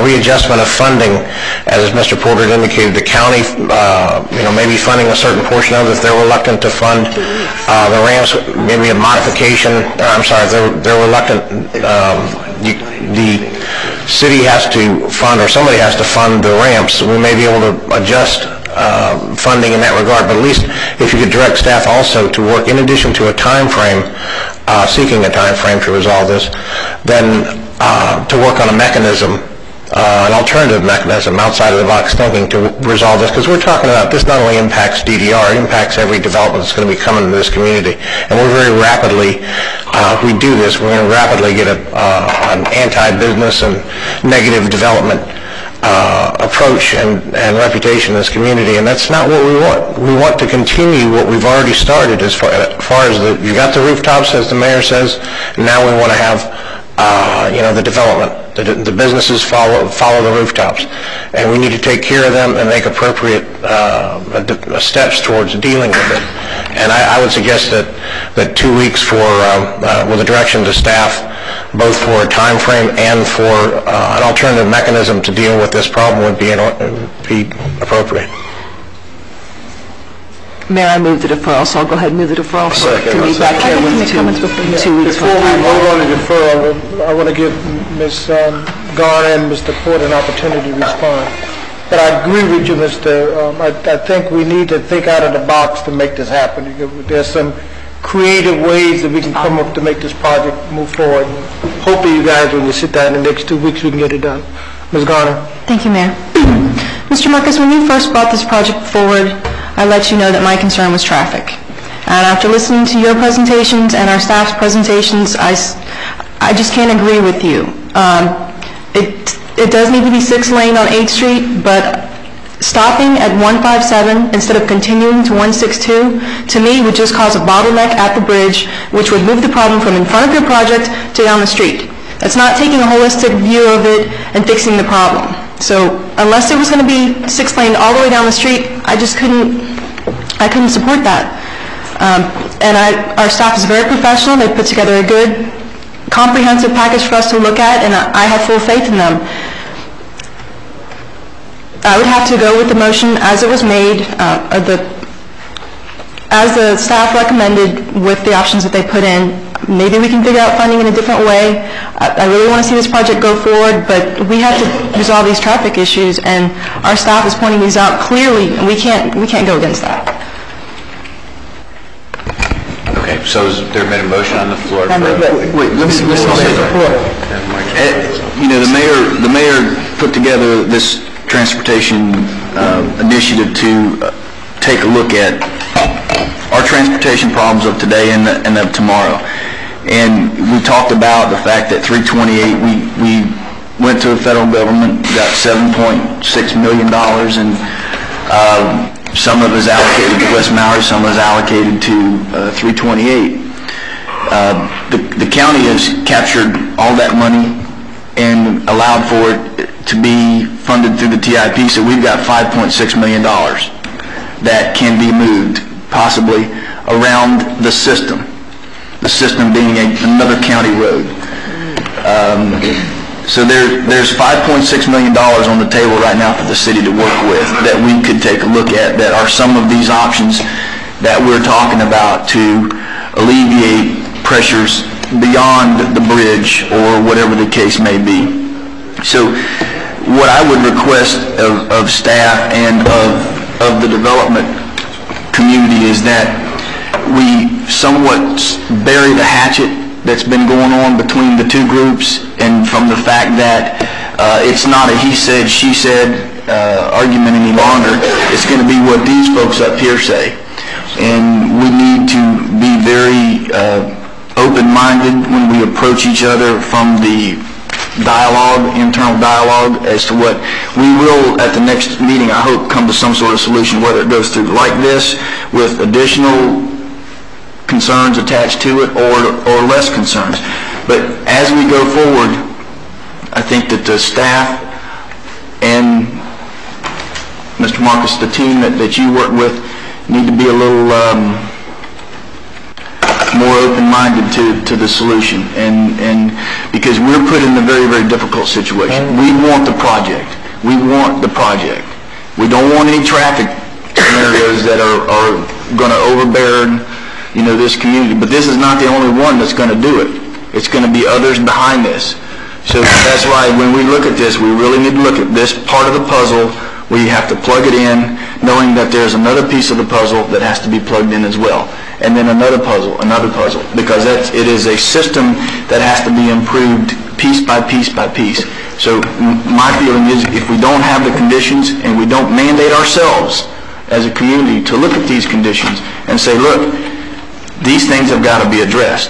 readjustment of funding, as Mr. Porter indicated. The county, may be funding a certain portion of it if they're reluctant to fund the ramps. Maybe a modification. They're reluctant. The city has to fund, or somebody has to fund the ramps. We may be able to adjust funding in that regard, but at least if you could direct staff also to work, in addition to a time frame, seeking a time frame to resolve this, then to work on a mechanism, an alternative mechanism outside of the box thinking to resolve this, because we're talking about this not only impacts DDR, it impacts every development that's going to be coming to this community. And we're very rapidly, if we do this, we're going to rapidly get an anti-business and negative development approach and reputation in this community, and that's not what we want. We want to continue what we've already started as far as you got the rooftops, as the mayor says, and now we want to have the development. The businesses follow the rooftops, and we need to take care of them and make appropriate steps towards dealing with it. And I would suggest that 2 weeks with a direction to staff, both for a time frame and for an alternative mechanism to deal with this problem, would be appropriate. Mayor, I move the deferral, so I'll go ahead and move the deferral to meet back here with 2 weeks. Before we vote on the deferral, I want to give Ms. Garner and Mr. Porter an opportunity to respond. But I agree with you, I think we need to think out of the box to make this happen. There's some creative ways that we can come up to make this project move forward. Hopefully you guys, when you sit down in the next 2 weeks, we can get it done. Ms. Garner. Thank you, Mayor. Mr. Marcus, when you first brought this project forward, I let you know that my concern was traffic. And after listening to your presentations and our staff's presentations, I just can't agree with you. It does need to be 6-lane on 8th Street, but stopping at 157 instead of continuing to 162, to me, would just cause a bottleneck at the bridge, which would move the problem from in front of your project to down the street. That's not taking a holistic view of it and fixing the problem. So unless there was going to be 6-lane all the way down the street, I couldn't support that. And our staff is very professional. They put together a good, comprehensive package for us to look at, and I have full faith in them. I would have to go with the motion as it was made, as the staff recommended with the options that they put in. Maybe we can figure out funding in a different way. I really want to see this project go forward, but we have to resolve these traffic issues, and our staff is pointing these out clearly, and we can't go against that. Okay, so has there been a motion on the floor? Wait, let me say the mayor put together this transportation initiative to take a look at our transportation problems of today and of tomorrow. And we talked about the fact that 328, we went to the federal government, got $7.6 million, and some of it is allocated to West Maui, some is allocated to 328. The county has captured all that money and allowed for it to be funded through the TIP, so we've got $5.6 million that can be moved possibly around the system being another county road. So there's $5.6 million on the table right now for the city to work with that we could take a look at, that are some of these options that we're talking about to alleviate pressures beyond the bridge or whatever the case may be. So what I would request of staff and of the development community is that we somewhat bury the hatchet that's been going on between the two groups, and from the fact that it's not a he said, she said argument any longer. It's going to be what these folks up here say. And we need to be very open-minded when we approach each other from the dialogue, internal dialogue, as to what we will, at the next meeting, I hope, come to some sort of solution, whether it goes through like this, with additional concerns attached to it, or less concerns. But as we go forward, I think that the staff and Mr. Marcus, the team that you work with, need to be a little more open-minded to the solution, and because we're put in a very, very difficult situation. We want the project. We want the project. We don't want any traffic scenarios that are going to overbear, this community. But this is not the only one that's going to do it. It's going to be others behind this. So that's why when we look at this, we really need to look at this part of the puzzle. We have to plug it in, knowing that there's another piece of the puzzle that has to be plugged in as well. And then another puzzle, because it is a system that has to be improved piece by piece by piece. So my feeling is, if we don't have the conditions and we don't mandate ourselves as a community to look at these conditions and say, look, these things have got to be addressed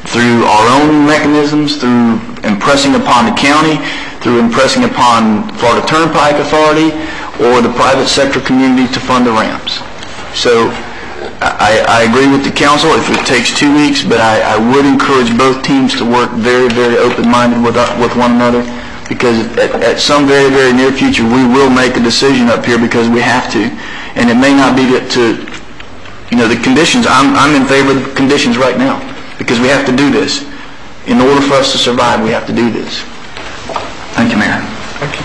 through our own mechanisms, through impressing upon the county, through impressing upon Florida Turnpike Authority or the private sector community to fund the ramps. So I agree with the council if it takes 2 weeks, but I would encourage both teams to work very, very open-minded with one another, because at some very, very near future we will make a decision up here because we have to, and it may not be to the conditions. I'm in favor of the conditions right now because we have to do this. In order for us to survive, we have to do this. Thank you, Mayor. Thank you.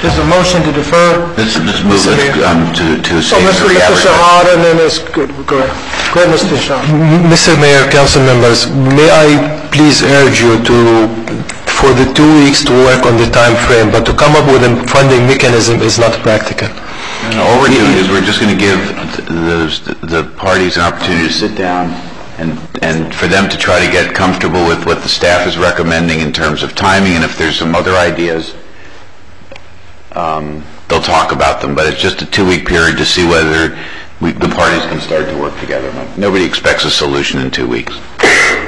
There's a motion to defer. Let's move it to So Mr. Shahad, and then it's good. Go ahead. Go ahead, Mr. Shahad. Mr. Mayor, council members, may I please urge you for the 2 weeks to work on the time frame, but to come up with a funding mechanism is not practical. All we're doing is we're just going to give the parties an opportunity to sit down and for them to try to get comfortable with what the staff is recommending in terms of timing, and if there's some other ideas, they'll talk about them. But it's just a 2-week period to see whether the parties can start to work together. Nobody expects a solution in 2 weeks.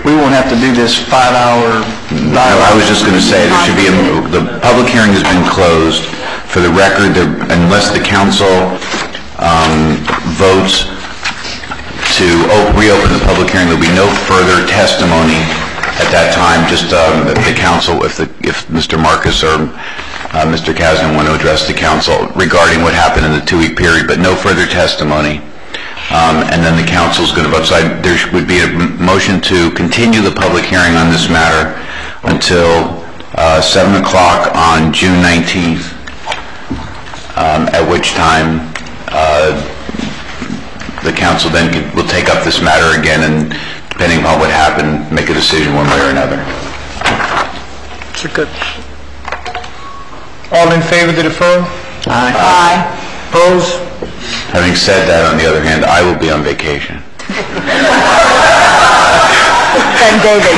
We won't have to do this 5-hour dialogue. I was just going to say there should be the public hearing has been closed. For the record, unless the council votes to reopen the public hearing, there'll be no further testimony at that time. Just the council, if Mr. Marcus or Mr. Kasdan want to address the council regarding what happened in the 2-week period, but no further testimony. And then the council is going to vote. So there would be a motion to continue the public hearing on this matter until 7 o'clock on June 19th, at which time the council then will take up this matter again, and depending on what happened, make a decision one way or another. So good. All in favor of the deferral? Aye. Aye. Opposed? Having said that, on the other hand, I will be on vacation. Send David.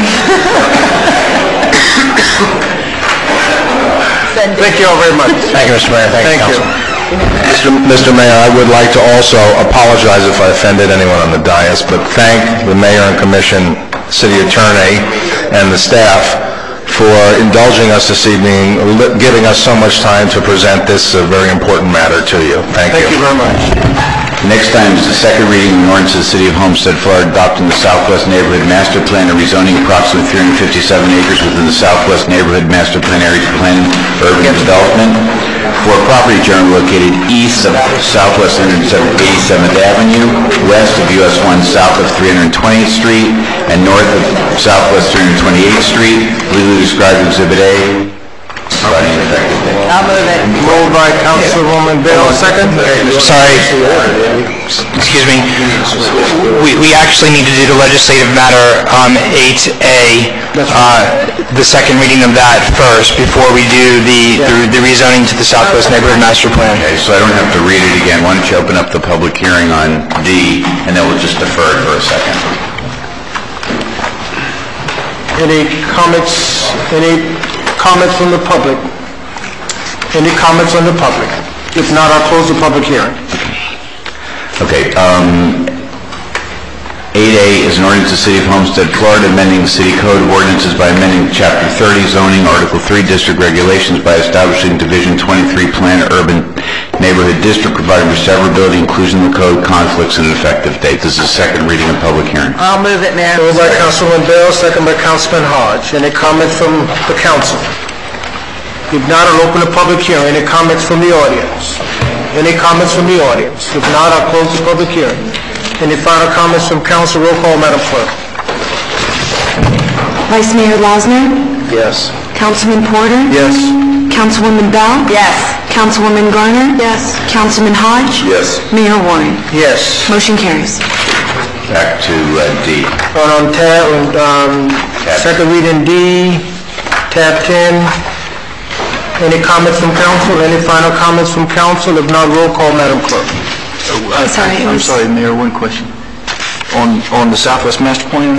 Thank you all very much. Thank you, Mr. Mayor. Thank you. Mr. Mayor, I would like to also apologize if I offended anyone on the dais, but thank the Mayor and Commission, City Attorney, and the staff for indulging us this evening, giving us so much time to present this very important matter to you. Thank you. Thank you very much. Next time is the second reading of the ordinance of the City of Homestead, Florida, adopting the Southwest Neighborhood Master Plan and rezoning approximately 357 acres within the Southwest Neighborhood Master Plan area to plan urban development for a property generally located east of Southwest 187th Avenue, west of US 1 south of 320th Street, and north of Southwest 328th Street, legally described as Exhibit A. providing an effective date. I'll move it. Moved by Councilwoman Bell, second. Sorry, excuse me. We actually need to do the legislative matter 8A, the second reading of that first, before we do the rezoning to the Southwest Neighborhood Master Plan. Okay, so I don't have to read it again. Why don't you open up the public hearing on D, and then we'll just defer it for a second. Any comments from the public? Any comments on the public? If not, I'll close the public hearing. Okay, 8A is an ordinance of the City of Homestead, Florida, amending the City Code of Ordinances by amending Chapter 30 zoning, Article 3 district regulations by establishing Division 23 Plan Urban Neighborhood District, providing for severability, inclusion in the code, conflicts, and an effective date. This is the second reading of public hearing. I'll move it, Mayor. Moved by Councilman Bell, second by Councilman Hodge. Any comments from the council? If not, I'll open the public hearing. Any comments from the audience? Any comments from the audience? If not, I'll close the public hearing. Any final comments from council? Roll call, Madam Clerk. Vice Mayor Losner? Yes. Councilman Porter? Yes. Councilwoman Bell? Yes. Councilwoman Garner? Yes. Councilman Hodge? Yes. Mayor Warren? Yes. Motion carries. Back to D. On second reading D, tab 10. Any comments from council? Any final comments from council? If not, roll call, Madam Clerk. I'm sorry, Mayor, one question. On the Southwest Master Plan,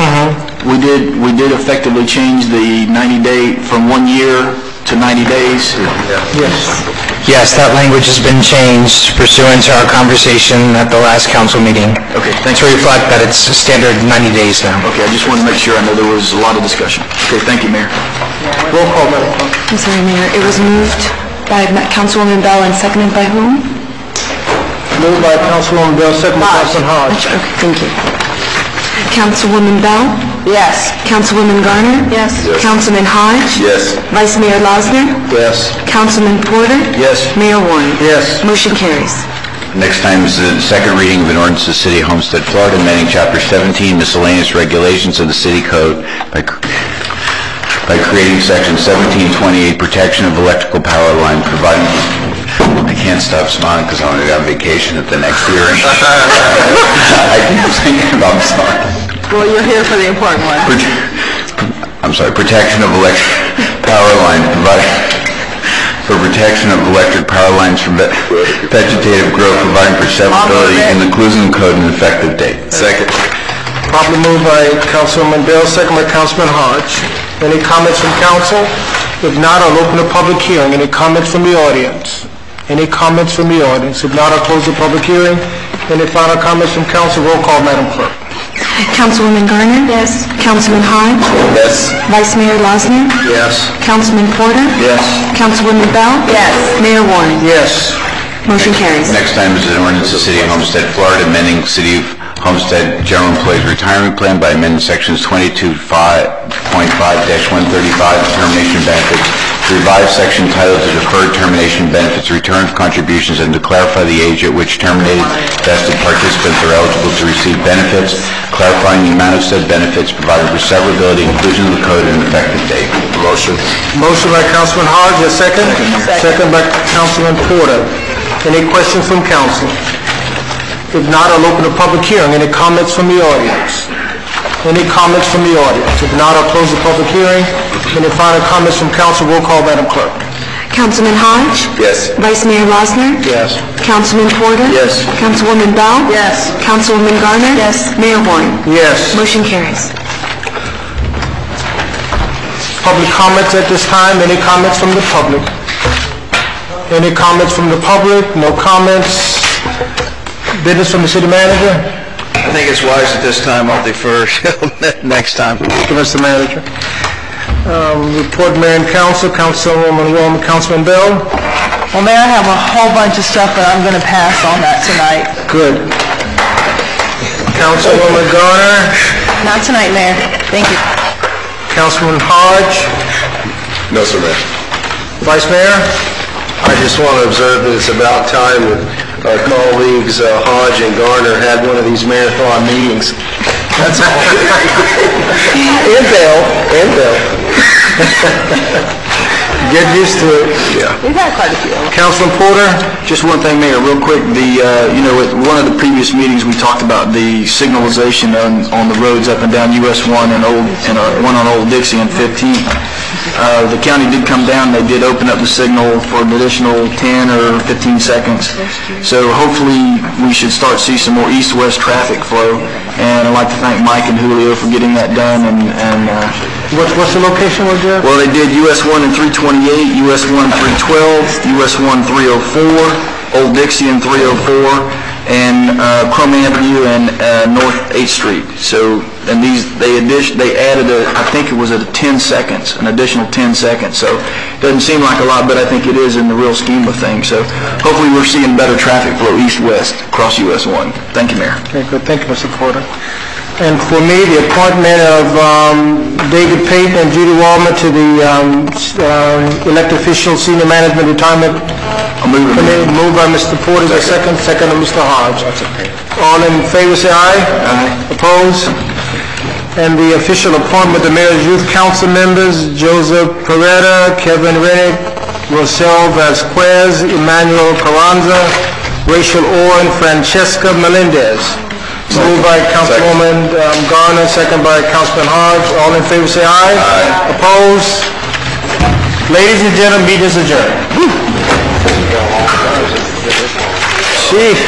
we did effectively change the 90-day from 1 year to 90 days. Yes. Yes, that language has been changed pursuant to our conversation at the last council meeting. Okay, thanks. To reflect that it's a standard 90 days now. Okay, I just wanted to make sure. I know there was a lot of discussion. Okay, thank you, Mayor. Roll call, Madam Clerk. I'm sorry, Mayor. It was moved by Councilwoman Bell and seconded by whom? Moved by Councilwoman Bell, second by Councilman Hodge. Okay, thank you. Councilwoman Bell? Yes. Councilwoman Garner? Yes. Councilman Hodge? Yes. Vice Mayor Losner? Yes. Councilman Porter? Yes. Mayor Warren? Yes. Motion carries. Next time is the second reading of an ordinance of the City of Homestead, Florida, amending Chapter 17 miscellaneous regulations of the City Code by creating Section 1728, protection of electrical power line, providing... I can't stop smiling because I'm going to be on vacation at the next hearing. I keep thinking about sorry. Well, you're here for the important one. I'm sorry, protection of electric power line, for protection of electric power lines from vegetative growth, providing for severability in the inclusion code and effective date. Second. Properly moved by Councilwoman Bell, second by Councilman Hodge. Any comments from council? If not, I'll open the public hearing. Any comments from the audience? Any comments from the audience? If not, I'll close the public hearing. Any final comments from council? Roll call, Madam Clerk. Councilwoman Garner? Yes. Councilman Hodge? Yes. Vice Mayor Losner? Yes. Councilman Porter? Yes. Councilwoman Bell? Yes. Mayor Warren? Yes. Motion carries. Next time is an ordinance of the City of Homestead, Florida, amending City of Homestead General Employees Retirement Plan by amending Sections 22.5-135, termination benefits, to revise section titled to deferred termination benefits, return of contributions, and to clarify the age at which terminated vested participants are eligible to receive benefits, clarifying the amount of said benefits, providing for severability, inclusion of the code, and an effective date. Motion. Motion by Councilman Hodge, a second? Second by Councilman Porter. Any questions from council? If not, I'll open the public hearing. Any comments from the audience? Any comments from the audience? If not, I'll close the public hearing. Any final comments from council? Roll call, Madam Clerk. Councilman Hodge? Yes. Vice Mayor Losner? Yes. Councilman Porter? Yes. Councilwoman Bell? Yes. Councilwoman Garner? Yes. Mayor Warren? Yes. Motion carries. Public comments at this time. Any comments from the public? Any comments from the public? No comments. Business from the city manager? I think it's wise at this time. I'll defer next time. Mr. Manager. Report Mayor and Council, Councilwoman Wilma, Councilman Bell. Well, Mayor, I have a whole bunch of stuff, but I'm going to pass on that tonight. Good. Councilwoman Garner. Not tonight, Mayor. Thank you. Councilman Hodge. No, sir, Mayor. Vice Mayor. I just want to observe that it's about time that our colleagues Hodge and Garner had one of these marathon meetings. That's all. And Bell. Get used to it. Yeah. We've had quite a few. Councilman Porter? Just one thing, Mayor, real quick. At one of the previous meetings, we talked about the signalization on the roads up and down US 1 and one on Old Dixie and 15th. The county did come down. They did open up the signal for an additional 10 or 15 seconds. So hopefully we should start to see some more east-west traffic flow. And I'd like to thank Mike and Julio for getting that done. What's the location, Jeff? Well, they did US 1 and 328, US 1 312, US 1 304, Old Dixie and 304, and Crum Avenue and North 8th Street. So, and they added I think it was at 10 seconds, an additional 10 seconds. So, it doesn't seem like a lot, but I think it is in the real scheme of things. So, hopefully we're seeing better traffic flow east-west across US 1. Thank you, Mayor. Okay, good. Thank you, Mr. Porter. And for me, the appointment of David Payton and Judy Wallman to the elected official senior management retirement committee. Moved by Mr. Porter, the second by Mr. Hodge. All in favor, say aye. Aye. Opposed? And the official appointment of the Mayor's Youth Council members, Joseph Peretta, Kevin Rennick, Rosel Vasquez, Emmanuel Carranza, Rachel Orr, and Francesca Melendez. Moved by Councilwoman Garner, second by Councilman Hodge. All in favor say aye. Aye. Opposed? Ladies and gentlemen, meeting is adjourned. Chief.